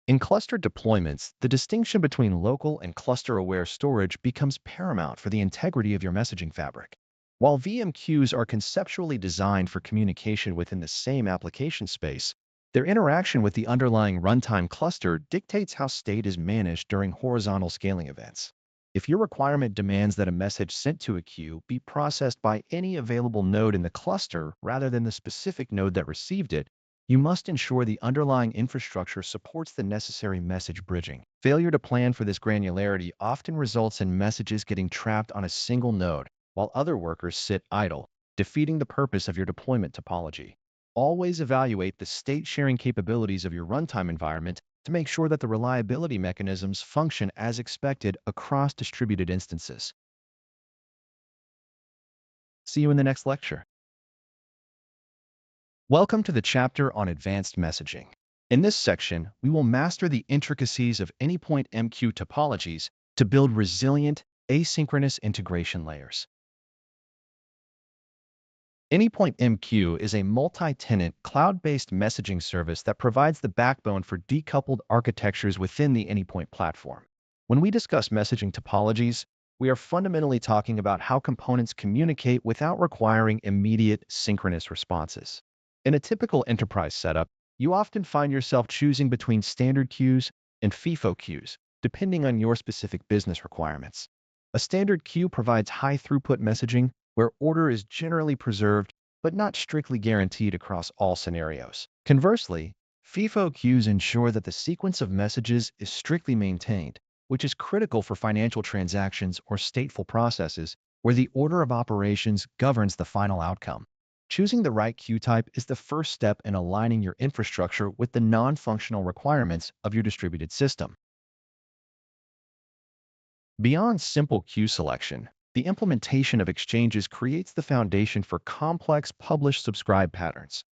In clustered deployments, the distinction between local and cluster-aware storage becomes paramount for the integrity of your messaging fabric. While VM queues are conceptually designed for communication within the same application space, their interaction with the underlying runtime cluster dictates how state is managed during horizontal scaling events. If your requirement demands that a message sent to a queue be processed by any available node in the cluster rather than the specific node that received it, you must ensure the underlying infrastructure supports the necessary message bridging. Failure to plan for this granularity often results in messages getting trapped on a single node, while other workers sit idle, defeating the purpose of your deployment topology. Always evaluate the state-sharing capabilities of your runtime environment to make sure that the reliability mechanisms function as expected across distributed instances. See you in the next lecture. Welcome to the chapter on advanced messaging. In this section, we will master the intricacies of Anypoint MQ topologies to build resilient, asynchronous integration layers. Anypoint MQ is a multi-tenant, cloud-based messaging service that provides the backbone for decoupled architectures within the Anypoint platform. When we discuss messaging topologies, we are fundamentally talking about how components communicate without requiring immediate synchronous responses. In a typical enterprise setup, you often find yourself choosing between standard queues and FIFO queues, depending on your specific business requirements. A standard queue provides high-throughput messaging where order is generally preserved but not strictly guaranteed across all scenarios. Conversely, FIFO queues ensure that the sequence of messages is strictly maintained, which is critical for financial transactions or stateful processes where the order of operations governs the final outcome. Choosing the right queue type is the first step in aligning your infrastructure with the non-functional requirements of your distributed system. Beyond simple queue selection, the implementation of exchanges creates the foundation for complex publish-subscribe patterns.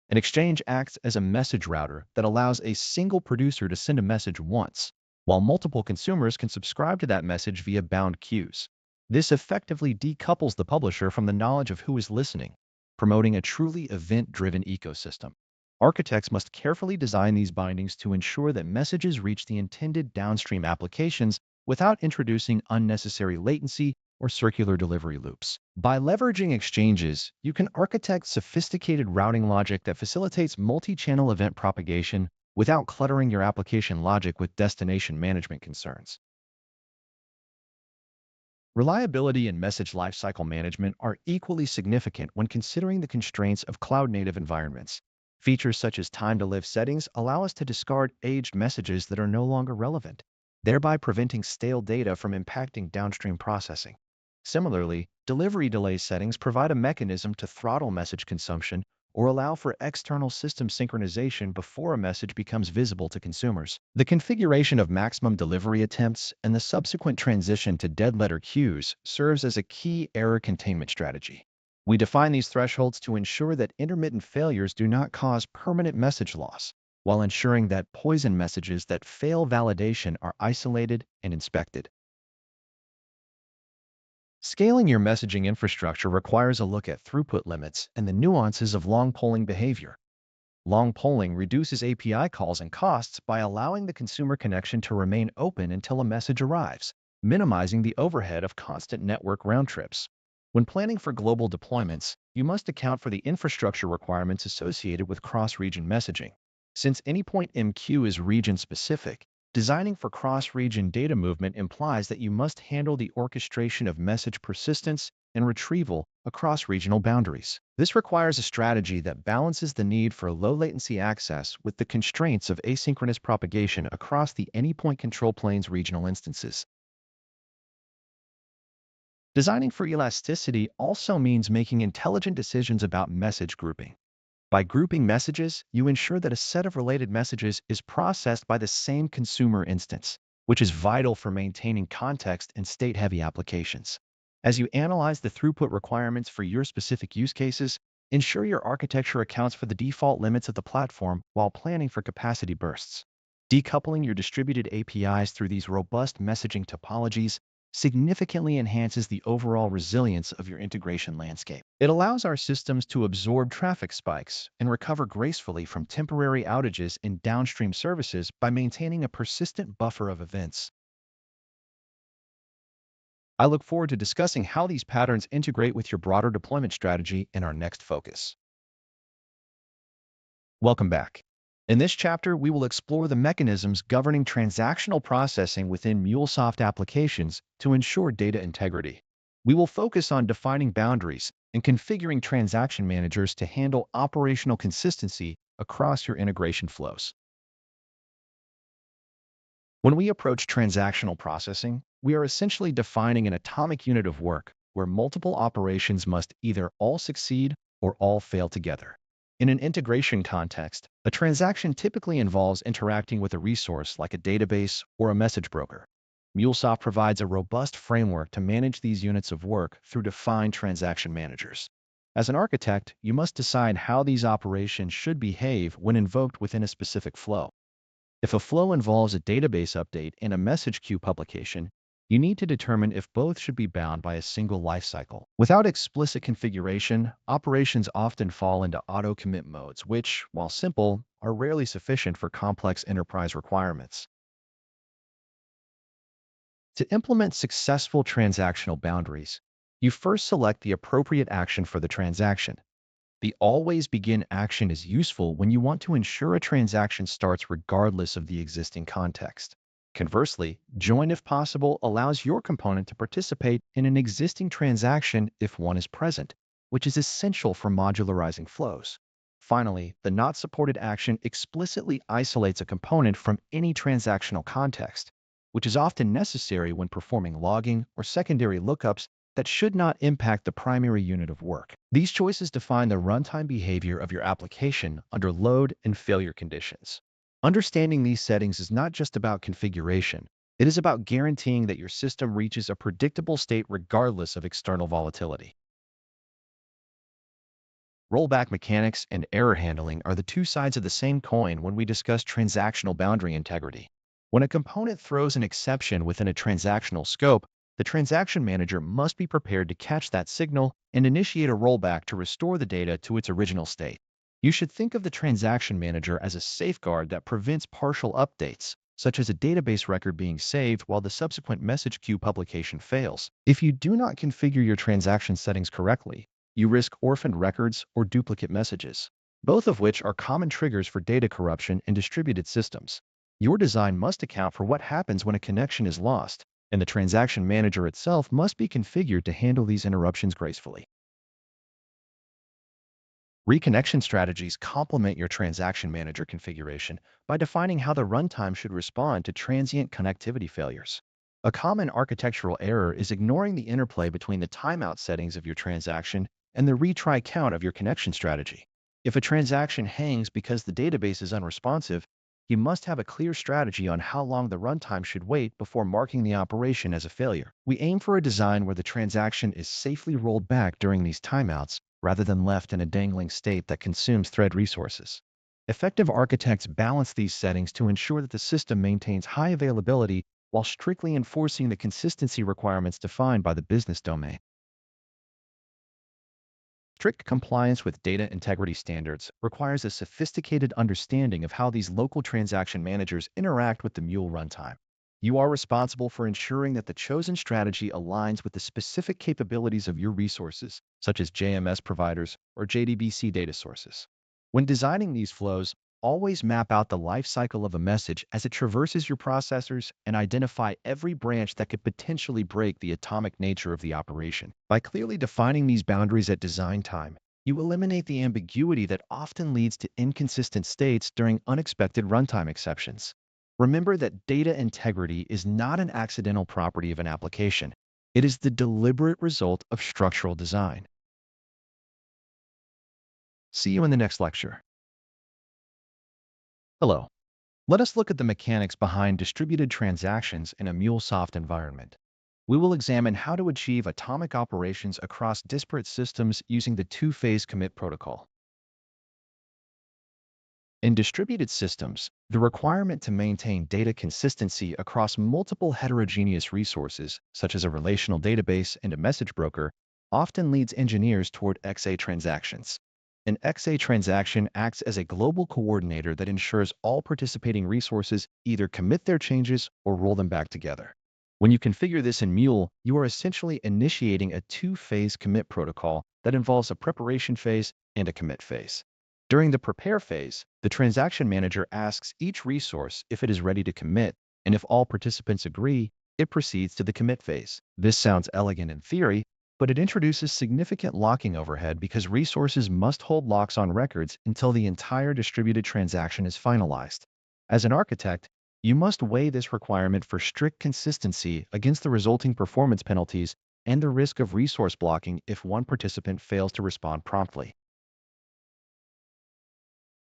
An exchange acts as a message router that allows a single producer to send a message once, while multiple consumers can subscribe to that message via bound queues. This effectively decouples the publisher from the knowledge of who is listening, promoting a truly event-driven ecosystem. Architects must carefully design these bindings to ensure that messages reach the intended downstream applications without introducing unnecessary latency or circular delivery loops. By leveraging exchanges, you can architect sophisticated routing logic that facilitates multi-channel event propagation without cluttering your application logic with destination management concerns. Reliability and message lifecycle management are equally significant when considering the constraints of cloud-native environments. Features such as time-to-live settings allow us to discard aged messages that are no longer relevant, thereby preventing stale data from impacting downstream processing. Similarly, delivery delay settings provide a mechanism to throttle message consumption or allow for external system synchronization before a message becomes visible to consumers. The configuration of maximum delivery attempts and the subsequent transition to dead letter queues serves as a key error containment strategy. We define these thresholds to ensure that intermittent failures do not cause permanent message loss, while ensuring that poison messages that fail validation are isolated and inspected. Scaling your messaging infrastructure requires a look at throughput limits and the nuances of long polling behavior. Long polling reduces API calls and costs by allowing the consumer connection to remain open until a message arrives, minimizing the overhead of constant network round trips. When planning for global deployments, you must account for the infrastructure requirements associated with cross-region messaging. Since Anypoint MQ is region-specific, designing for cross-region data movement implies that you must handle the orchestration of message persistence and retrieval across regional boundaries. This requires a strategy that balances the need for low-latency access with the constraints of asynchronous propagation across the Anypoint control plane's regional instances. Designing for elasticity also means making intelligent decisions about message grouping. By grouping messages, you ensure that a set of related messages is processed by the same consumer instance, which is vital for maintaining context in state-heavy applications. As you analyze the throughput requirements for your specific use cases, ensure your architecture accounts for the default limits of the platform while planning for capacity bursts. Decoupling your distributed APIs through these robust messaging topologies significantly enhances the overall resilience of your integration landscape. It allows our systems to absorb traffic spikes and recover gracefully from temporary outages in downstream services by maintaining a persistent buffer of events. I look forward to discussing how these patterns integrate with your broader deployment strategy in our next focus. Welcome back. In this chapter, we will explore the mechanisms governing transactional processing within MuleSoft applications to ensure data integrity. We will focus on defining boundaries and configuring transaction managers to handle operational consistency across your integration flows. When we approach transactional processing, we are essentially defining an atomic unit of work where multiple operations must either all succeed or all fail together. In an integration context, a transaction typically involves interacting with a resource like a database or a message broker. MuleSoft provides a robust framework to manage these units of work through defined transaction managers. As an architect, you must decide how these operations should behave when invoked within a specific flow. If a flow involves a database update and a message queue publication, you need to determine if both should be bound by a single lifecycle. Without explicit configuration, operations often fall into auto-commit modes, which, while simple, are rarely sufficient for complex enterprise requirements. To implement successful transactional boundaries, you first select the appropriate action for the transaction. The always begin action is useful when you want to ensure a transaction starts regardless of the existing context. Conversely, join if possible allows your component to participate in an existing transaction if one is present, which is essential for modularizing flows. Finally, the not supported action explicitly isolates a component from any transactional context, which is often necessary when performing logging or secondary lookups that should not impact the primary unit of work. These choices define the runtime behavior of your application under load and failure conditions. Understanding these settings is not just about configuration. It is about guaranteeing that your system reaches a predictable state regardless of external volatility. Rollback mechanics and error handling are the two sides of the same coin when we discuss transactional boundary integrity. When a component throws an exception within a transactional scope, the transaction manager must be prepared to catch that signal and initiate a rollback to restore the data to its original state. You should think of the transaction manager as a safeguard that prevents partial updates, such as a database record being saved while the subsequent message queue publication fails. If you do not configure your transaction settings correctly, you risk orphaned records or duplicate messages, both of which are common triggers for data corruption in distributed systems. Your design must account for what happens when a connection is lost, and the transaction manager itself must be configured to handle these interruptions gracefully. Reconnection strategies complement your transaction manager configuration by defining how the runtime should respond to transient connectivity failures. A common architectural error is ignoring the interplay between the timeout settings of your transaction and the retry count of your connection strategy. If a transaction hangs because the database is unresponsive, you must have a clear strategy on how long the runtime should wait before marking the operation as a failure. We aim for a design where the transaction is safely rolled back during these timeouts rather than left in a dangling state that consumes thread resources. Effective architects balance these settings to ensure that the system maintains high availability while strictly enforcing the consistency requirements defined by the business domain. Strict compliance with data integrity standards requires a sophisticated understanding of how these local transaction managers interact with the Mule runtime. You are responsible for ensuring that the chosen strategy aligns with the specific capabilities of your resources, such as JMS providers or JDBC data sources. When designing these flows, always map out the life cycle of a message as it traverses your processors and identify every branch that could potentially break the atomic nature of the operation. By clearly defining these boundaries at design time, you eliminate the ambiguity that often leads to inconsistent states during unexpected runtime exceptions. Remember that data integrity is not an accidental property of an application. It is the deliberate result of structural design. See you in the next lecture. Hello. Let us look at the mechanics behind distributed transactions in a MuleSoft environment. We will examine how to achieve atomic operations across disparate systems using the two-phase commit protocol. In distributed systems, the requirement to maintain data consistency across multiple heterogeneous resources, such as a relational database and a message broker, often leads engineers toward XA transactions. An XA transaction acts as a global coordinator that ensures all participating resources either commit their changes or roll them back together. When you configure this in Mule, you are essentially initiating a two-phase commit protocol that involves a preparation phase and a commit phase. During the prepare phase, the transaction manager asks each resource if it is ready to commit, and if all participants agree, it proceeds to the commit phase. This sounds elegant in theory, but it introduces significant locking overhead because resources must hold locks on records until the entire distributed transaction is finalized. As an architect, you must weigh this requirement for strict consistency against the resulting performance penalties and the risk of resource blocking if one participant fails to respond promptly.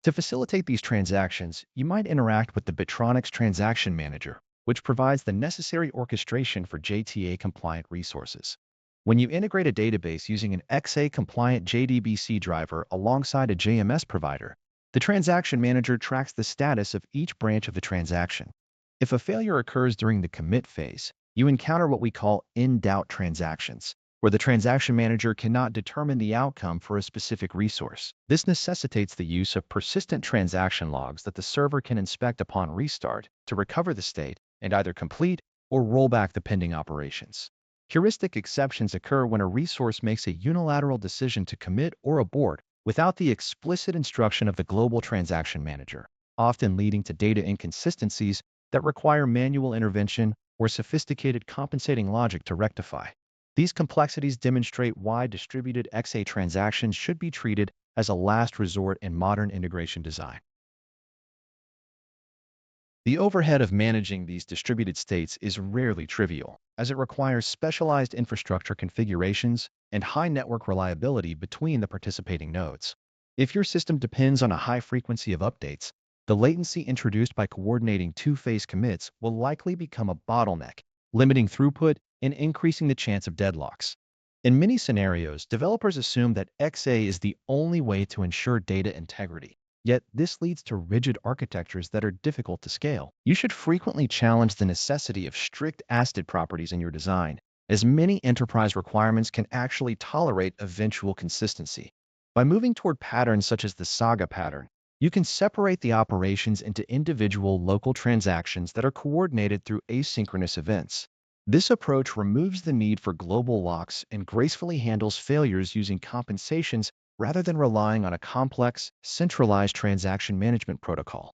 To facilitate these transactions, you might interact with the Bitronix Transaction Manager, which provides the necessary orchestration for JTA-compliant resources. When you integrate a database using an XA-compliant JDBC driver alongside a JMS provider, the Transaction Manager tracks the status of each branch of the transaction. If a failure occurs during the commit phase, you encounter what we call in-doubt transactions, where the transaction manager cannot determine the outcome for a specific resource. This necessitates the use of persistent transaction logs that the server can inspect upon restart to recover the state and either complete or roll back the pending operations. Heuristic exceptions occur when a resource makes a unilateral decision to commit or abort without the explicit instruction of the global transaction manager, often leading to data inconsistencies that require manual intervention or sophisticated compensating logic to rectify. These complexities demonstrate why distributed XA transactions should be treated as a last resort in modern integration design. The overhead of managing these distributed states is rarely trivial, as it requires specialized infrastructure configurations and high network reliability between the participating nodes. If your system depends on a high frequency of updates, the latency introduced by coordinating two-phase commits will likely become a bottleneck, limiting throughput and increasing the chance of deadlocks. In many scenarios, developers assume that XA is the only way to ensure data integrity. Yet, this leads to rigid architectures that are difficult to scale. You should frequently challenge the necessity of strict ASTID properties in your design, as many enterprise requirements can actually tolerate eventual consistency. By moving toward patterns such as the Saga pattern, you can separate the operations into individual local transactions that are coordinated through asynchronous events. This approach removes the need for global locks and gracefully handles failures using compensations rather than relying on a complex, centralized transaction management protocol.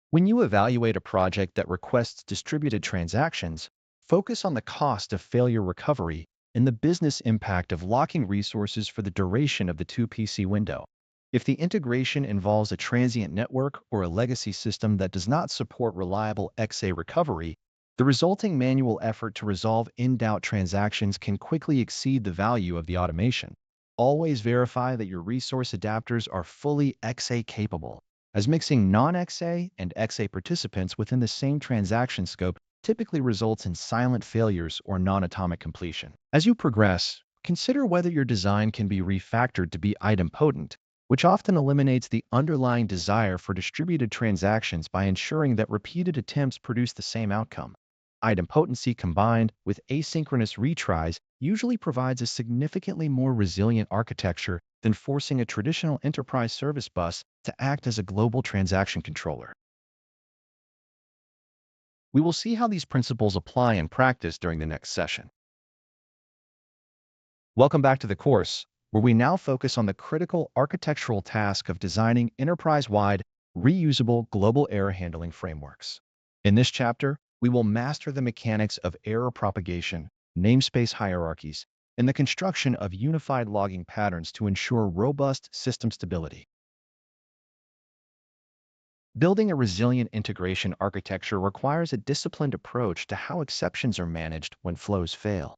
When you evaluate a project that requests distributed transactions, focus on the cost of failure recovery and the business impact of locking resources for the duration of the 2PC window. If the integration involves a transient network or a legacy system that does not support reliable XA recovery, the resulting manual effort to resolve in-doubt transactions can quickly exceed the value of the automation. Always verify that your resource adapters are fully XA capable, as mixing non-XA and XA participants within the same transaction scope typically results in silent failures or non-atomic completion. As you progress, consider whether your design can be refactored to be idempotent, which often eliminates the underlying desire for distributed transactions by ensuring that repeated attempts produce the same outcome. Idempotency combined with asynchronous retries usually provides a significantly more resilient architecture than forcing a traditional enterprise service bus to act as a global transaction controller. We will see how these principles apply in practice during the next session. Welcome back to the course, where we now focus on the critical architectural task of designing enterprise-wide, reusable global error handling frameworks. In this chapter, we will master the mechanics of error propagation, namespace hierarchies, and the construction of unified logging patterns to ensure robust system stability. Building a resilient integration architecture requires a disciplined approach to how exceptions are managed when flows fail.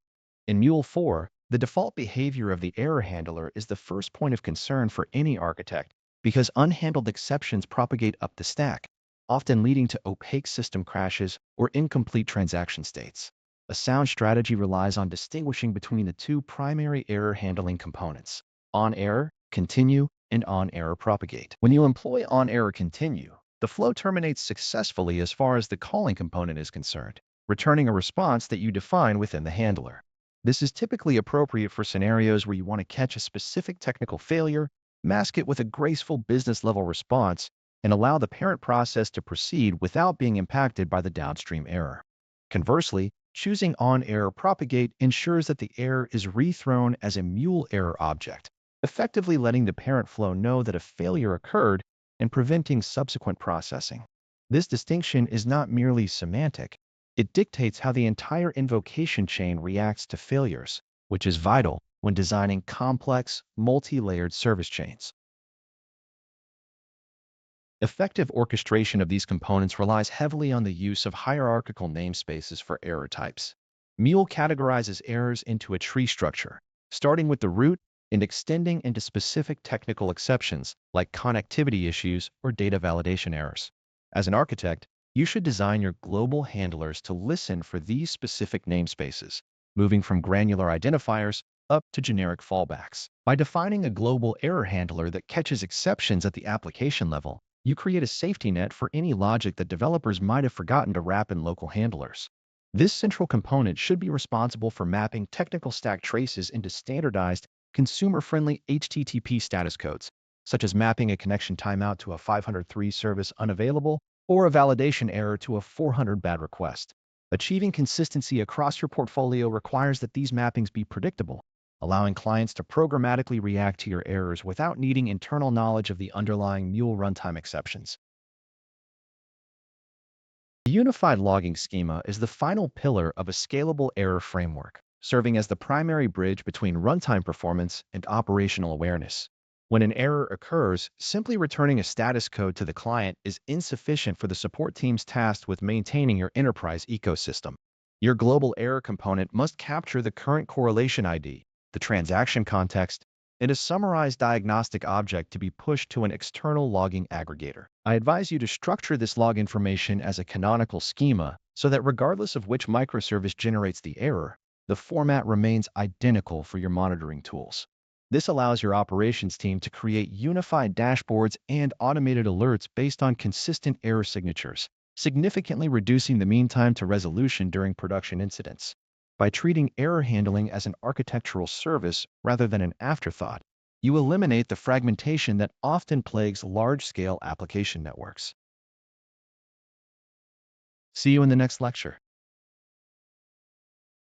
In Mule 4, the default behavior of the error handler is the first point of concern for any architect because unhandled exceptions propagate up the stack, often leading to opaque system crashes or incomplete transaction states. A sound strategy relies on distinguishing between the two primary error handling components: on-error, continue, and on-error propagate. When you employ on-error continue, the flow terminates successfully as far as the calling component is concerned, returning a response that you define within the handler. This is typically appropriate for scenarios where you want to catch a specific technical failure, mask it with a graceful business-level response, and allow the parent process to proceed without being impacted by the downstream error. Conversely, choosing on-error propagate ensures that the error is rethrown as a Mule error object, effectively letting the parent flow know that a failure occurred and preventing subsequent processing. This distinction is not merely semantic. It dictates how the entire invocation chain reacts to failures, which is vital when designing complex, multi-layered service chains. Effective orchestration of these components relies heavily on the use of hierarchical namespaces for error types. Mule categorizes errors into a tree structure, starting with the root and extending into specific technical exceptions like connectivity issues or data validation errors. As an architect, you should design your global handlers to listen for these specific namespaces, moving from granular identifiers up to generic fallbacks. By defining a global error handler that catches exceptions at the application level, you create a safety net for any logic that developers might have forgotten to wrap in local handlers. This central component should be responsible for mapping technical stack traces into standardized, consumer-friendly HTTP status codes, such as mapping a connection timeout to a 503 service unavailable or a validation error to a 400 bad request. Achieving consistency across your portfolio requires that these mappings be predictable, allowing clients to programmatically react to your errors without needing internal knowledge of the underlying Mule runtime exceptions. The unified logging schema is the final pillar of a scalable error framework, serving as the primary bridge between runtime performance and operational awareness. When an error occurs, simply returning a status code to the client is insufficient for the support teams tasked with maintaining your enterprise ecosystem. Your global error component must capture the current correlation ID, the transaction context, and a summarized diagnostic object to be pushed to an external logging aggregator. I advise you to structure this log information as a canonical schema so that regardless of which microservice generates the error, the format remains identical for your monitoring tools. This allows your operations team to create unified dashboards and automated alerts based on consistent error signatures, significantly reducing the mean time to resolution during production incidents. By treating error handling as an architectural service rather than an afterthought, you eliminate the fragmentation that often plagues large-scale application networks. See you in the next lecture.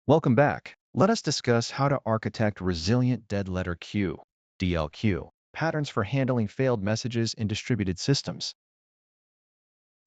Welcome back. Let us discuss how to architect resilient dead letter queue, DLQ, patterns for handling failed messages in distributed systems.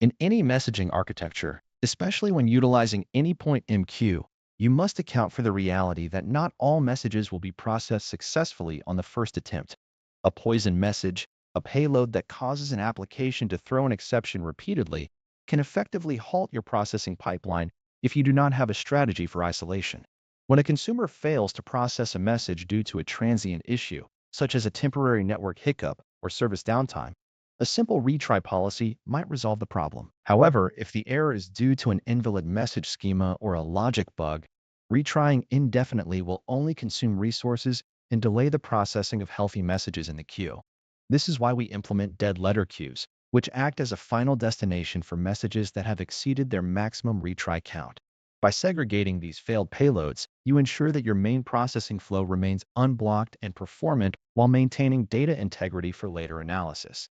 In any messaging architecture, especially when utilizing Anypoint MQ, you must account for the reality that not all messages will be processed successfully on the first attempt. A poison message, a payload that causes an application to throw an exception repeatedly, can effectively halt your processing pipeline if you do not have a strategy for isolation. When a consumer fails to process a message due to a transient issue, such as a temporary network hiccup or service downtime, a simple retry policy might resolve the problem. However, if the error is due to an invalid message schema or a logic bug, retrying indefinitely will only consume resources and delay the processing of healthy messages in the queue. This is why we implement dead letter queues, which act as a final destination for messages that have exceeded their maximum retry count. By segregating these failed payloads, you ensure that your main processing flow remains unblocked and performant while maintaining data integrity for later analysis.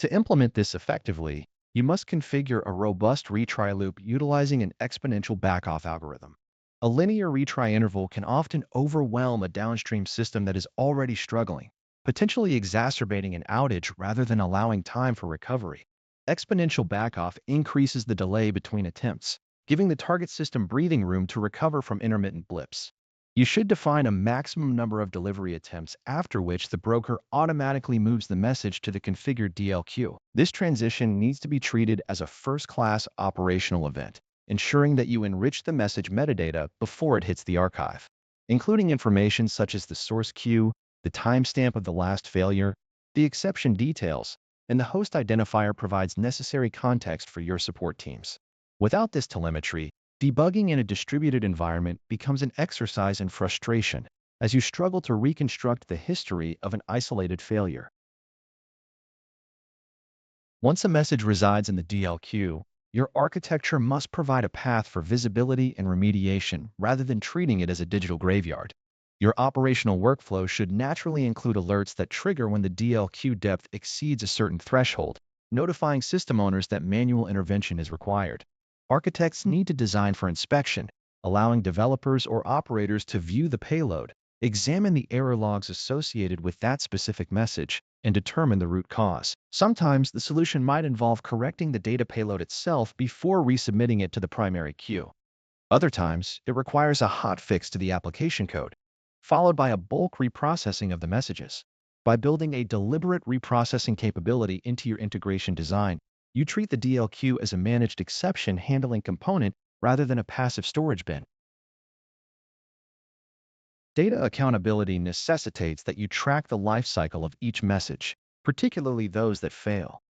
To implement this effectively, you must configure a robust retry loop utilizing an exponential backoff algorithm. A linear retry interval can often overwhelm a downstream system that is already struggling, potentially exacerbating an outage rather than allowing time for recovery. Exponential backoff increases the delay between attempts, giving the target system breathing room to recover from intermittent blips. You should define a maximum number of delivery attempts after which the broker automatically moves the message to the configured DL queue. This transition needs to be treated as a first-class operational event, ensuring that you enrich the message metadata before it hits the archive, including information such as the source queue, the timestamp of the last failure, the exception details, and the host identifier provides necessary context for your support teams. Without this telemetry, debugging in a distributed environment becomes an exercise in frustration as you struggle to reconstruct the history of an isolated failure. Once a message resides in the DL queue, your architecture must provide a path for visibility and remediation rather than treating it as a digital graveyard. Your operational workflow should naturally include alerts that trigger when the DL queue depth exceeds a certain threshold, notifying system owners that manual intervention is required. Architects need to design for inspection, allowing developers or operators to view the payload, examine the error logs associated with that specific message, and determine the root cause. Sometimes the solution might involve correcting the data payload itself before resubmitting it to the primary queue. Other times, it requires a hotfix to the application code, followed by a bulk reprocessing of the messages. By building a deliberate reprocessing capability into your integration design, you treat the DLQ as a managed exception handling component rather than a passive storage bin. Data accountability necessitates that you track the lifecycle of each message, particularly those that fail.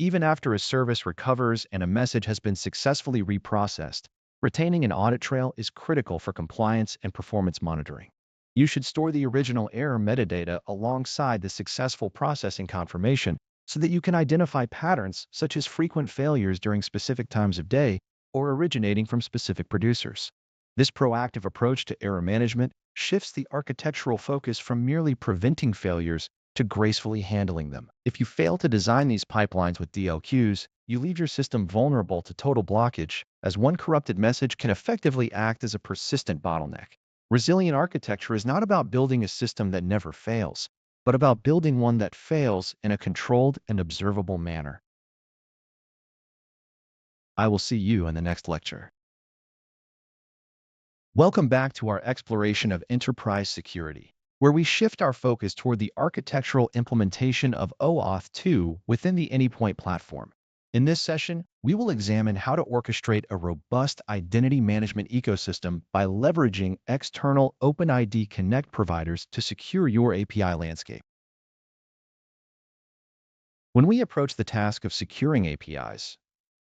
Even after a service recovers and a message has been successfully reprocessed, retaining an audit trail is critical for compliance and performance monitoring. You should store the original error metadata alongside the successful processing confirmation so that you can identify patterns such as frequent failures during specific times of day or originating from specific producers. This proactive approach to error management shifts the architectural focus from merely preventing failures to gracefully handling them. If you fail to design these pipelines with DLQs, you leave your system vulnerable to total blockage, as one corrupted message can effectively act as a persistent bottleneck. Resilient architecture is not about building a system that never fails, but about building one that fails in a controlled and observable manner. I will see you in the next lecture. Welcome back to our exploration of enterprise security, where we shift our focus toward the architectural implementation of OAuth 2 within the Anypoint Platform. In this session, we will examine how to orchestrate a robust identity management ecosystem by leveraging external OpenID Connect providers to secure your API landscape. When we approach the task of securing APIs,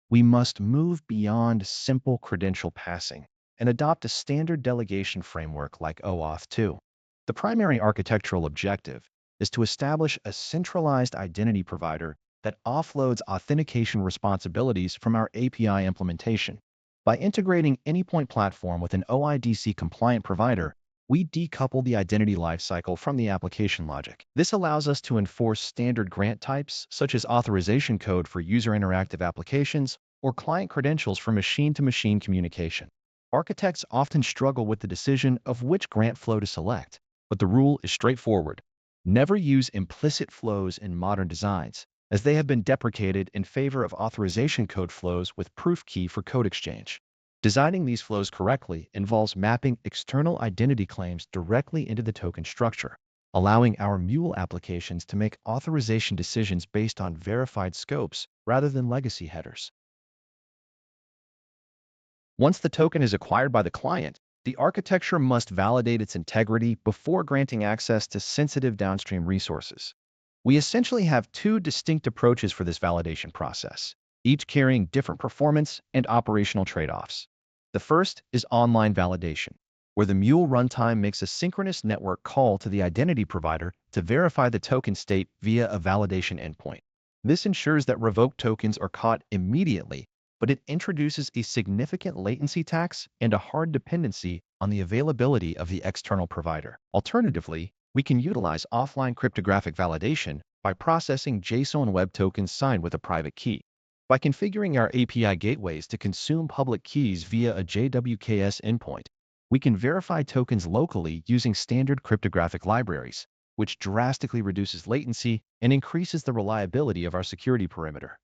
we must move beyond simple credential passing and adopt a standard delegation framework like OAuth 2. The primary architectural objective is to establish a centralized identity provider that offloads authentication responsibilities from our API implementation. By integrating Anypoint Platform with an OIDC-compliant provider, we decouple the identity lifecycle from the application logic. This allows us to enforce standard grant types, such as authorization code for user-interactive applications or client credentials for machine-to-machine communication. Architects often struggle with the decision of which grant flow to select, but the rule is straightforward. Never use implicit flows in modern designs, as they have been deprecated in favor of authorization code flows with proof key for code exchange. Designing these flows correctly involves mapping external identity claims directly into the token structure, allowing our Mule applications to make authorization decisions based on verified scopes rather than legacy headers. Once the token is acquired by the client, the architecture must validate its integrity before granting access to sensitive downstream resources. We essentially have two distinct approaches for this validation process, each carrying different performance and operational trade-offs. The first is online validation, where the Mule runtime makes a synchronous network call to the identity provider to verify the token state via a validation endpoint. This ensures that revoked tokens are caught immediately, but it introduces a significant latency tax and a hard dependency on the availability of the external provider. Alternatively, we can utilize offline cryptographic validation by processing JSON web tokens signed with a private key. By configuring our API gateways to consume public keys via a JWKS endpoint, we can verify tokens locally using standard cryptographic libraries, which drastically reduces latency and increases the reliability of our security perimeter.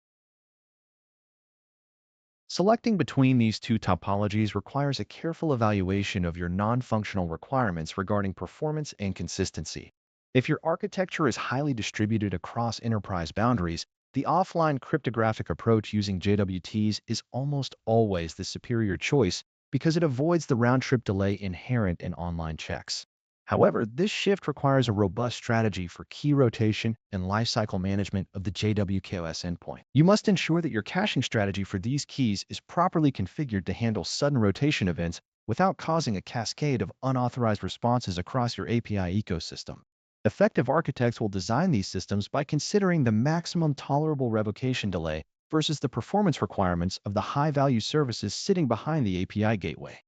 Selecting between these two topologies requires a careful evaluation of your non-functional requirements regarding performance and consistency. If your architecture is highly distributed across enterprise boundaries, the offline cryptographic approach using JWTs is almost always the superior choice because it avoids the round-trip delay inherent in online checks. However, this shift requires a robust strategy for key rotation and lifecycle management of the JWKOS endpoint. You must ensure that your caching strategy for these keys is properly configured to handle sudden rotation events without causing a cascade of unauthorized responses across your API ecosystem. Effective architects will design these systems by considering the maximum tolerable revocation delay versus the performance requirements of the high-value services sitting behind the API gateway.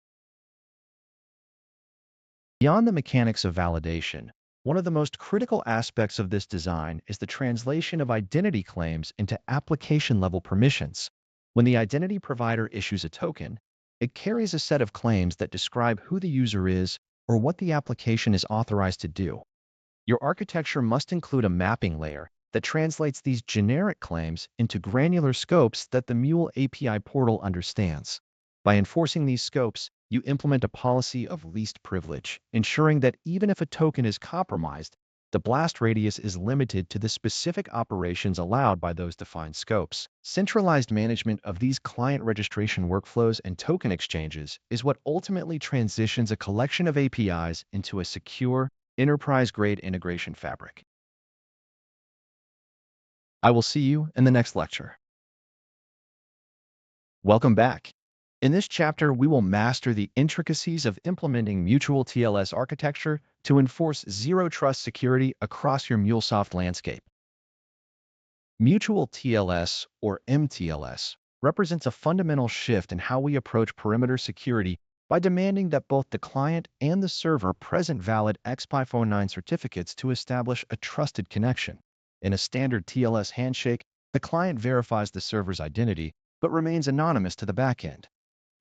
Beyond the mechanics of validation, one of the most critical aspects of this design is the translation of identity claims into application-level permissions. When the identity provider issues a token, it carries a set of claims that describe who the user is or what the application is authorized to do. Your architecture must include a mapping layer that translates these generic claims into granular scopes that the Mule API portal understands. By enforcing these scopes, you implement a policy of least privilege, ensuring that even if a token is compromised, the blast radius is limited to the specific operations allowed by those defined scopes. Centralized management of these client registration workflows and token exchanges is what ultimately transitions a collection of APIs into a secure, enterprise-grade integration fabric. I will see you in the next lecture. Welcome back. In this chapter, we will master the intricacies of implementing mutual TLS architecture to enforce zero-trust security across your MuleSoft landscape. Mutual TLS, or MTLS, represents a fundamental shift in how we approach perimeter security by demanding that both the client and the server present valid XPy49 certificates to establish a trusted connection. In a standard TLS handshake, the client verifies the server's identity, but remains anonymous to the backend.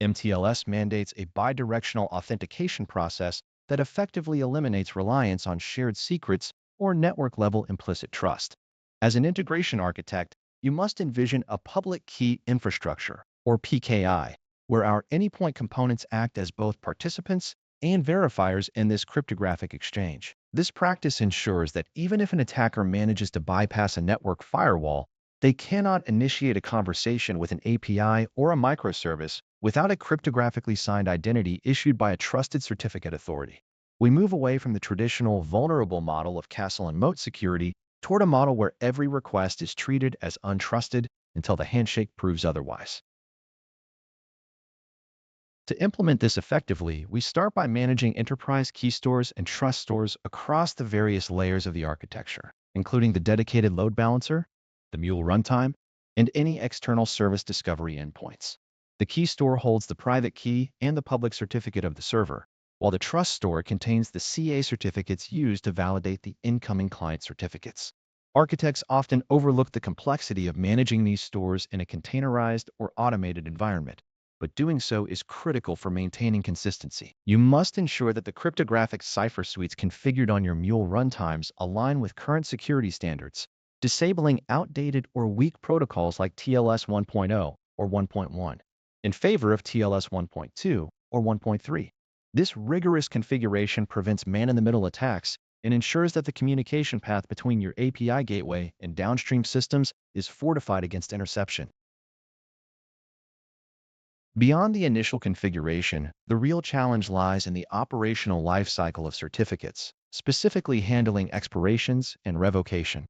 MTLS mandates a bidirectional authentication process that effectively eliminates reliance on shared secrets or network-level implicit trust. As an integration architect, you must envision a public key infrastructure, or PKI, where our Anypoint components act as both participants and verifiers in this cryptographic exchange. This practice ensures that even if an attacker manages to bypass a network firewall, they cannot initiate a conversation with an API or a microservice without a cryptographically signed identity issued by a trusted certificate authority. We move away from the traditional vulnerable model of castle and moat security toward a model where every request is treated as untrusted until the handshake proves otherwise. To implement this effectively, we start by managing enterprise key stores and trust stores across the various layers of the architecture, including the dedicated load balancer, the Mule runtime, and any external service discovery endpoints. The key store holds the private key and the public certificate of the server, while the trust store contains the CA certificates used to validate the incoming client certificates. Architects often overlook the complexity of managing these stores in a containerized or automated environment, but doing so is critical for maintaining consistency. You must ensure that the cryptographic cipher suites configured on your Mule runtimes align with current security standards, disabling outdated or weak protocols like TLS 1.0 or 1.1. in favor of TLS 1.2 or 1.3. This rigorous configuration prevents man-in-the-middle attacks and ensures that the communication path between your API gateway and downstream systems is fortified against interception. Beyond the initial configuration, the real challenge lies in the operational lifecycle of certificates, specifically handling expirations and revocation.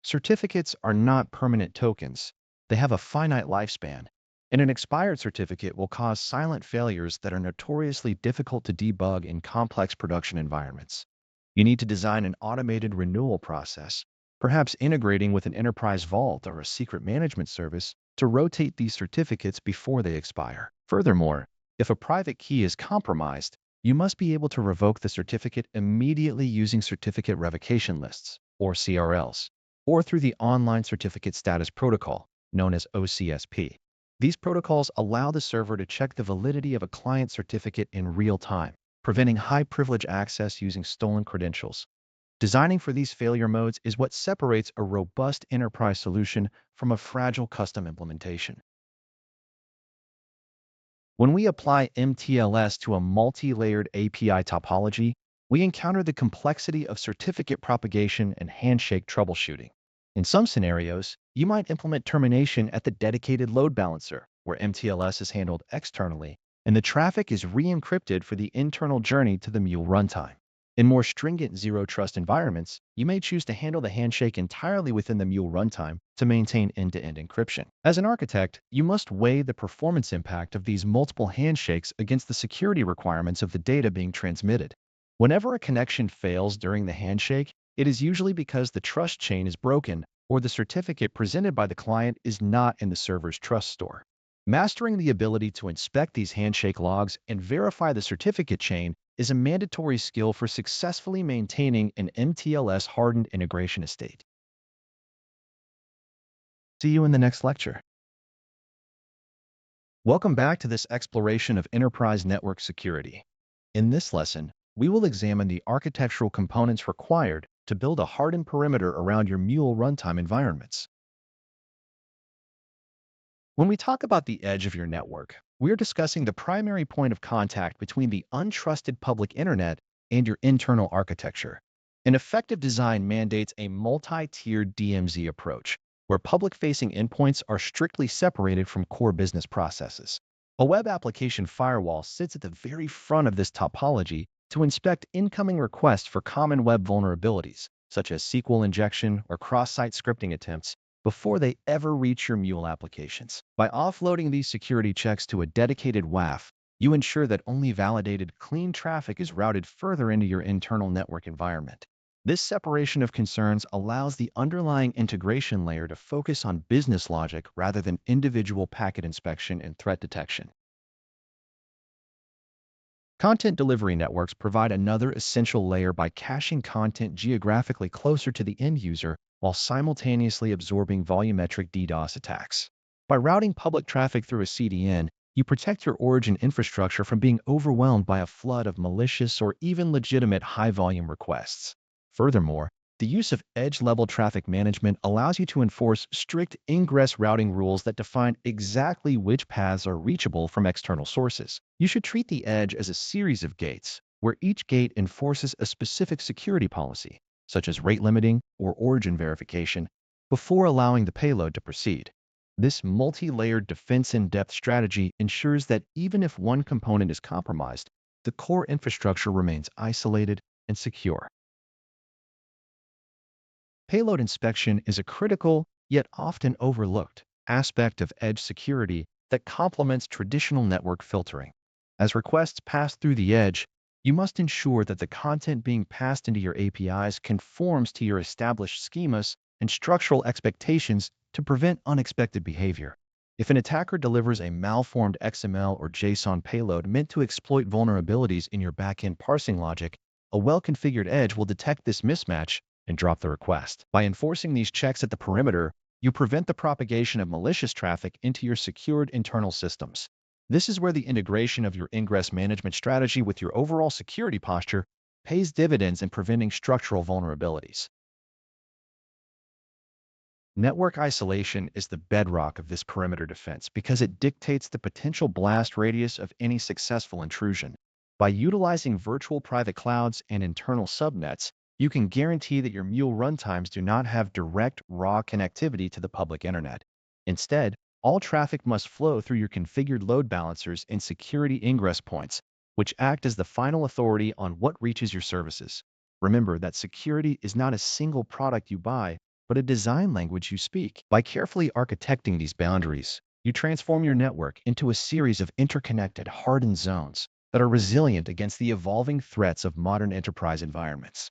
Certificates are not permanent tokens. They have a finite lifespan, and an expired certificate will cause silent failures that are notoriously difficult to debug in complex production environments. You need to design an automated renewal process, perhaps integrating with an enterprise vault or a secret management service to rotate these certificates before they expire. Furthermore, if a private key is compromised, you must be able to revoke the certificate immediately using certificate revocation lists, or CRLs, or through the Online Certificate Status Protocol, known as OCSP. These protocols allow the server to check the validity of a client certificate in real time, preventing high-privilege access using stolen credentials. Designing for these failure modes is what separates a robust enterprise solution from a fragile custom implementation. When we apply MTLS to a multi-layered API topology, we encounter the complexity of certificate propagation and handshake troubleshooting. In some scenarios, you might implement termination at the dedicated load balancer, where MTLS is handled externally, and the traffic is re-encrypted for the internal journey to the Mule runtime. In more stringent zero-trust environments, you may choose to handle the handshake entirely within the Mule runtime to maintain end-to-end encryption. As an architect, you must weigh the performance impact of these multiple handshakes against the security requirements of the data being transmitted. Whenever a connection fails during the handshake, it is usually because the trust chain is broken or the certificate presented by the client is not in the server's trust store. Mastering the ability to inspect these handshake logs and verify the certificate chain is a mandatory skill for successfully maintaining an MTLS-hardened integration estate. See you in the next lecture. Welcome back to this exploration of enterprise network security. In this lesson, we will examine the architectural components required to build a hardened perimeter around your Mule runtime environments. When we talk about the edge of your network, we're discussing the primary point of contact between the untrusted public internet and your internal architecture. An effective design mandates a multi-tiered DMZ approach, where public-facing endpoints are strictly separated from core business processes. A web application firewall sits at the very front of this topology to inspect incoming requests for common web vulnerabilities, such as SQL injection or cross-site scripting attempts, before they ever reach your Mule applications. By offloading these security checks to a dedicated WAF, you ensure that only validated, clean traffic is routed further into your internal network environment. This separation of concerns allows the underlying integration layer to focus on business logic rather than individual packet inspection and threat detection. Content delivery networks provide another essential layer by caching content geographically closer to the end user while simultaneously absorbing volumetric DDoS attacks. By routing public traffic through a CDN, you protect your origin infrastructure from being overwhelmed by a flood of malicious or even legitimate high-volume requests. Furthermore, the use of edge-level traffic management allows you to enforce strict ingress routing rules that define exactly which paths are reachable from external sources. You should treat the edge as a series of gates, where each gate enforces a specific security policy, such as rate limiting or origin verification, before allowing the payload to proceed. This multi-layered defense-in-depth strategy ensures that even if one component is compromised, the core infrastructure remains isolated and secure. Payload inspection is a critical, yet often overlooked, aspect of edge security that complements traditional network filtering. As requests pass through the edge, you must ensure that the content being passed into your APIs conforms to your established schemas and structural expectations to prevent unexpected behavior. If an attacker delivers a malformed XML or JSON payload meant to exploit vulnerabilities in your backend parsing logic, a well-configured edge will detect this mismatch and drop the request. By enforcing these checks at the perimeter, you prevent the propagation of malicious traffic into your secured internal systems. This is where the integration of your ingress management strategy with your overall security posture pays dividends in preventing structural vulnerabilities. Network isolation is the bedrock of this perimeter defense because it dictates the potential blast radius of any successful intrusion. By utilizing virtual private clouds and internal subnets, you can guarantee that your Mule runtimes do not have direct, raw connectivity to the public internet. Instead, all traffic must flow through your configured load balancers and security ingress points, which act as the final authority on what reaches your services. Remember that security is not a single product you buy, but a design language you speak. By carefully architecting these boundaries, you transform your network into a series of interconnected, hardened zones that are resilient against the evolving threats of modern enterprise environments.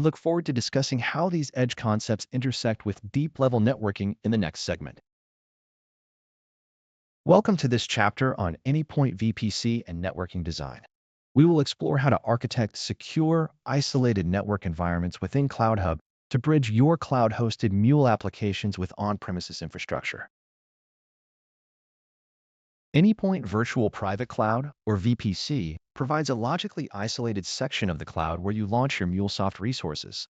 I look forward to discussing how these edge concepts intersect with deep-level networking in the next segment. Welcome to this chapter on Anypoint VPC and networking design. We will explore how to architect secure, isolated network environments within CloudHub to bridge your cloud-hosted Mule applications with on-premises infrastructure. Anypoint Virtual Private Cloud, or VPC, provides a logically isolated section of the cloud where you launch your MuleSoft resources.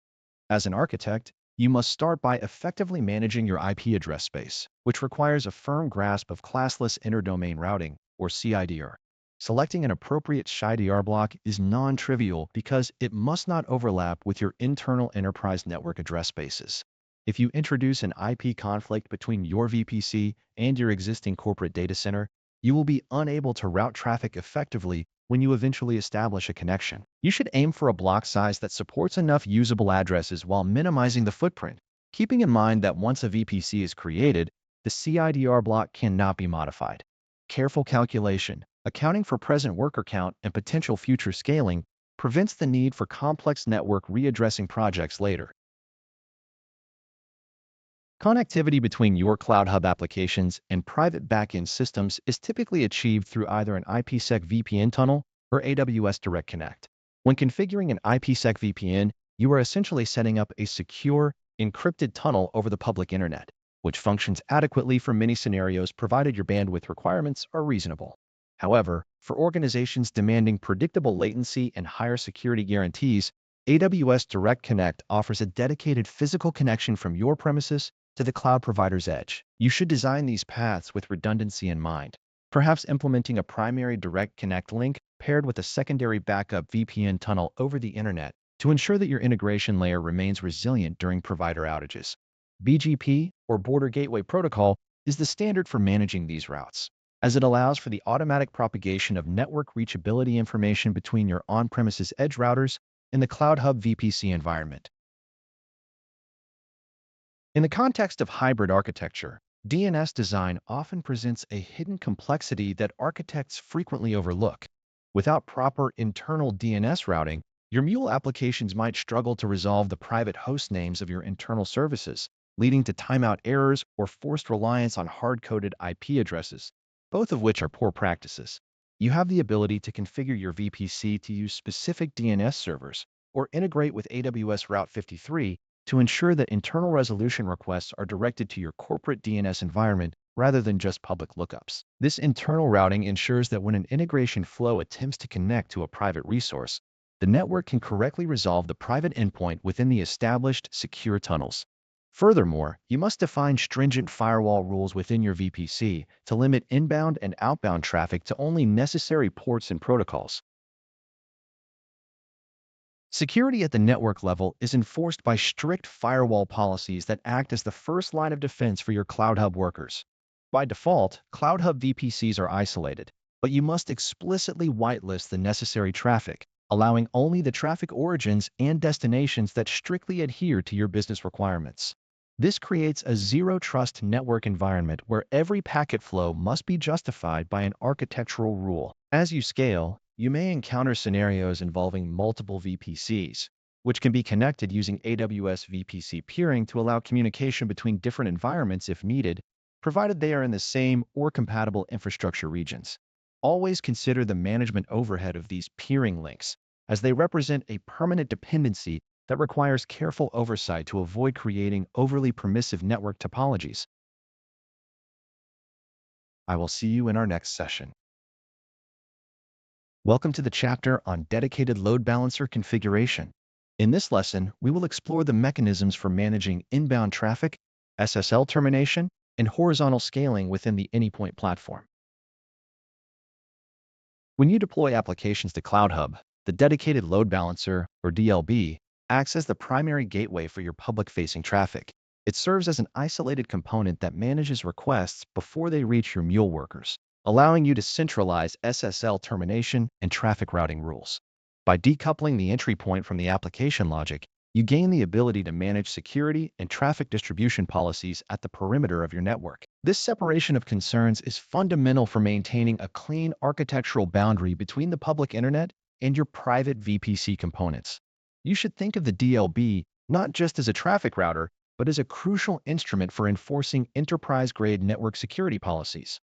As an architect, you must start by effectively managing your IP address space, which requires a firm grasp of classless interdomain routing, or CIDR. Selecting an appropriate CIDR block is non-trivial because it must not overlap with your internal enterprise network address spaces. If you introduce an IP conflict between your VPC and your existing corporate data center, you will be unable to route traffic effectively when you eventually establish a connection. You should aim for a block size that supports enough usable addresses while minimizing the footprint, keeping in mind that once a VPC is created, the CIDR block cannot be modified. Careful calculation, accounting for present worker count and potential future scaling, prevents the need for complex network readdressing projects later. Connectivity between your CloudHub applications and private backend systems is typically achieved through either an IPsec VPN tunnel or AWS Direct Connect. When configuring an IPsec VPN, you are essentially setting up a secure, encrypted tunnel over the public internet, which functions adequately for many scenarios provided your bandwidth requirements are reasonable. However, for organizations demanding predictable latency and higher security guarantees, AWS Direct Connect offers a dedicated physical connection from your premises to the cloud provider's edge. You should design these paths with redundancy in mind, perhaps implementing a primary direct connect link paired with a secondary backup VPN tunnel over the internet to ensure that your integration layer remains resilient during provider outages. BGP, or Border Gateway Protocol, is the standard for managing these routes, as it allows for the automatic propagation of network reachability information between your on-premises edge routers and the CloudHub VPC environment. In the context of hybrid architecture, DNS design often presents a hidden complexity that architects frequently overlook. Without proper internal DNS routing, your Mule applications might struggle to resolve the private host names of your internal services, leading to timeout errors or forced reliance on hard-coded IP addresses, both of which are poor practices. You have the ability to configure your VPC to use specific DNS servers or integrate with AWS Route 53 to ensure that internal resolution requests are directed to your corporate DNS environment rather than just public lookups. This internal routing ensures that when an integration flow attempts to connect to a private resource, the network can correctly resolve the private endpoint within the established secure tunnels. Furthermore, you must define stringent firewall rules within your VPC to limit inbound and outbound traffic to only necessary ports and protocols. Security at the network level is enforced by strict firewall policies that act as the first line of defense for your CloudHub workers. By default, CloudHub VPCs are isolated, but you must explicitly whitelist the necessary traffic, allowing only the traffic origins and destinations that strictly adhere to your business requirements. This creates a zero-trust network environment where every packet flow must be justified by an architectural rule. As you scale, you may encounter scenarios involving multiple VPCs, which can be connected using AWS VPC peering to allow communication between different environments if needed, provided they are in the same or compatible infrastructure regions. Always consider the management overhead of these peering links, as they represent a permanent dependency that requires careful oversight to avoid creating overly permissive network topologies. I will see you in our next session. Welcome to the chapter on dedicated load balancer configuration. In this lesson, we will explore the mechanisms for managing inbound traffic, SSL termination, and horizontal scaling within the Anypoint platform. When you deploy applications to CloudHub, the dedicated load balancer, or DLB, acts as the primary gateway for your public-facing traffic. It serves as an isolated component that manages requests before they reach your Mule workers, allowing you to centralize SSL termination and traffic routing rules. By decoupling the entry point from the application logic, you gain the ability to manage security and traffic distribution policies at the perimeter of your network. This separation of concerns is fundamental for maintaining a clean architectural boundary between the public internet and your private VPC components. You should think of the DLB not just as a traffic router, but as a crucial instrument for enforcing enterprise-grade network security policies.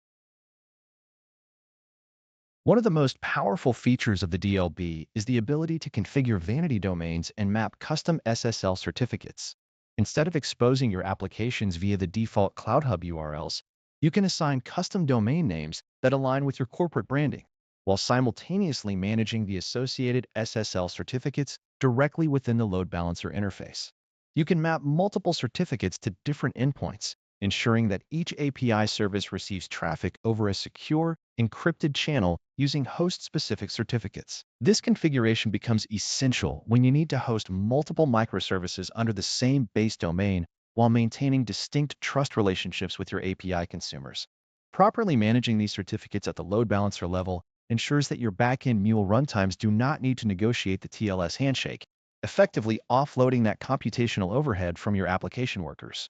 One of the most powerful features of the DLB is the ability to configure vanity domains and map custom SSL certificates. Instead of exposing your applications via the default CloudHub URLs, you can assign custom domain names that align with your corporate branding, while simultaneously managing the associated SSL certificates directly within the load balancer interface. You can map multiple certificates to different endpoints, ensuring that each API service receives traffic over a secure, encrypted channel using host-specific certificates. This configuration becomes essential when you need to host multiple microservices under the same base domain while maintaining distinct trust relationships with your API consumers. Properly managing these certificates at the load balancer level ensures that your backend Mule runtimes do not need to negotiate the TLS handshake, effectively offloading that computational overhead from your application workers.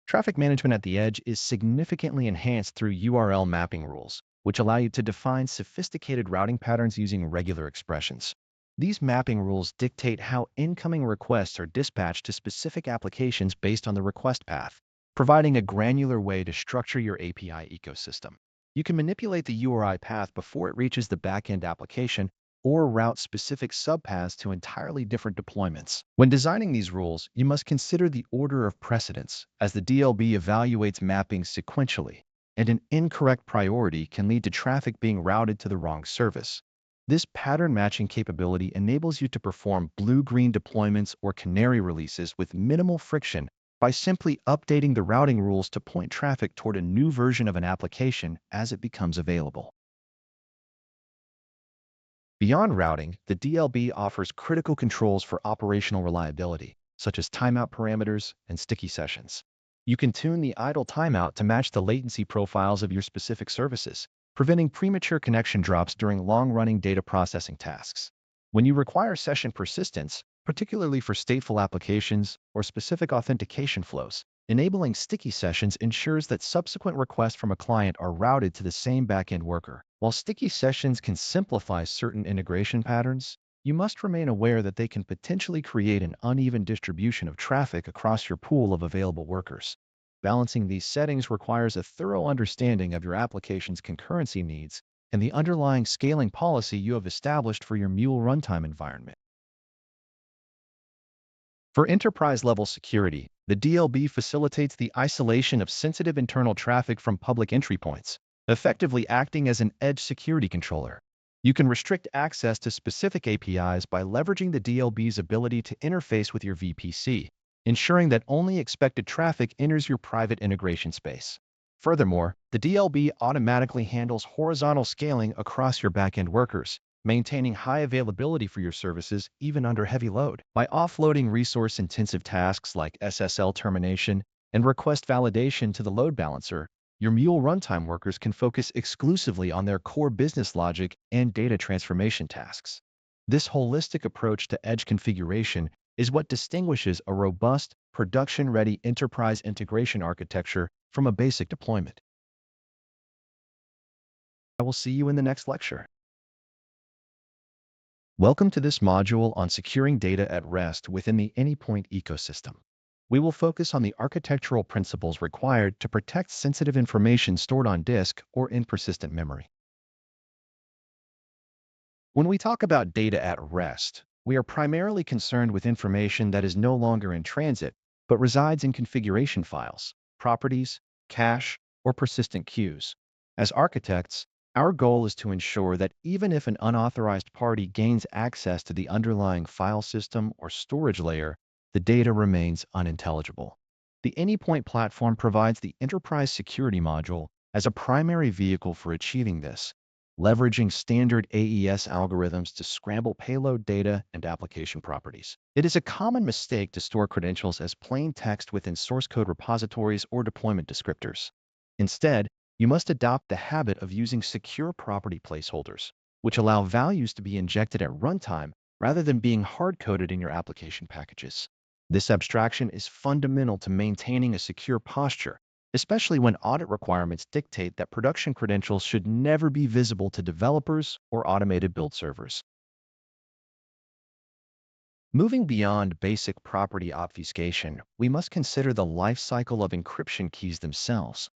Traffic management at the edge is significantly enhanced through URL mapping rules, which allow you to define sophisticated routing patterns using regular expressions. These mapping rules dictate how incoming requests are dispatched to specific applications based on the request path, providing a granular way to structure your API ecosystem. You can manipulate the URI path before it reaches the backend application or route specific subpaths to entirely different deployments. When designing these rules, you must consider the order of precedence, as the DLB evaluates mapping sequentially, and an incorrect priority can lead to traffic being routed to the wrong service. This pattern matching capability enables you to perform blue-green deployments or canary releases with minimal friction by simply updating the routing rules to point traffic toward a new version of an application as it becomes available. Beyond routing, the DLB offers critical controls for operational reliability, such as timeout parameters and sticky sessions. You can tune the idle timeout to match the latency profiles of your specific services, preventing premature connection drops during long-running data processing tasks. When you require session persistence, particularly for stateful applications or specific authentication flows, enabling sticky sessions ensures that subsequent requests from a client are routed to the same backend worker. While sticky sessions can simplify certain integration patterns, you must remain aware that they can potentially create an uneven distribution of traffic across your pool of available workers. Balancing these settings requires a thorough understanding of your application's concurrency needs and the underlying scaling policy you have established for your Mule runtime environment. For enterprise-level security, the DLB facilitates the isolation of sensitive internal traffic from public entry points, effectively acting as an edge security controller. You can restrict access to specific APIs by leveraging the DLB's ability to interface with your VPC, ensuring that only expected traffic enters your private integration space. Furthermore, the DLB automatically handles horizontal scaling across your backend workers, maintaining high availability for your services even under heavy load. By offloading resource-intensive tasks like SSL termination and request validation to the load balancer, your Mule runtime workers can focus exclusively on their core business logic and data transformation tasks. This holistic approach to edge configuration is what distinguishes a robust, production-ready enterprise integration architecture from a basic deployment. I will see you in the next lecture. Welcome to this module on securing data at rest within the Anypoint ecosystem. We will focus on the architectural principles required to protect sensitive information stored on disk or in persistent memory. When we talk about data at rest, we are primarily concerned with information that is no longer in transit, but resides in configuration files, properties, cache, or persistent queues. As architects, Our goal is to ensure that even if an unauthorized party gains access to the underlying file system or storage layer, the data remains unintelligible. The Anypoint Platform provides the Enterprise Security Module as a primary vehicle for achieving this, leveraging standard AES algorithms to scramble payload data and application properties. It is a common mistake to store credentials as plain text within source code repositories or deployment descriptors. Instead, you must adopt the habit of using secure property placeholders, which allow values to be injected at runtime rather than being hard-coded in your application packages. This abstraction is fundamental to maintaining a secure posture, especially when audit requirements dictate that production credentials should never be visible to developers or automated build servers. Moving beyond basic property obfuscation, we must consider the lifecycle of encryption keys themselves.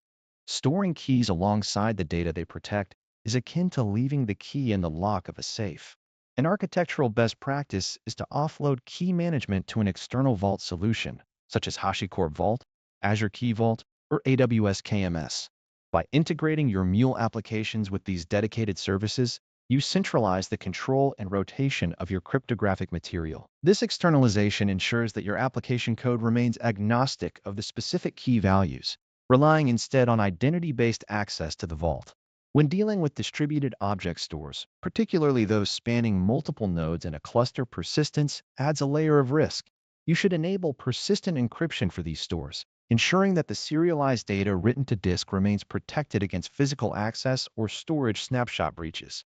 Storing keys alongside the data they protect is akin to leaving the key in the lock of a safe. An architectural best practice is to offload key management to an external vault solution, such as HashiCorp Vault, Azure Key Vault, or AWS KMS. By integrating your Mule applications with these dedicated services, you centralize the control and rotation of your cryptographic material. This externalization ensures that your application code remains agnostic of the specific key values, relying instead on identity-based access to the vault. When dealing with distributed object stores, particularly those spanning multiple nodes in a cluster, persistence adds a layer of risk. You should enable persistent encryption for these stores, ensuring that the serialized data written to disk remains protected against physical access or storage snapshot breaches.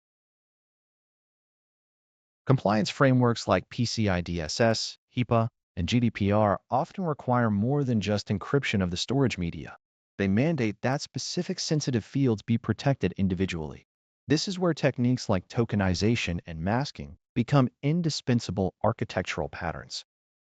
Compliance frameworks like PCI DSS, HIPAA, and GDPR often require more than just encryption of the storage media. They mandate that specific sensitive fields be protected individually. This is where techniques like tokenization and masking become indispensable architectural patterns.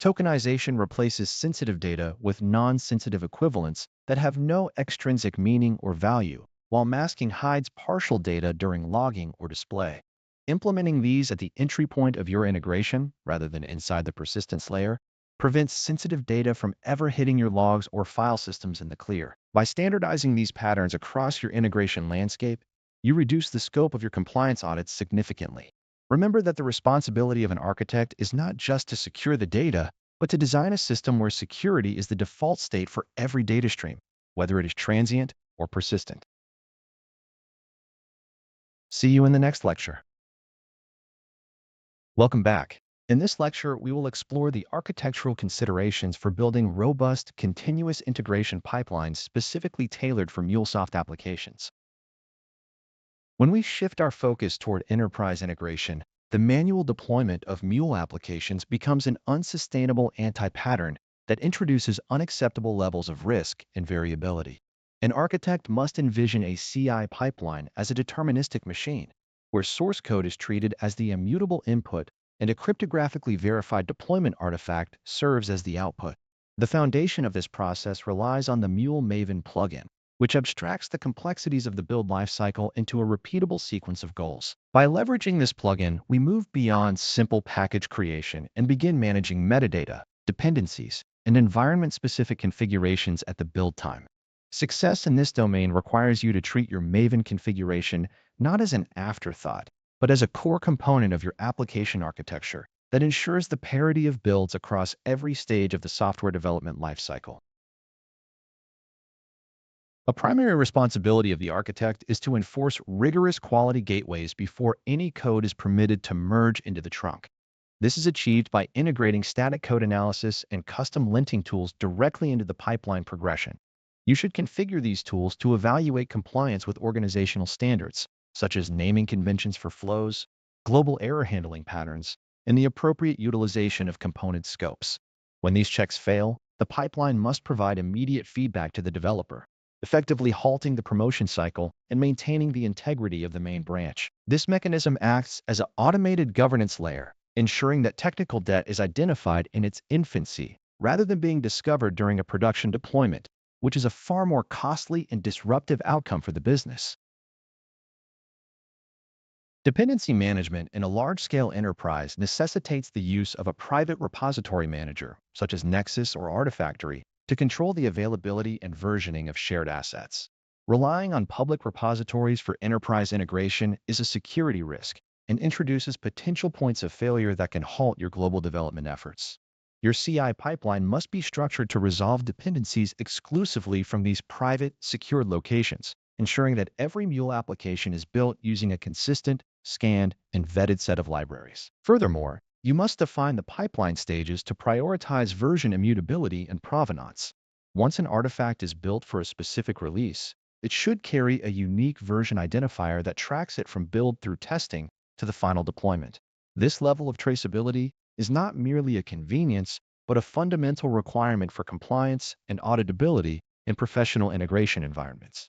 Tokenization replaces sensitive data with non-sensitive equivalents that have no extrinsic meaning or value, while masking hides partial data during logging or display. Implementing these at the entry point of your integration, rather than inside the persistence layer, prevents sensitive data from ever hitting your logs or file systems in the clear. By standardizing these patterns across your integration landscape, you reduce the scope of your compliance audits significantly. Remember that the responsibility of an architect is not just to secure the data, but to design a system where security is the default state for every data stream, whether it is transient or persistent. See you in the next lecture. Welcome back. In this lecture, we will explore the architectural considerations for building robust, continuous integration pipelines specifically tailored for MuleSoft applications. When we shift our focus toward enterprise integration, the manual deployment of Mule applications becomes an unsustainable anti-pattern that introduces unacceptable levels of risk and variability. An architect must envision a CI pipeline as a deterministic machine, where source code is treated as the immutable input and a cryptographically verified deployment artifact serves as the output. The foundation of this process relies on the Mule Maven plugin, which abstracts the complexities of the build lifecycle into a repeatable sequence of goals. By leveraging this plugin, we move beyond simple package creation and begin managing metadata, dependencies, and environment-specific configurations at the build time. Success in this domain requires you to treat your Maven configuration not as an afterthought, but as a core component of your application architecture that ensures the parity of builds across every stage of the software development lifecycle. A primary responsibility of the architect is to enforce rigorous quality gateways before any code is permitted to merge into the trunk. This is achieved by integrating static code analysis and custom linting tools directly into the pipeline progression. You should configure these tools to evaluate compliance with organizational standards, such as naming conventions for flows, global error handling patterns, and the appropriate utilization of component scopes. When these checks fail, the pipeline must provide immediate feedback to the developer, effectively halting the promotion cycle and maintaining the integrity of the main branch. This mechanism acts as an automated governance layer, ensuring that technical debt is identified in its infancy rather than being discovered during a production deployment, which is a far more costly and disruptive outcome for the business. Dependency management in a large-scale enterprise necessitates the use of a private repository manager, such as Nexus or Artifactory, to control the availability and versioning of shared assets. Relying on public repositories for enterprise integration is a security risk and introduces potential points of failure that can halt your global development efforts. Your CI pipeline must be structured to resolve dependencies exclusively from these private, secured locations, ensuring that every Mule application is built using a consistent, scanned, and vetted set of libraries. Furthermore, you must define the pipeline stages to prioritize version immutability and provenance. Once an artifact is built for a specific release, it should carry a unique version identifier that tracks it from build through testing to the final deployment. This level of traceability is not merely a convenience, but a fundamental requirement for compliance and auditability in professional integration environments.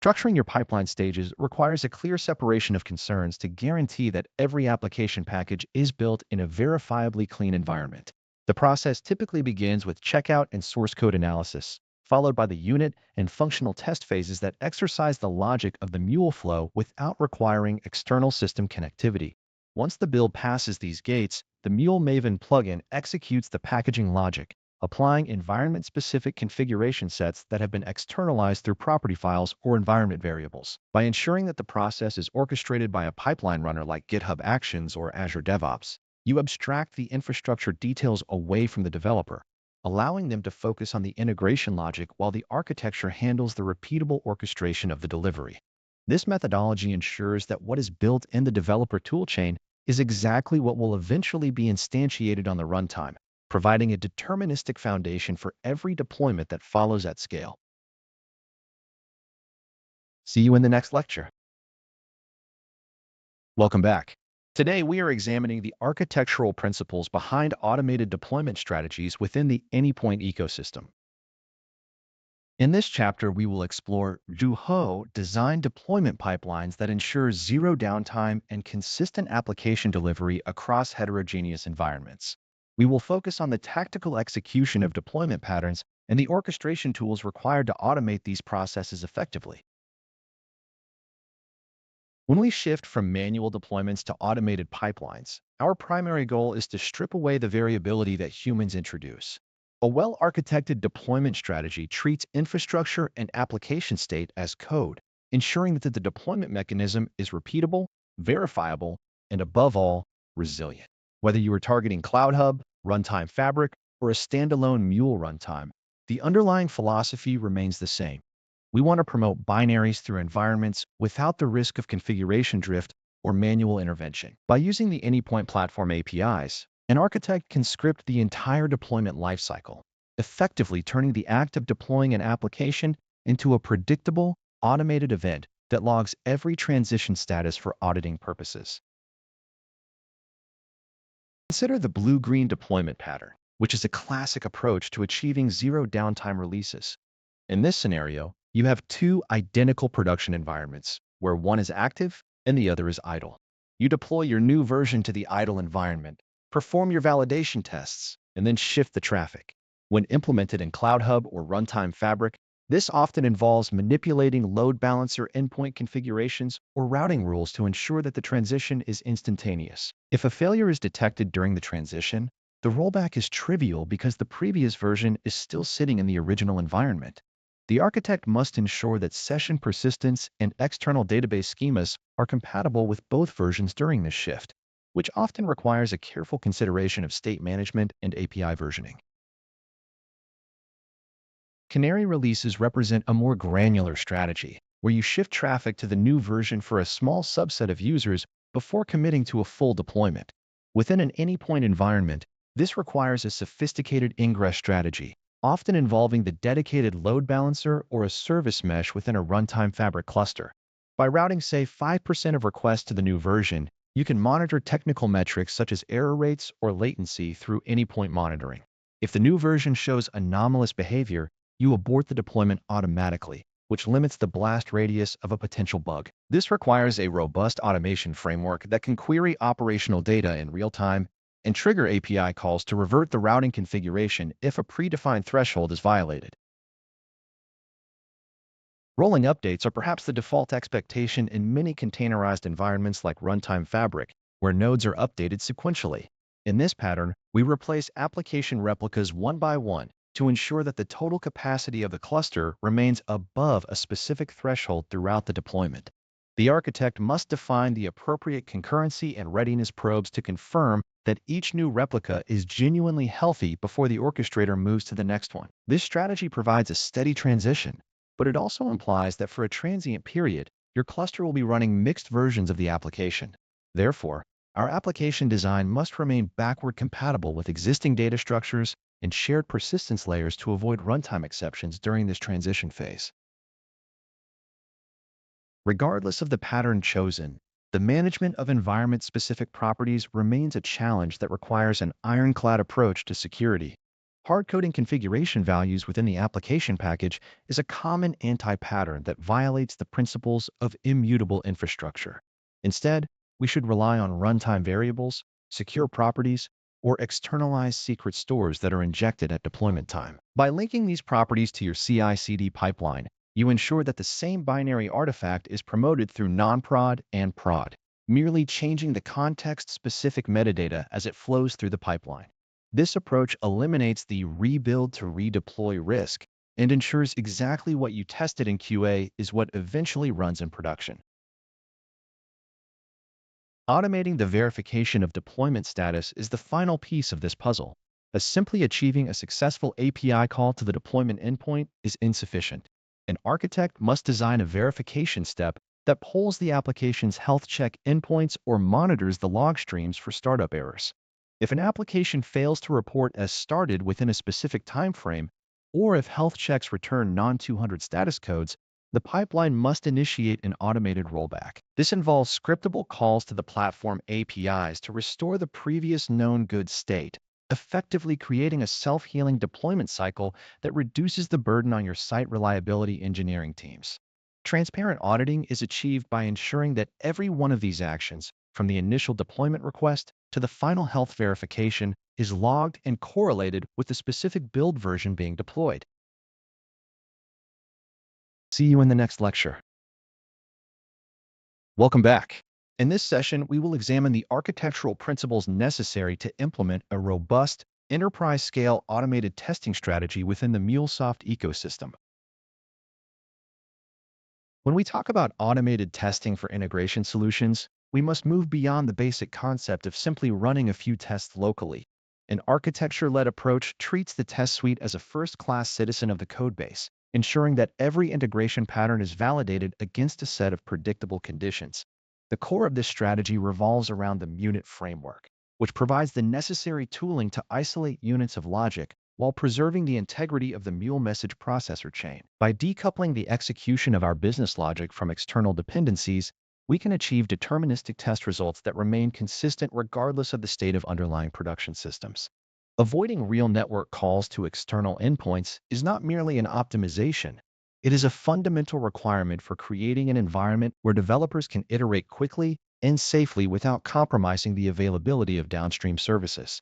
Structuring your pipeline stages requires a clear separation of concerns to guarantee that every application package is built in a verifiably clean environment. The process typically begins with checkout and source code analysis, followed by the unit and functional test phases that exercise the logic of the Mule flow without requiring external system connectivity. Once the build passes these gates, the Mule Maven plugin executes the packaging logic, applying environment-specific configuration sets that have been externalized through property files or environment variables. By ensuring that the process is orchestrated by a pipeline runner like GitHub Actions or Azure DevOps, you abstract the infrastructure details away from the developer, allowing them to focus on the integration logic while the architecture handles the repeatable orchestration of the delivery. This methodology ensures that what is built in the developer toolchain is exactly what will eventually be instantiated on the runtime, providing a deterministic foundation for every deployment that follows at scale. See you in the next lecture. Welcome back. Today, we are examining the architectural principles behind automated deployment strategies within the Anypoint ecosystem. In this chapter, we will explore Juho design deployment pipelines that ensure zero downtime and consistent application delivery across heterogeneous environments. We will focus on the tactical execution of deployment patterns and the orchestration tools required to automate these processes effectively. When we shift from manual deployments to automated pipelines, our primary goal is to strip away the variability that humans introduce. A well-architected deployment strategy treats infrastructure and application state as code, ensuring that the deployment mechanism is repeatable, verifiable, and above all, resilient. Whether you are targeting Cloud Hub, Runtime Fabric, or a standalone Mule runtime, the underlying philosophy remains the same. We want to promote binaries through environments without the risk of configuration drift or manual intervention. By using the Anypoint Platform APIs, an architect can script the entire deployment lifecycle, effectively turning the act of deploying an application into a predictable, automated event that logs every transition status for auditing purposes. Consider the blue-green deployment pattern, which is a classic approach to achieving zero downtime releases. In this scenario, you have two identical production environments, where one is active and the other is idle. You deploy your new version to the idle environment, perform your validation tests, and then shift the traffic. When implemented in Cloud Hub or Runtime Fabric, this often involves manipulating load balancer endpoint configurations or routing rules to ensure that the transition is instantaneous. If a failure is detected during the transition, the rollback is trivial because the previous version is still sitting in the original environment. The architect must ensure that session persistence and external database schemas are compatible with both versions during this shift, which often requires a careful consideration of state management and API versioning. Canary releases represent a more granular strategy, where you shift traffic to the new version for a small subset of users before committing to a full deployment. Within an Anypoint environment, this requires a sophisticated ingress strategy, often involving the dedicated load balancer or a service mesh within a Runtime Fabric cluster. By routing, say, 5% of requests to the new version, you can monitor technical metrics such as error rates or latency through Anypoint monitoring. If the new version shows anomalous behavior, you abort the deployment automatically, which limits the blast radius of a potential bug. This requires a robust automation framework that can query operational data in real time and trigger API calls to revert the routing configuration if a predefined threshold is violated. Rolling updates are perhaps the default expectation in many containerized environments like Runtime Fabric, where nodes are updated sequentially. In this pattern, we replace application replicas one by one to ensure that the total capacity of the cluster remains above a specific threshold throughout the deployment. The architect must define the appropriate concurrency and readiness probes to confirm that each new replica is genuinely healthy before the orchestrator moves to the next one. This strategy provides a steady transition, but it also implies that for a transient period, your cluster will be running mixed versions of the application. Therefore, our application design must remain backward compatible with existing data structures and shared persistence layers to avoid runtime exceptions during this transition phase. Regardless of the pattern chosen, the management of environment-specific properties remains a challenge that requires an ironclad approach to security. Hard-coding configuration values within the application package is a common anti-pattern that violates the principles of immutable infrastructure. Instead, we should rely on runtime variables, secure properties, or externalized secret stores that are injected at deployment time. By linking these properties to your CI/CD pipeline, you ensure that the same binary artifact is promoted through non-prod and prod, merely changing the context-specific metadata as it flows through the pipeline. This approach eliminates the rebuild to redeploy risk and ensures exactly what you tested in QA is what eventually runs in production. Automating the verification of deployment status is the final piece of this puzzle, as simply achieving a successful API call to the deployment endpoint is insufficient. An architect must design a verification step that polls the application's health check endpoints or monitors the log streams for startup errors. If an application fails to report as started within a specific time frame, or if health checks return non-200 status codes, the pipeline must initiate an automated rollback. This involves scriptable calls to the platform APIs to restore the previous known good state, effectively creating a self-healing deployment cycle that reduces the burden on your site reliability engineering teams. Transparent auditing is achieved by ensuring that every one of these actions, from the initial deployment request to the final health verification, is logged and correlated with the specific build version being deployed. See you in the next lecture. Welcome back. In this session, we will examine the architectural principles necessary to implement a robust, enterprise-scale automated testing strategy within the MuleSoft ecosystem. When we talk about automated testing for integration solutions, we must move beyond the basic concept of simply running a few tests locally. An architecture-led approach treats the test suite as a first-class citizen of the codebase, ensuring that every integration pattern is validated against a set of predictable conditions. The core of this strategy revolves around the unit framework, which provides the necessary tooling to isolate units of logic while preserving the integrity of the Mule message processor chain. By decoupling the execution of our business logic from external dependencies, we can achieve deterministic test results that remain consistent regardless of the state of underlying production systems. Avoiding real network calls to external endpoints is not merely an optimization. It is a fundamental requirement for creating an environment where developers can iterate quickly and safely without compromising the availability of downstream services.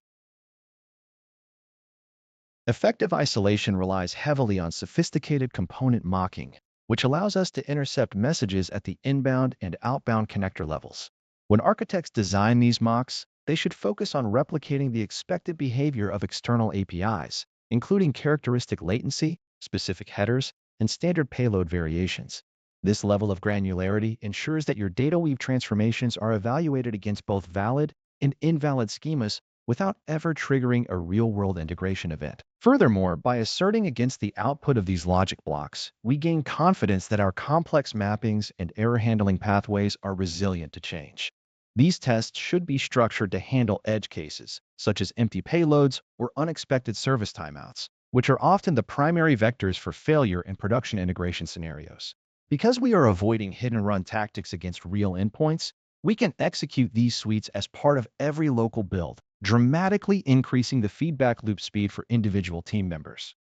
Effective isolation relies heavily on sophisticated component mocking, which allows us to intercept messages at the inbound and outbound connector levels. When architects design these mocks, they should focus on replicating the expected behavior of external APIs, including characteristic latency, specific headers, and standard payload variations. This level of granularity ensures that your DataWeave transformations are evaluated against both valid and invalid schemas without ever triggering a real-world integration event. Furthermore, by asserting against the output of these logic blocks, we gain confidence that our complex mappings and error handling pathways are resilient to change. These tests should be structured to handle edge cases, such as empty payloads or unexpected service timeouts, which are often the primary vectors for failure in production integration scenarios. Because we are avoiding hit-and-run tactics against real endpoints, we can execute these suites as part of every local build, dramatically increasing the feedback loop speed for individual team members.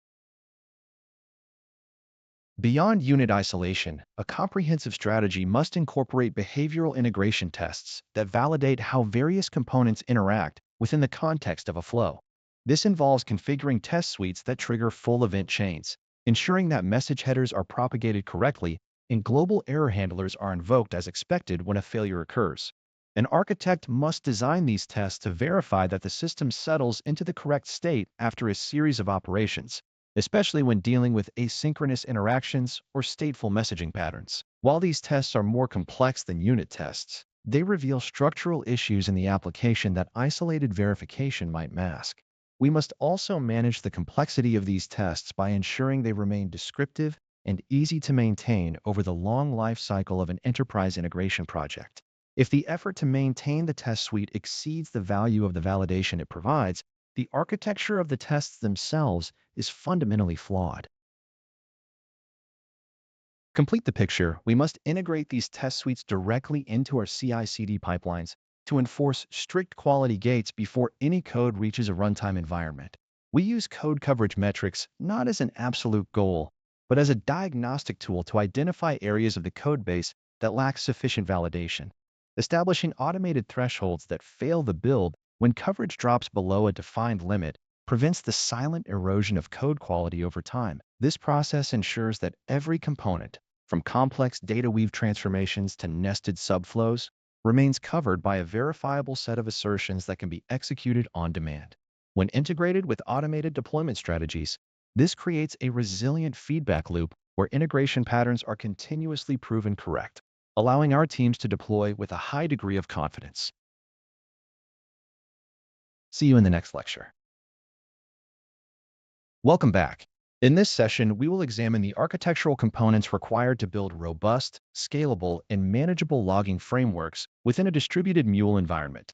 Beyond unit isolation, a comprehensive strategy must incorporate behavioral integration tests that validate how various components interact within the context of a flow. This involves configuring test suites that trigger full event chains, ensuring that message headers are propagated correctly and global error handlers are invoked as expected when a failure occurs. An architect must design these tests to verify that the system settles into the correct state after a series of operations, especially when dealing with asynchronous interactions or stateful messaging patterns. While these tests are more complex than unit tests, they reveal structural issues in the application that isolated verification might mask. We must also manage the complexity of these tests by ensuring they remain descriptive and easy to maintain over the long life cycle of an enterprise integration project. If the effort to maintain the test suite exceeds the value of the validation it provides, the architecture of the tests themselves is fundamentally flawed. Complete the picture, we must integrate these test suites directly into our CI/CD pipelines to enforce strict quality gates before any code reaches a runtime environment. We use code coverage metrics not as an absolute goal, but as a diagnostic tool to identify areas of the code base that lack sufficient validation. Establishing automated thresholds that fail the build when coverage drops below a defined limit prevents the silent erosion of code quality over time. This process ensures that every component, from complex DataWeave transformations to nested subflows, remains covered by a verifiable set of assertions that can be executed on demand. When integrated with automated deployment strategies, this creates a resilient feedback loop where integration patterns are continuously proven correct, allowing our teams to deploy with a high degree of confidence. See you in the next lecture. Welcome back. In this session, we will examine the architectural components required to build robust, scalable, and manageable logging frameworks within a distributed Mule environment.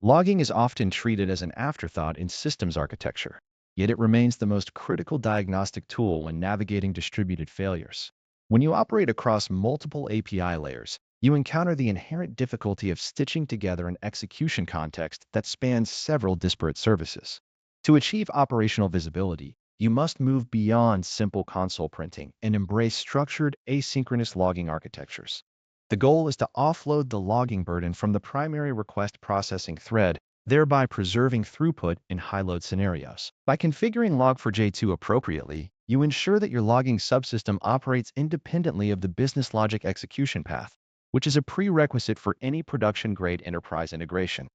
Logging is often treated as an afterthought in systems architecture, yet it remains the most critical diagnostic tool when navigating distributed failures. When you operate across multiple API layers, you encounter the inherent difficulty of stitching together an execution context that spans several disparate services. To achieve operational visibility, you must move beyond simple console printing and embrace structured asynchronous logging architectures. The goal is to offload the logging burden from the primary request processing thread, thereby preserving throughput in high-load scenarios. By configuring Log4j2 appropriately, you ensure that your logging subsystem operates independently of the business logic execution path, which is a prerequisite for any production-grade enterprise integration.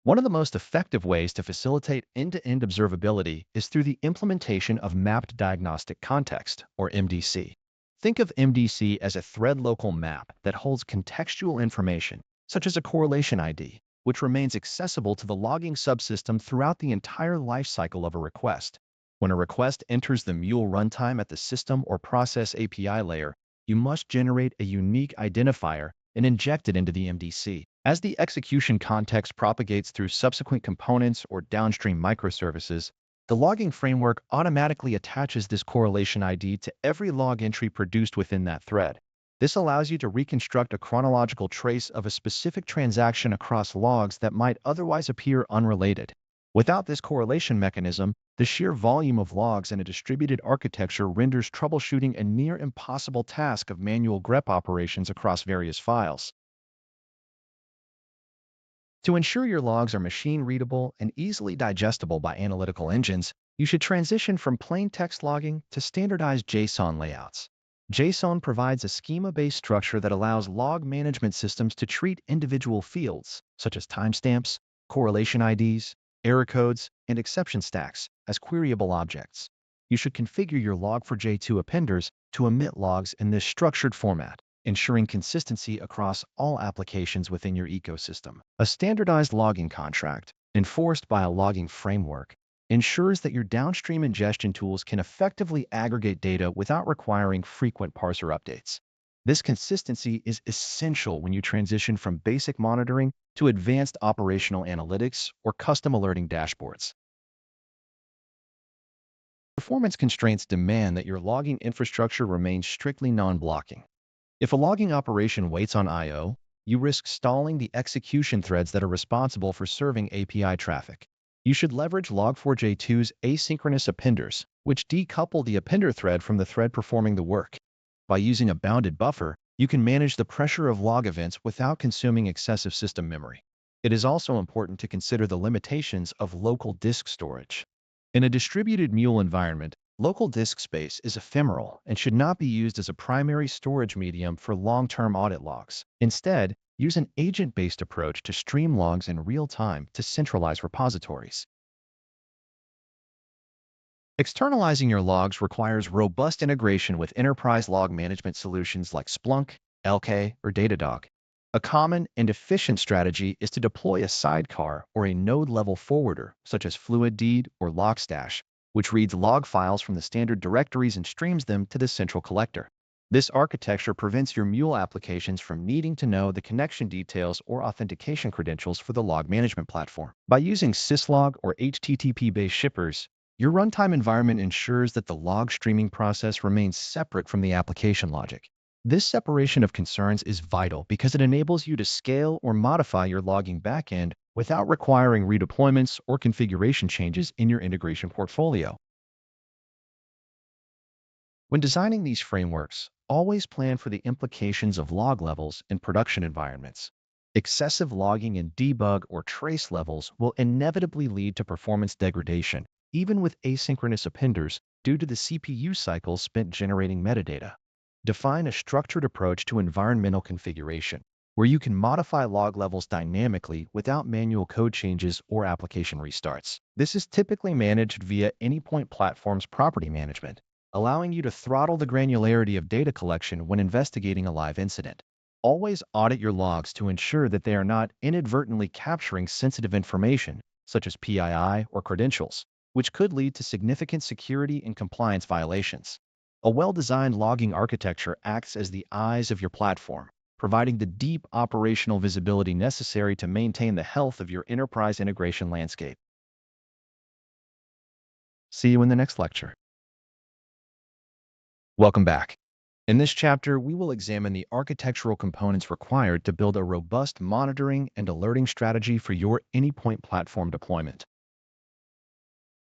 One of the most effective ways to facilitate end-to-end observability is through the implementation of Mapped Diagnostic Context, or MDC. Think of MDC as a thread local map that holds contextual information, such as a correlation ID, which remains accessible to the logging subsystem throughout the entire lifecycle of a request. When a request enters the Mule runtime at the system or process API layer, you must generate a unique identifier and inject it into the MDC. As the execution context propagates through subsequent components or downstream microservices, the logging framework automatically attaches this correlation ID to every log entry produced within that thread. This allows you to reconstruct a chronological trace of a specific transaction across logs that might otherwise appear unrelated. Without this correlation mechanism, the sheer volume of logs in a distributed architecture renders troubleshooting a near impossible task of manual grep operations across various files. To ensure your logs are machine-readable and easily digestible by analytical engines, you should transition from plain text logging to standardized JSON layouts. JSON provides a schema-based structure that allows log management systems to treat individual fields, such as timestamps, correlation IDs, error codes, and exception stacks, as queryable objects. You should configure your Log4j2 appenders to emit logs in this structured format, ensuring consistency across all applications within your ecosystem. A standardized logging contract, enforced by a logging framework, ensures that your downstream ingestion tools can effectively aggregate data without requiring frequent parser updates. This consistency is essential when you transition from basic monitoring to advanced operational analytics or custom alerting dashboards. Performance constraints demand that your logging infrastructure remains strictly non-blocking. If a logging operation waits on I/O, you risk stalling the execution threads that are responsible for serving API traffic. You should leverage Log4j2's asynchronous appenders, which decouple the appender thread from the thread performing the work. By using a bounded buffer, you can manage the pressure of log events without consuming excessive system memory. It is also important to consider the limitations of local disk storage. In a distributed Mule environment, local disk space is ephemeral and should not be used as a primary storage medium for long-term audit logs. Instead, use an agent-based approach to stream logs in real time to centralize repositories. Externalizing your logs requires robust integration with enterprise log management solutions like Splunk, LK, or Datadog. A common and efficient strategy is to deploy a sidecar or a node-level forwarder, such as FluidDeed or Logstash, which reads log files from the standard directories and streams them to the central collector. This architecture prevents your Mule applications from needing to know the connection details or authentication credentials for the log management platform. By using syslog or HTTP-based shippers, your runtime environment ensures that the log streaming process remains separate from the application logic. This separation of concerns is vital because it enables you to scale or modify your logging backend without requiring redeployments or configuration changes in your integration portfolio. When designing these frameworks, always plan for the implications of log levels in production environments. Excessive logging in debug or trace levels will inevitably lead to performance degradation, even with asynchronous appenders, due to the CPU cycles spent generating metadata. Define a structured approach to environmental configuration, where you can modify log levels dynamically without manual code changes or application restarts. This is typically managed via Anypoint Platform's property management, allowing you to throttle the granularity of data collection when investigating a live incident. Always audit your logs to ensure that they are not inadvertently capturing sensitive information, such as PII or credentials, which could lead to significant security and compliance violations. A well-designed logging architecture acts as the eyes of your platform, providing the deep operational visibility necessary to maintain the health of your enterprise integration landscape. See you in the next lecture. Welcome back. In this chapter, we will examine the architectural components required to build a robust monitoring and alerting strategy for your Anypoint platform deployment.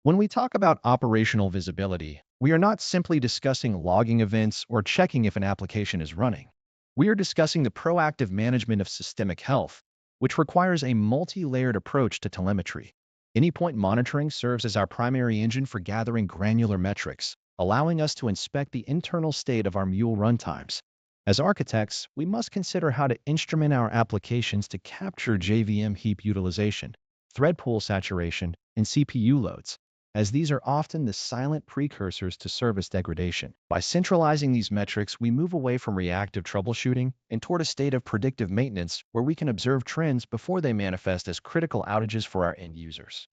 When we talk about operational visibility, we are not simply discussing logging events or checking if an application is running. We are discussing the proactive management of systemic health, which requires a multi-layered approach to telemetry. Anypoint monitoring serves as our primary engine for gathering granular metrics, allowing us to inspect the internal state of our Mule runtimes. As architects, we must consider how to instrument our applications to capture JVM heap utilization, thread pool saturation, and CPU loads, as these are often the silent precursors to service degradation. By centralizing these metrics, we move away from reactive troubleshooting and toward a state of predictive maintenance where we can observe trends before they manifest as critical outages for our end users.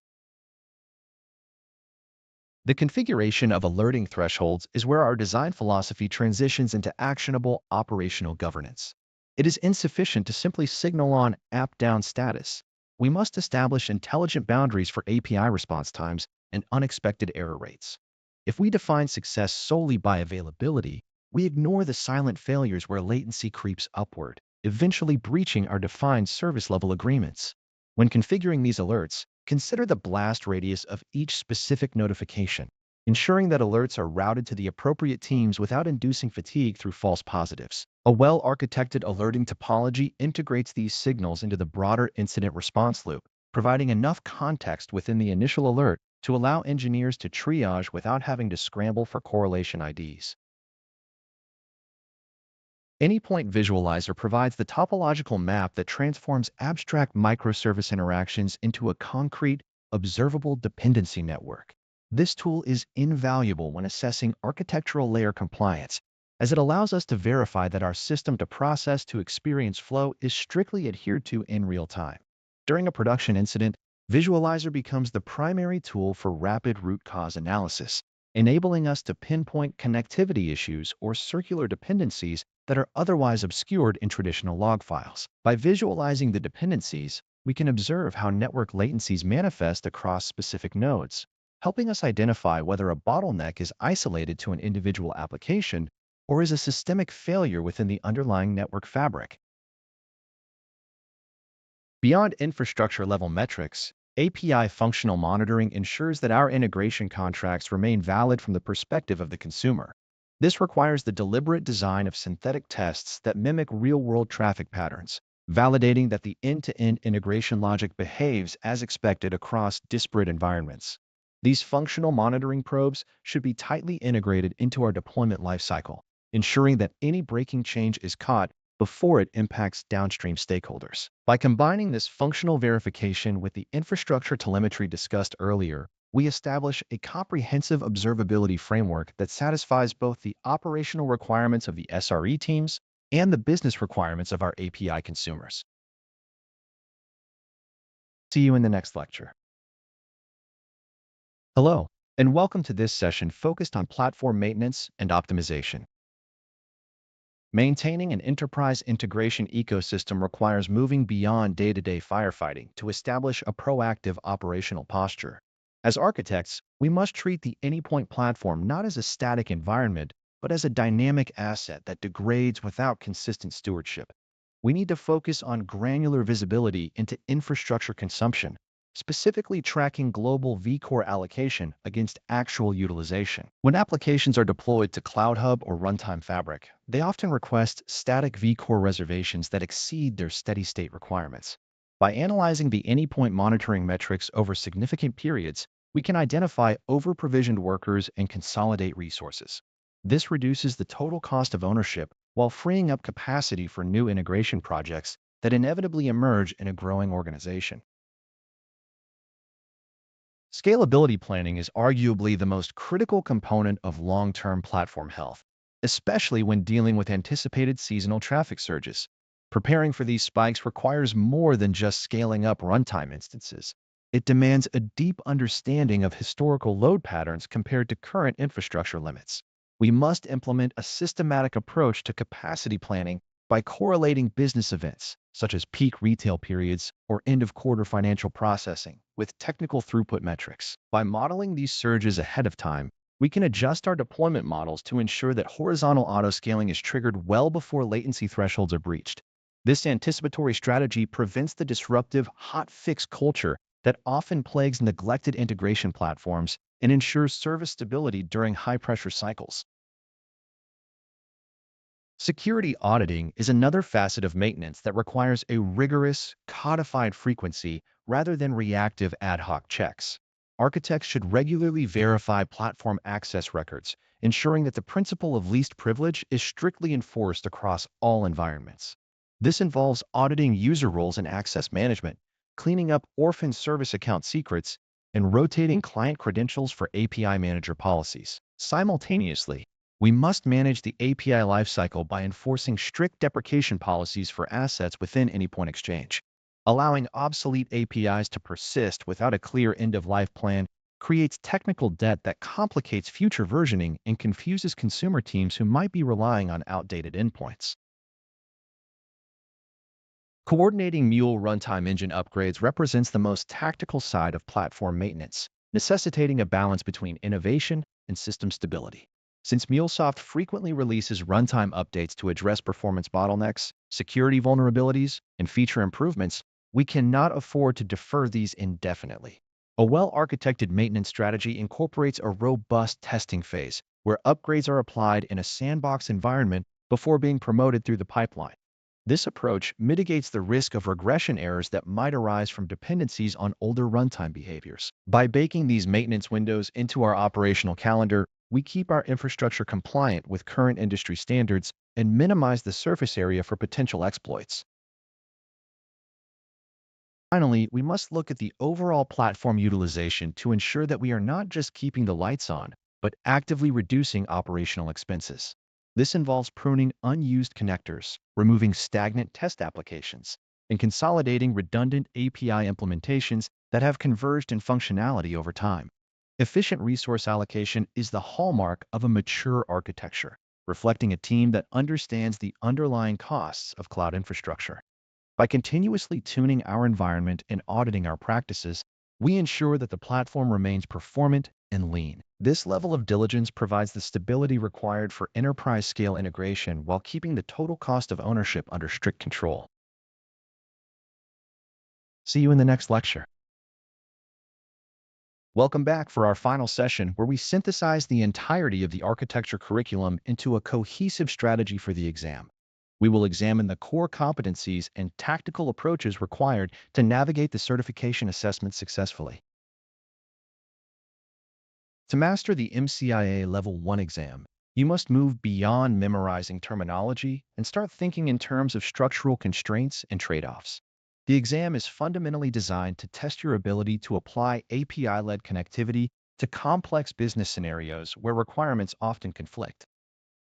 The configuration of alerting thresholds is where our design philosophy transitions into actionable operational governance. It is insufficient to simply signal on app down status. We must establish intelligent boundaries for API response times and unexpected error rates. If we define success solely by availability, we ignore the silent failures where latency creeps upward, eventually breaching our defined service level agreements. When configuring these alerts, consider the blast radius of each specific notification, ensuring that alerts are routed to the appropriate teams without inducing fatigue through false positives. A well-architected alerting topology integrates these signals into the broader incident response loop, providing enough context within the initial alert to allow engineers to triage without having to scramble for correlation IDs. Anypoint Visualizer provides the topological map that transforms abstract microservice interactions into a concrete, observable dependency network. This tool is invaluable when assessing architectural layer compliance, as it allows us to verify that our system-to-process-to-experience flow is strictly adhered to in real time. During a production incident, Visualizer becomes the primary tool for rapid root cause analysis, enabling us to pinpoint connectivity issues or circular dependencies that are otherwise obscured in traditional log files. By visualizing the dependencies, we can observe how network latencies manifest across specific nodes, helping us identify whether a bottleneck is isolated to an individual application or is a systemic failure within the underlying network fabric. Beyond infrastructure-level metrics, API functional monitoring ensures that our integration contracts remain valid from the perspective of the consumer. This requires the deliberate design of synthetic tests that mimic real-world traffic patterns, validating that the end-to-end integration logic behaves as expected across disparate environments. These functional monitoring probes should be tightly integrated into our deployment lifecycle, ensuring that any breaking change is caught before it impacts downstream stakeholders. By combining this functional verification with the infrastructure telemetry discussed earlier, we establish a comprehensive observability framework that satisfies both the operational requirements of the SRE teams and the business requirements of our API consumers. See you in the next lecture. Hello, and welcome to this session focused on platform maintenance and optimization. Maintaining an enterprise integration ecosystem requires moving beyond day-to-day firefighting to establish a proactive operational posture. As architects, we must treat the Anypoint platform not as a static environment, but as a dynamic asset that degrades without consistent stewardship. We need to focus on granular visibility into infrastructure consumption, specifically tracking global vCore allocation against actual utilization. When applications are deployed to Cloud Hub or Runtime Fabric, they often request static vCore reservations that exceed their steady-state requirements. By analyzing the Anypoint monitoring metrics over significant periods, we can identify over-provisioned workers and consolidate resources. This reduces the total cost of ownership while freeing up capacity for new integration projects that inevitably emerge in a growing organization. Scalability planning is arguably the most critical component of long-term platform health, especially when dealing with anticipated seasonal traffic surges. Preparing for these spikes requires more than just scaling up runtime instances. It demands a deep understanding of historical load patterns compared to current infrastructure limits. We must implement a systematic approach to capacity planning by correlating business events, such as peak retail periods or end-of-quarter financial processing, with technical throughput metrics. By modeling these surges ahead of time, we can adjust our deployment models to ensure that horizontal autoscaling is triggered well before latency thresholds are breached. This anticipatory strategy prevents the disruptive hot-fix culture that often plagues neglected integration platforms and ensures service stability during high-pressure cycles. Security auditing is another facet of maintenance that requires a rigorous, codified frequency rather than reactive ad hoc checks. Architects should regularly verify platform access records, ensuring that the principle of least privilege is strictly enforced across all environments. This involves auditing user roles and access management, cleaning up orphan service account secrets, and rotating client credentials for API manager policies. Simultaneously, we must manage the API lifecycle by enforcing strict deprecation policies for assets within Anypoint Exchange. Allowing obsolete APIs to persist without a clear end-of-life plan creates technical debt that complicates future versioning and confuses consumer teams who might be relying on outdated endpoints. Coordinating Mule runtime engine upgrades represents the most tactical side of platform maintenance, necessitating a balance between innovation and system stability. Since MuleSoft frequently releases runtime updates to address performance bottlenecks, security vulnerabilities, and feature improvements, we cannot afford to defer these indefinitely. A well-architected maintenance strategy incorporates a robust testing phase, where upgrades are applied in a sandbox environment before being promoted through the pipeline. This approach mitigates the risk of regression errors that might arise from dependencies on older runtime behaviors. By baking these maintenance windows into our operational calendar, we keep our infrastructure compliant with current industry standards and minimize the surface area for potential exploits. Finally, we must look at the overall platform utilization to ensure that we are not just keeping the lights on, but actively reducing operational expenses. This involves pruning unused connectors, removing stagnant test applications, and consolidating redundant API implementations that have converged in functionality over time. Efficient resource allocation is the hallmark of a mature architecture, reflecting a team that understands the underlying costs of cloud infrastructure. By continuously tuning our environment and auditing our practices, we ensure that the platform remains performant and lean. This level of diligence provides the stability required for enterprise-scale integration while keeping the total cost of ownership under strict control. See you in the next lecture. Welcome back for our final session, where we synthesize the entirety of the architecture curriculum into a cohesive strategy for the exam. We will examine the core competencies and tactical approaches required to navigate the certification assessment successfully. To master the MCIA Level 1 exam, you must move beyond memorizing terminology and start thinking in terms of structural constraints and trade-offs. The exam is fundamentally designed to test your ability to apply API-led connectivity to complex business scenarios where requirements often conflict.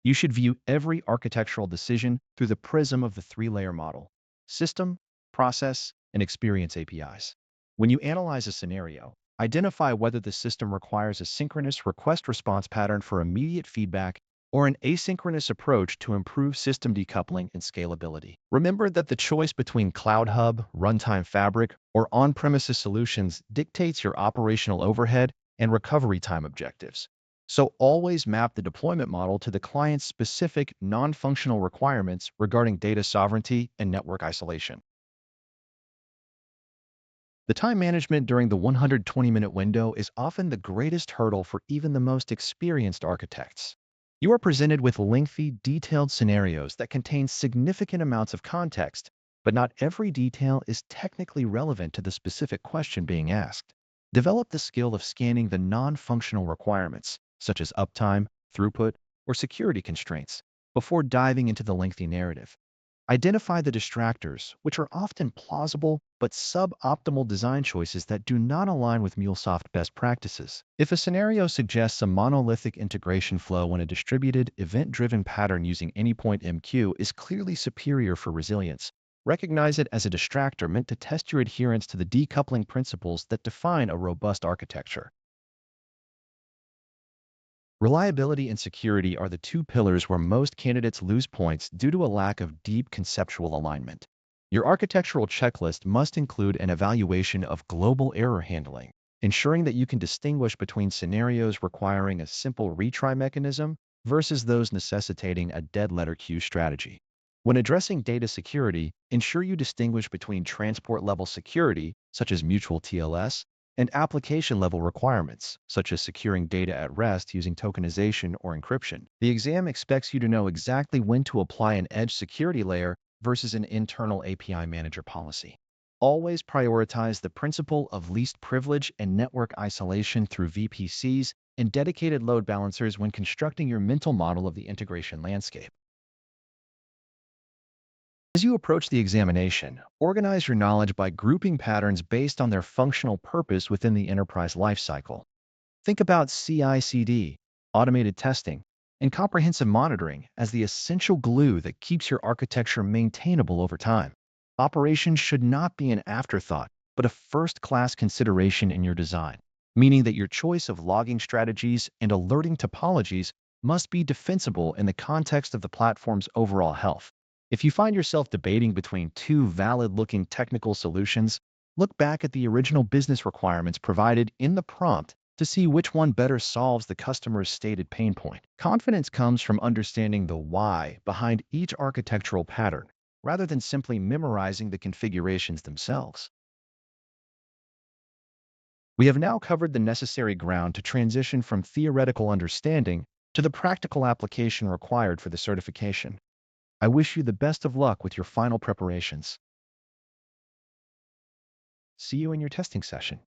You should view every architectural decision through the prism of the three-layer model: system, process, and experience APIs. When you analyze a scenario, identify whether the system requires a synchronous request-response pattern for immediate feedback or an asynchronous approach to improve system decoupling and scalability. Remember that the choice between Cloud Hub, Runtime Fabric, or on-premises solutions dictates your operational overhead and recovery time objectives. So always map the deployment model to the client's specific non-functional requirements regarding data sovereignty and network isolation. The time management during the 120-minute window is often the greatest hurdle for even the most experienced architects. You are presented with lengthy, detailed scenarios that contain significant amounts of context, but not every detail is technically relevant to the specific question being asked. Develop the skill of scanning the non-functional requirements, such as uptime, throughput, or security constraints, before diving into the lengthy narrative. Identify the distractors, which are often plausible but suboptimal design choices that do not align with MuleSoft best practices. If a scenario suggests a monolithic integration flow when a distributed, event-driven pattern using Anypoint MQ is clearly superior for resilience, recognize it as a distractor meant to test your adherence to the decoupling principles that define a robust architecture. Reliability and security are the two pillars where most candidates lose points due to a lack of deep conceptual alignment. Your architectural checklist must include an evaluation of global error handling, ensuring that you can distinguish between scenarios requiring a simple retry mechanism versus those necessitating a dead letter queue strategy. When addressing data security, ensure you distinguish between transport-level security, such as mutual TLS, and application-level requirements, such as securing data at rest using tokenization or encryption. The exam expects you to know exactly when to apply an edge security layer versus an internal API manager policy. Always prioritize the principle of least privilege and network isolation through VPCs and dedicated load balancers when constructing your mental model of the integration landscape. As you approach the examination, organize your knowledge by grouping patterns based on their functional purpose within the enterprise lifecycle. Think about CI/CD, automated testing, and comprehensive monitoring as the essential glue that keeps your architecture maintainable over time. Operations should not be an afterthought, but a first-class consideration in your design, meaning that your choice of logging strategies and alerting topologies must be defensible in the context of the platform's overall health. If you find yourself debating between two valid-looking technical solutions, look back at the original business requirements provided in the prompt to see which one better solves the customer's stated pain point. Confidence comes from understanding the why behind each architectural pattern, rather than simply memorizing the configurations themselves. We have now covered the necessary ground to transition from theoretical understanding to the practical application required for the certification. I wish you the best of luck with your final preparations. See you in your testing session.